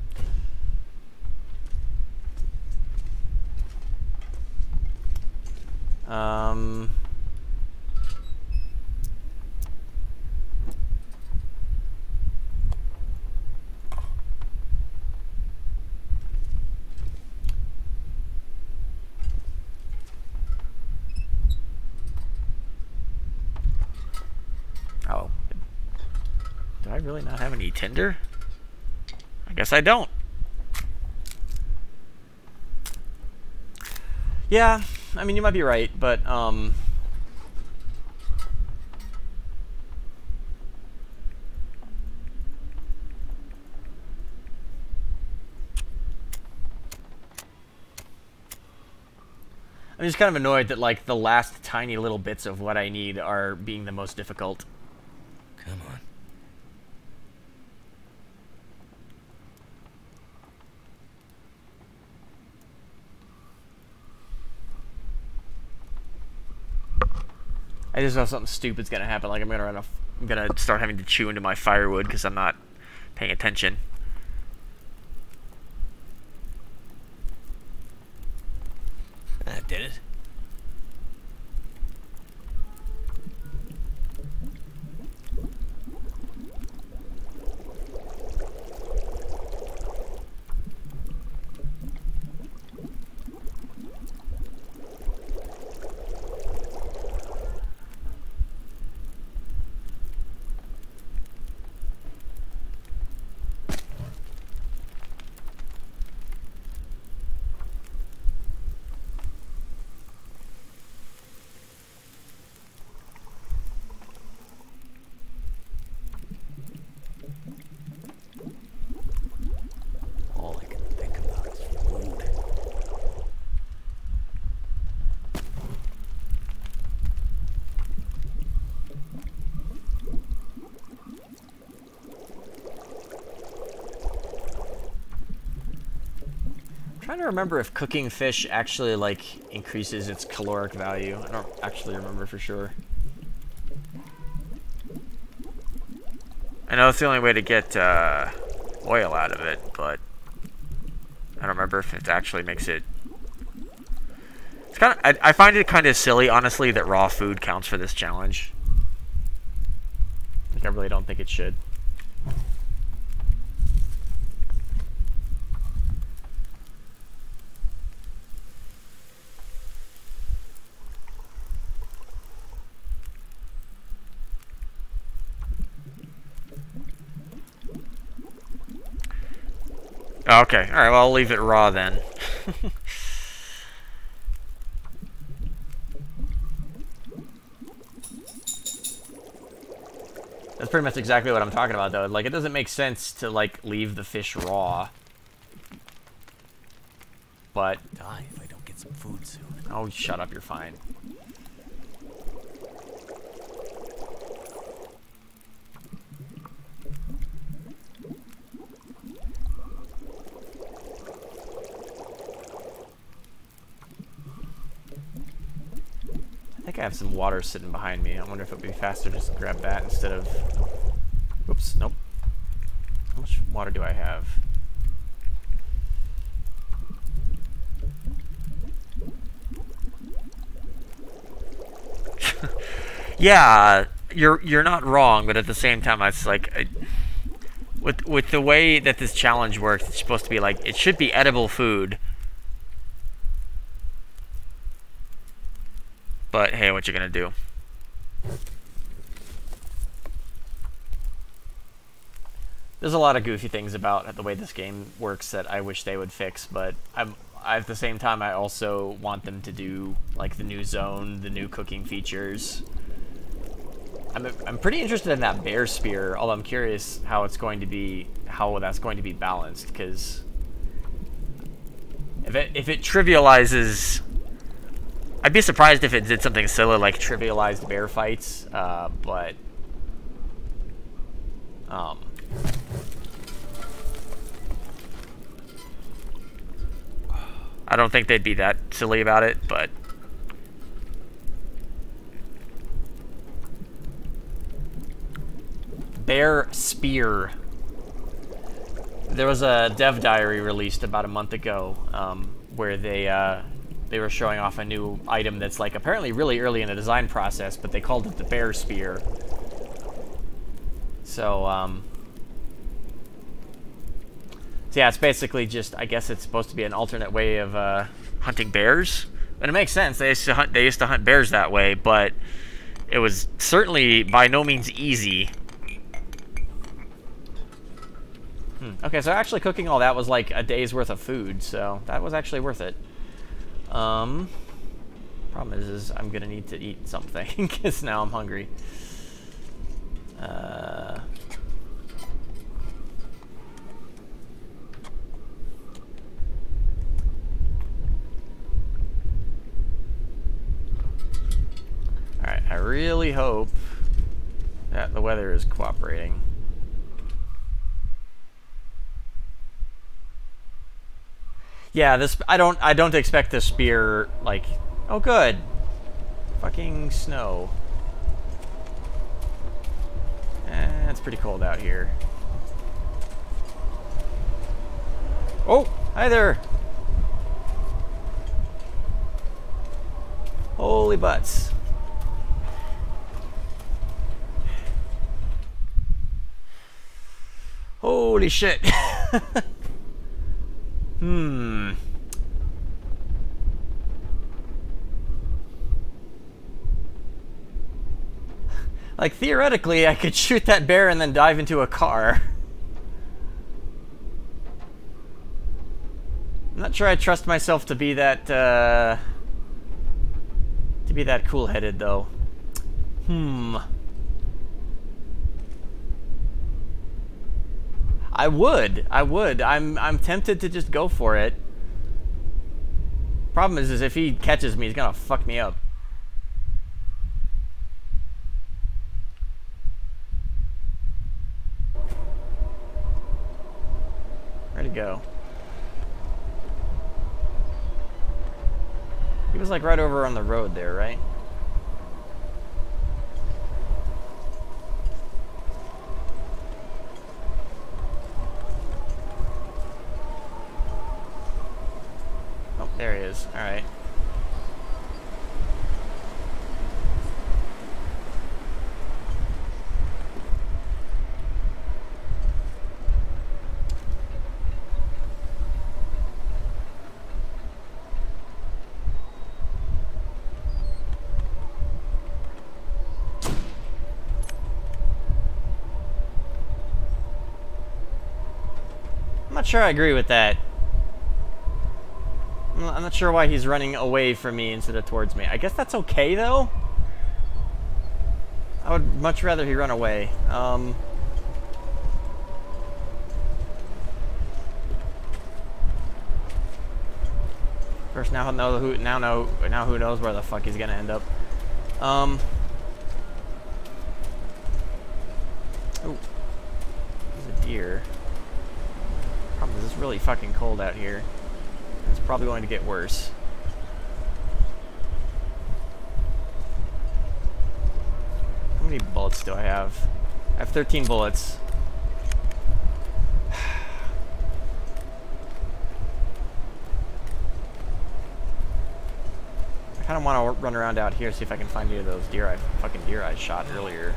Oh. Do I really not have any tinder? I guess I don't. Yeah, I mean, you might be right, but, I'm just kind of annoyed that, like, the last tiny little bits of what I need are being the most difficult.
Come on.
I just know something stupid's gonna happen. Like I'm gonna start having to chew into my firewood because I'm not paying attention.
That did it. All I can think about is food.
I'm trying to remember if cooking fish actually like increases its caloric value. I don't actually remember for sure. I know it's the only way to get oil out of it, but I don't remember if it actually makes it. It's kind of. I find it kind of silly, honestly, that raw food counts for this challenge. Like, I really don't think it should. Okay, alright, well, I'll leave it raw then. That's pretty much exactly what I'm talking about, though. Like, it doesn't make sense to, like, leave the fish raw. But...
Die if I don't get some food soon.
Oh, shut up, you're fine. I think I have some water sitting behind me. I wonder if it would be faster just to grab that instead of... Oops, nope. How much water do I have? Yeah, you're not wrong, but at the same time, it's like... With the way that this challenge works, it's supposed to be like, it should be edible food. But hey, what you gonna do? There's a lot of goofy things about the way this game works that I wish they would fix, but at the same time, I also want them to do like the new zone, the new cooking features. I'm pretty interested in that bear spear, although I'm curious how that's going to be balanced, because if it trivializes, I'd be surprised if it did something silly like trivialized bear fights, but I don't think they'd be that silly about it, but bear spear. There was a dev diary released about a month ago, where they were showing off a new item that's like apparently really early in the design process, but they called it the bear spear. So yeah, it's basically just, I guess it's supposed to be an alternate way of hunting bears, and it makes sense. They used to hunt bears that way, but it was certainly by no means easy. Okay, so actually cooking all that was like a day's worth of food, so that was actually worth it. Problem is I'm gonna need to eat something because now I'm hungry. Alright, I really hope that the weather is cooperating. Yeah, this I don't expect this spear, like, oh good. Fucking snow. It's pretty cold out here. Oh, hi there. Holy butts. Holy shit. Like, theoretically, I could shoot that bear and then dive into a car. I'm not sure I trust myself to be that, cool-headed, though. I would. I'm tempted to just go for it. Problem is if he catches me, he's gonna fuck me up. Where'd he go? He was like right over on the road there, right? Oh, there he is. All right. I'm not sure I agree with that. I'm not sure why he's running away from me instead of towards me. I guess that's okay, though. I would much rather he run away. First, now who knows where the fuck he's gonna end up. Oh, there's a deer. Problem is, it's really fucking cold out here. It's probably going to get worse. How many bullets do I have? I have 13 bullets. I kind of want to run around out here, see if I can find any of those deer I shot earlier.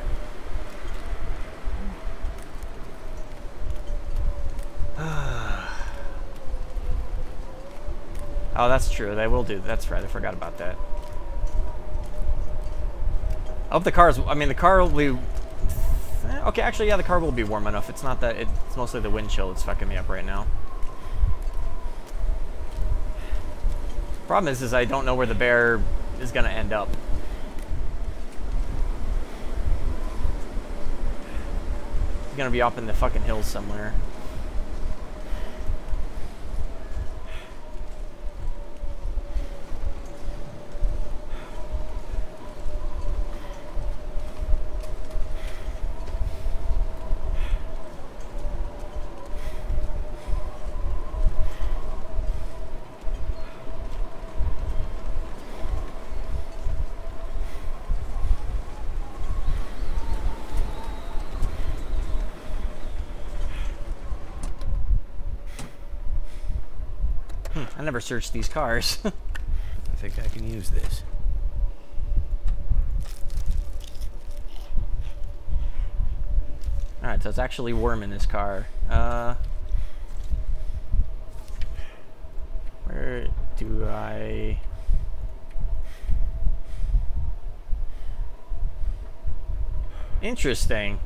Oh, that's true. They will do. That's right. I forgot about that. I hope the car's... I mean, the car will be... Okay, actually, yeah, the car will be warm enough. It's not that... It's mostly the wind chill that's fucking me up right now. Problem is I don't know where the bear is going to end up. He's going to be up in the fucking hills somewhere. I never searched these cars.
I think I can use this.
Alright, so it's actually warm in this car. Where do I... Interesting.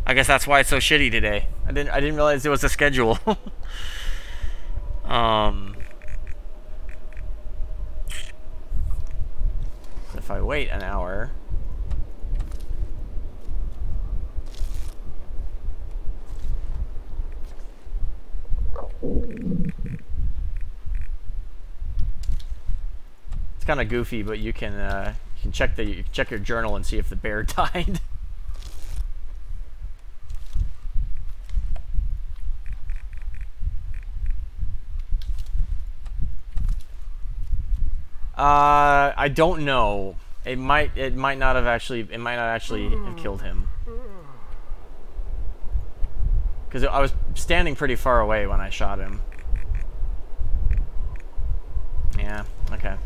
I guess that's why it's so shitty today. I didn't realize there was a schedule. So if I wait an hour, it's kind of goofy, but you can check your journal and see if the bear died. I don't know. It might not actually have killed him. Because I was standing pretty far away when I shot him. Yeah, okay.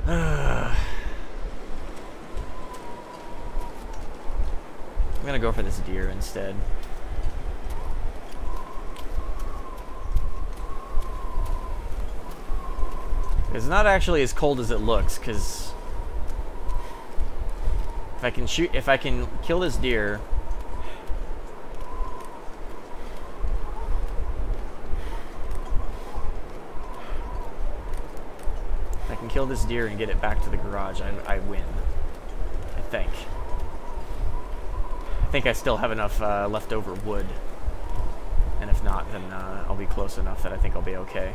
I'm gonna go for this deer instead. It's not actually as cold as it looks, because if I can kill this deer, if I can kill this deer and get it back to the garage, I win. I think. I think I still have enough leftover wood, and if not, then I'll be close enough that I think I'll be okay.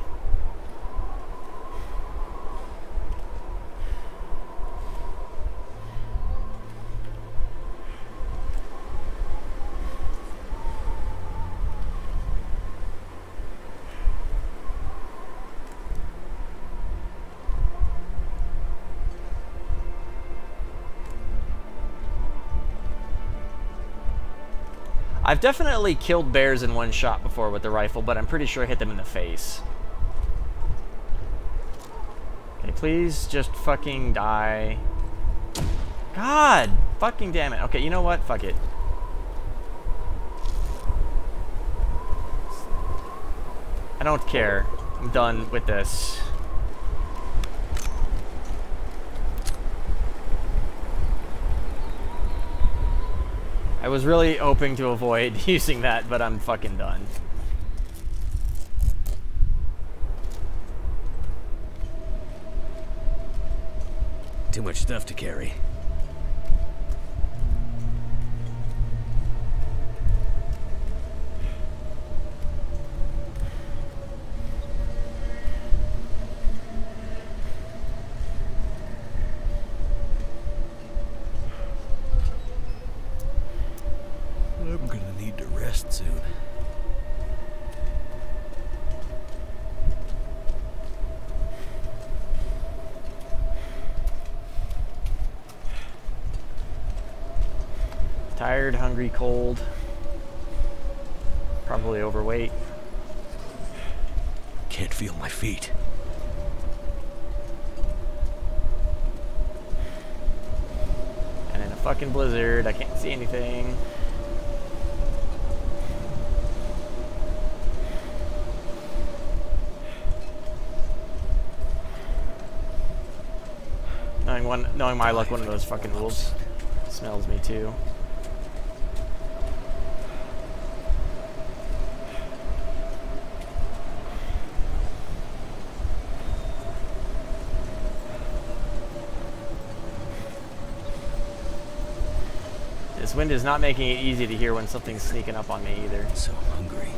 I've definitely killed bears in one shot before with the rifle, but I'm pretty sure I hit them in the face. Okay, please just fucking die. God! Fucking damn it. Okay, you know what? Fuck it. I don't care. I'm done with this. I was really hoping to avoid using that, but I'm fucking done.
Too much stuff to carry. I'm gonna need to rest soon.
Tired, hungry, cold. Probably overweight.
Can't feel my feet.
fucking blizzard. I can't see anything. Knowing my luck, one of those fucking wolves smells me too. This wind is not making it easy to hear when something's sneaking up on me either.
So hungry.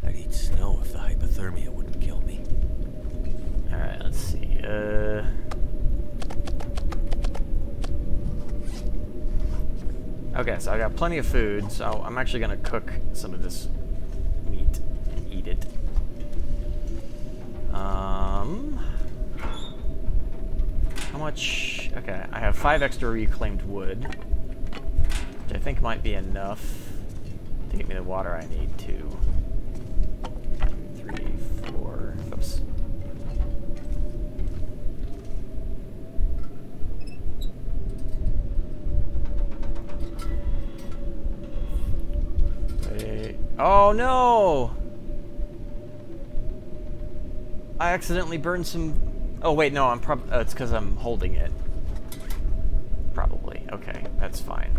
I'd eat snow if the hypothermia wouldn't kill me.
Alright, let's see. Okay, so I got plenty of food, so I'm actually gonna cook some of this meat and eat it. How much? Okay, I have 5 extra reclaimed wood, which I think might be enough to get me the water I need. 2, 3, 4. Oops. Oh no! I accidentally burned some... Oh wait, no, it's because I'm holding it. Probably. Okay, that's fine.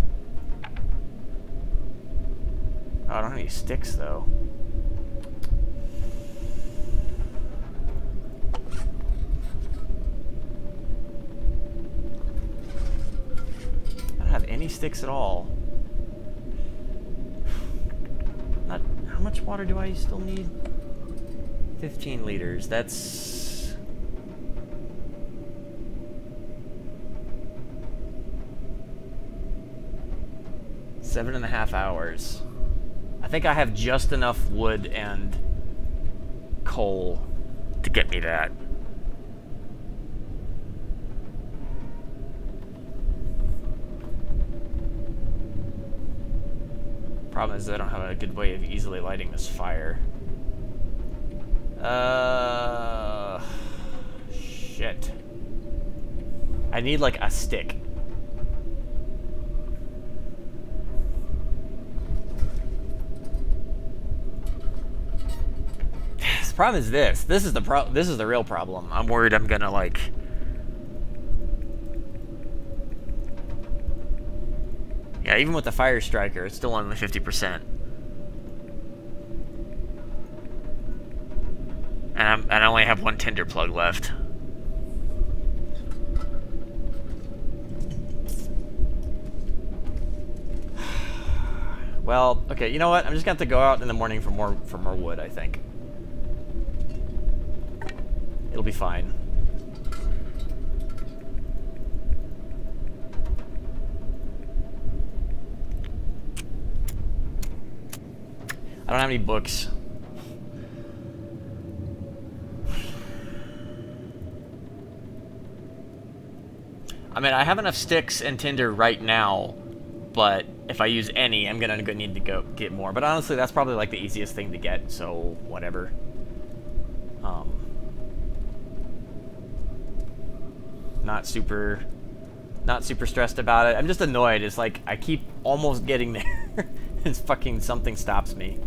Oh, I don't have any sticks though. I don't have any sticks at all. How much water do I still need? 15 liters. That's... seven and a half hours. I think I have just enough wood and coal to get me that. Problem is I don't have a good way of easily lighting this fire. Shit. I need like a stick. The problem is this. This is the real problem. I'm worried I'm gonna like... Yeah, even with the fire striker, it's still only 50%. And I only have 1 tinder plug left. Well, okay, you know what? I'm just gonna have to go out in the morning for more wood, I think. It'll be fine. I don't have any books. I mean, I have enough sticks and tinder right now, but if I use any, I'm gonna need to go get more. But honestly, that's probably like the easiest thing to get, so whatever. Not super stressed about it. I'm just annoyed. It's like I keep almost getting there. It's fucking something stops me.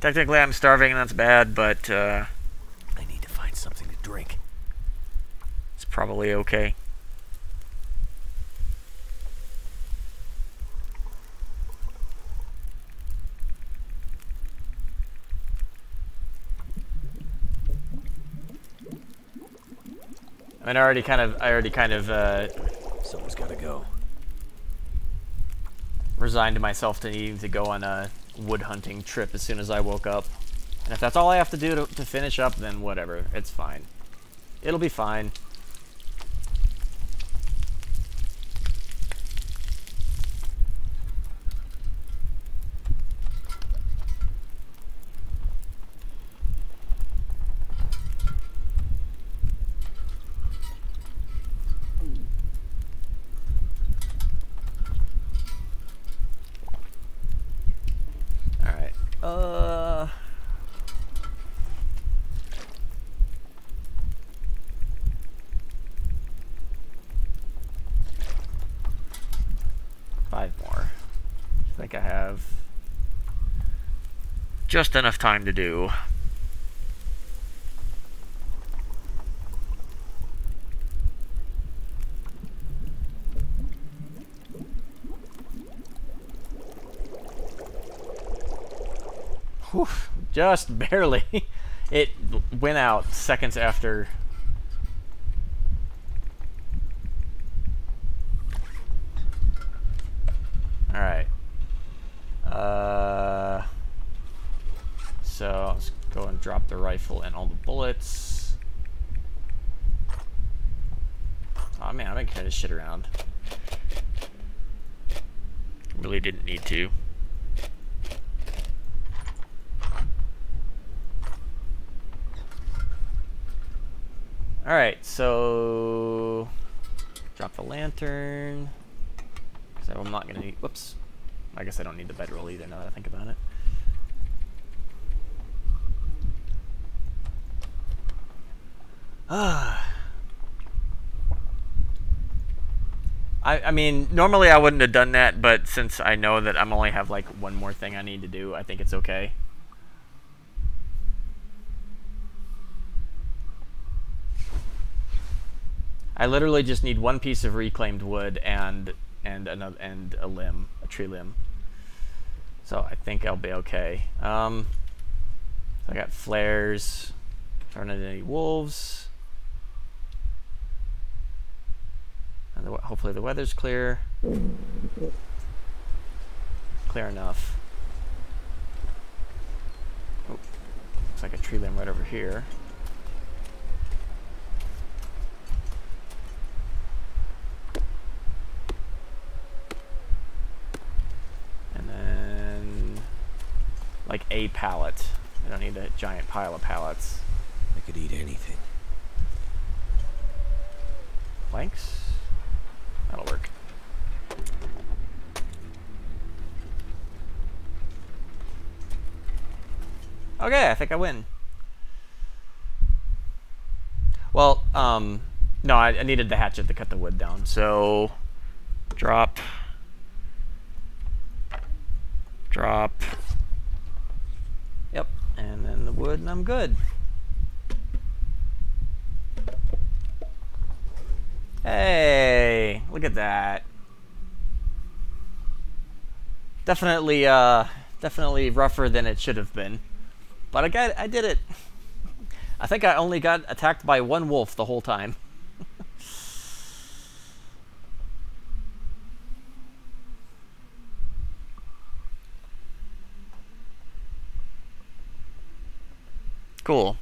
Technically, I'm starving, and that's bad, but
I need to find something to drink.
It's probably okay. I mean, I already kind of
Someone's gotta go.
resigned myself to needing to go on a wood hunting trip as soon as I woke up. And if that's all I have to do to finish up, then whatever. It's fine. It'll be fine. Alright. 5 more. I think I have just enough time to do. Whew, just barely. It went out seconds after. Alright. So let's go and drop the rifle and all the bullets. Oh man, I've been carrying this shit around. Really didn't need to. Alright, so drop the lantern. So I'm not gonna need, whoops. I guess I don't need the bedroll either now that I think about it. I mean, normally I wouldn't have done that, but since I know that I'm only have like one more thing I need to do, I think it's okay. I literally just need one piece of reclaimed wood and a limb, a tree limb. So I think I'll be okay. So I got flares. Turn into any wolves. And hopefully the weather's clear. Clear enough. Oh, looks like a tree limb right over here. And then like a pallet. I don't need a giant pile of pallets.
I could eat anything.
Planks? That'll work. Okay, I think I win. Well, no, I needed the hatchet to cut the wood down. So, drop. Drop. Yep, and then the wood, and I'm good. Hey, look at that. Definitely, definitely rougher than it should have been. But I did it. I think I only got attacked by one wolf the whole time. Cool.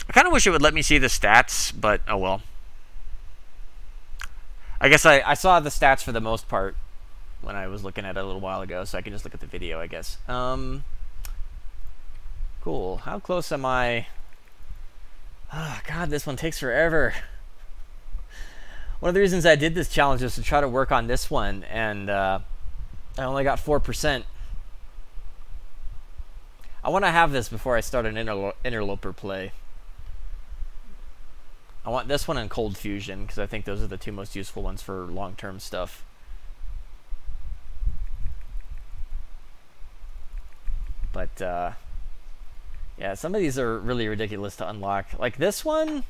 I kind of wish it would let me see the stats, but oh well. I guess I saw the stats for the most part when I was looking at it a little while ago, so I can just look at the video, I guess. Cool. How close am I? Oh, God, this one takes forever. One of the reasons I did this challenge was to try to work on this one, and I only got 4%. I want to have this before I start an interloper play. I want this one and Cold Fusion, because I think those are the two most useful ones for long-term stuff. But, yeah, some of these are really ridiculous to unlock. Like this one,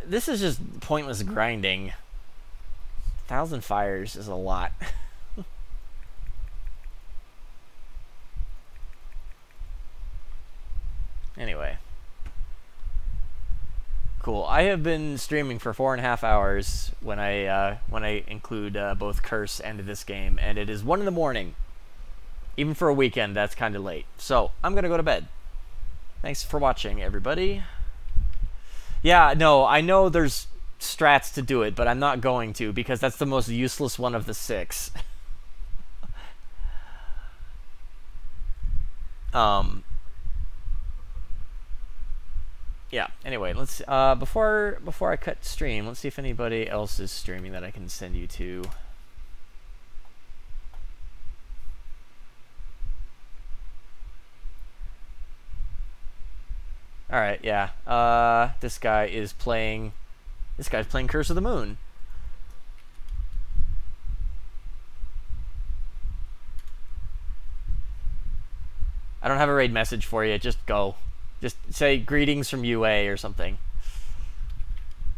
this is just pointless grinding. 1,000 fires is a lot. Anyway, Cool. I have been streaming for 4.5 hours when I include both Curse and this game, and it is 1 in the morning. Even for a weekend, that's kind of late. So I'm gonna go to bed. Thanks for watching, everybody. Yeah, no, I know there's strats to do it, but I'm not going to because that's the most useless one of the 6. Yeah, anyway, let's before I cut stream, let's see if anybody else is streaming that I can send you to. All right, yeah. This guy's playing Curse of the Moon. I don't have a raid message for you. Just go. Just say greetings from UA or something.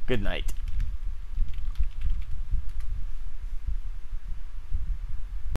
Good night.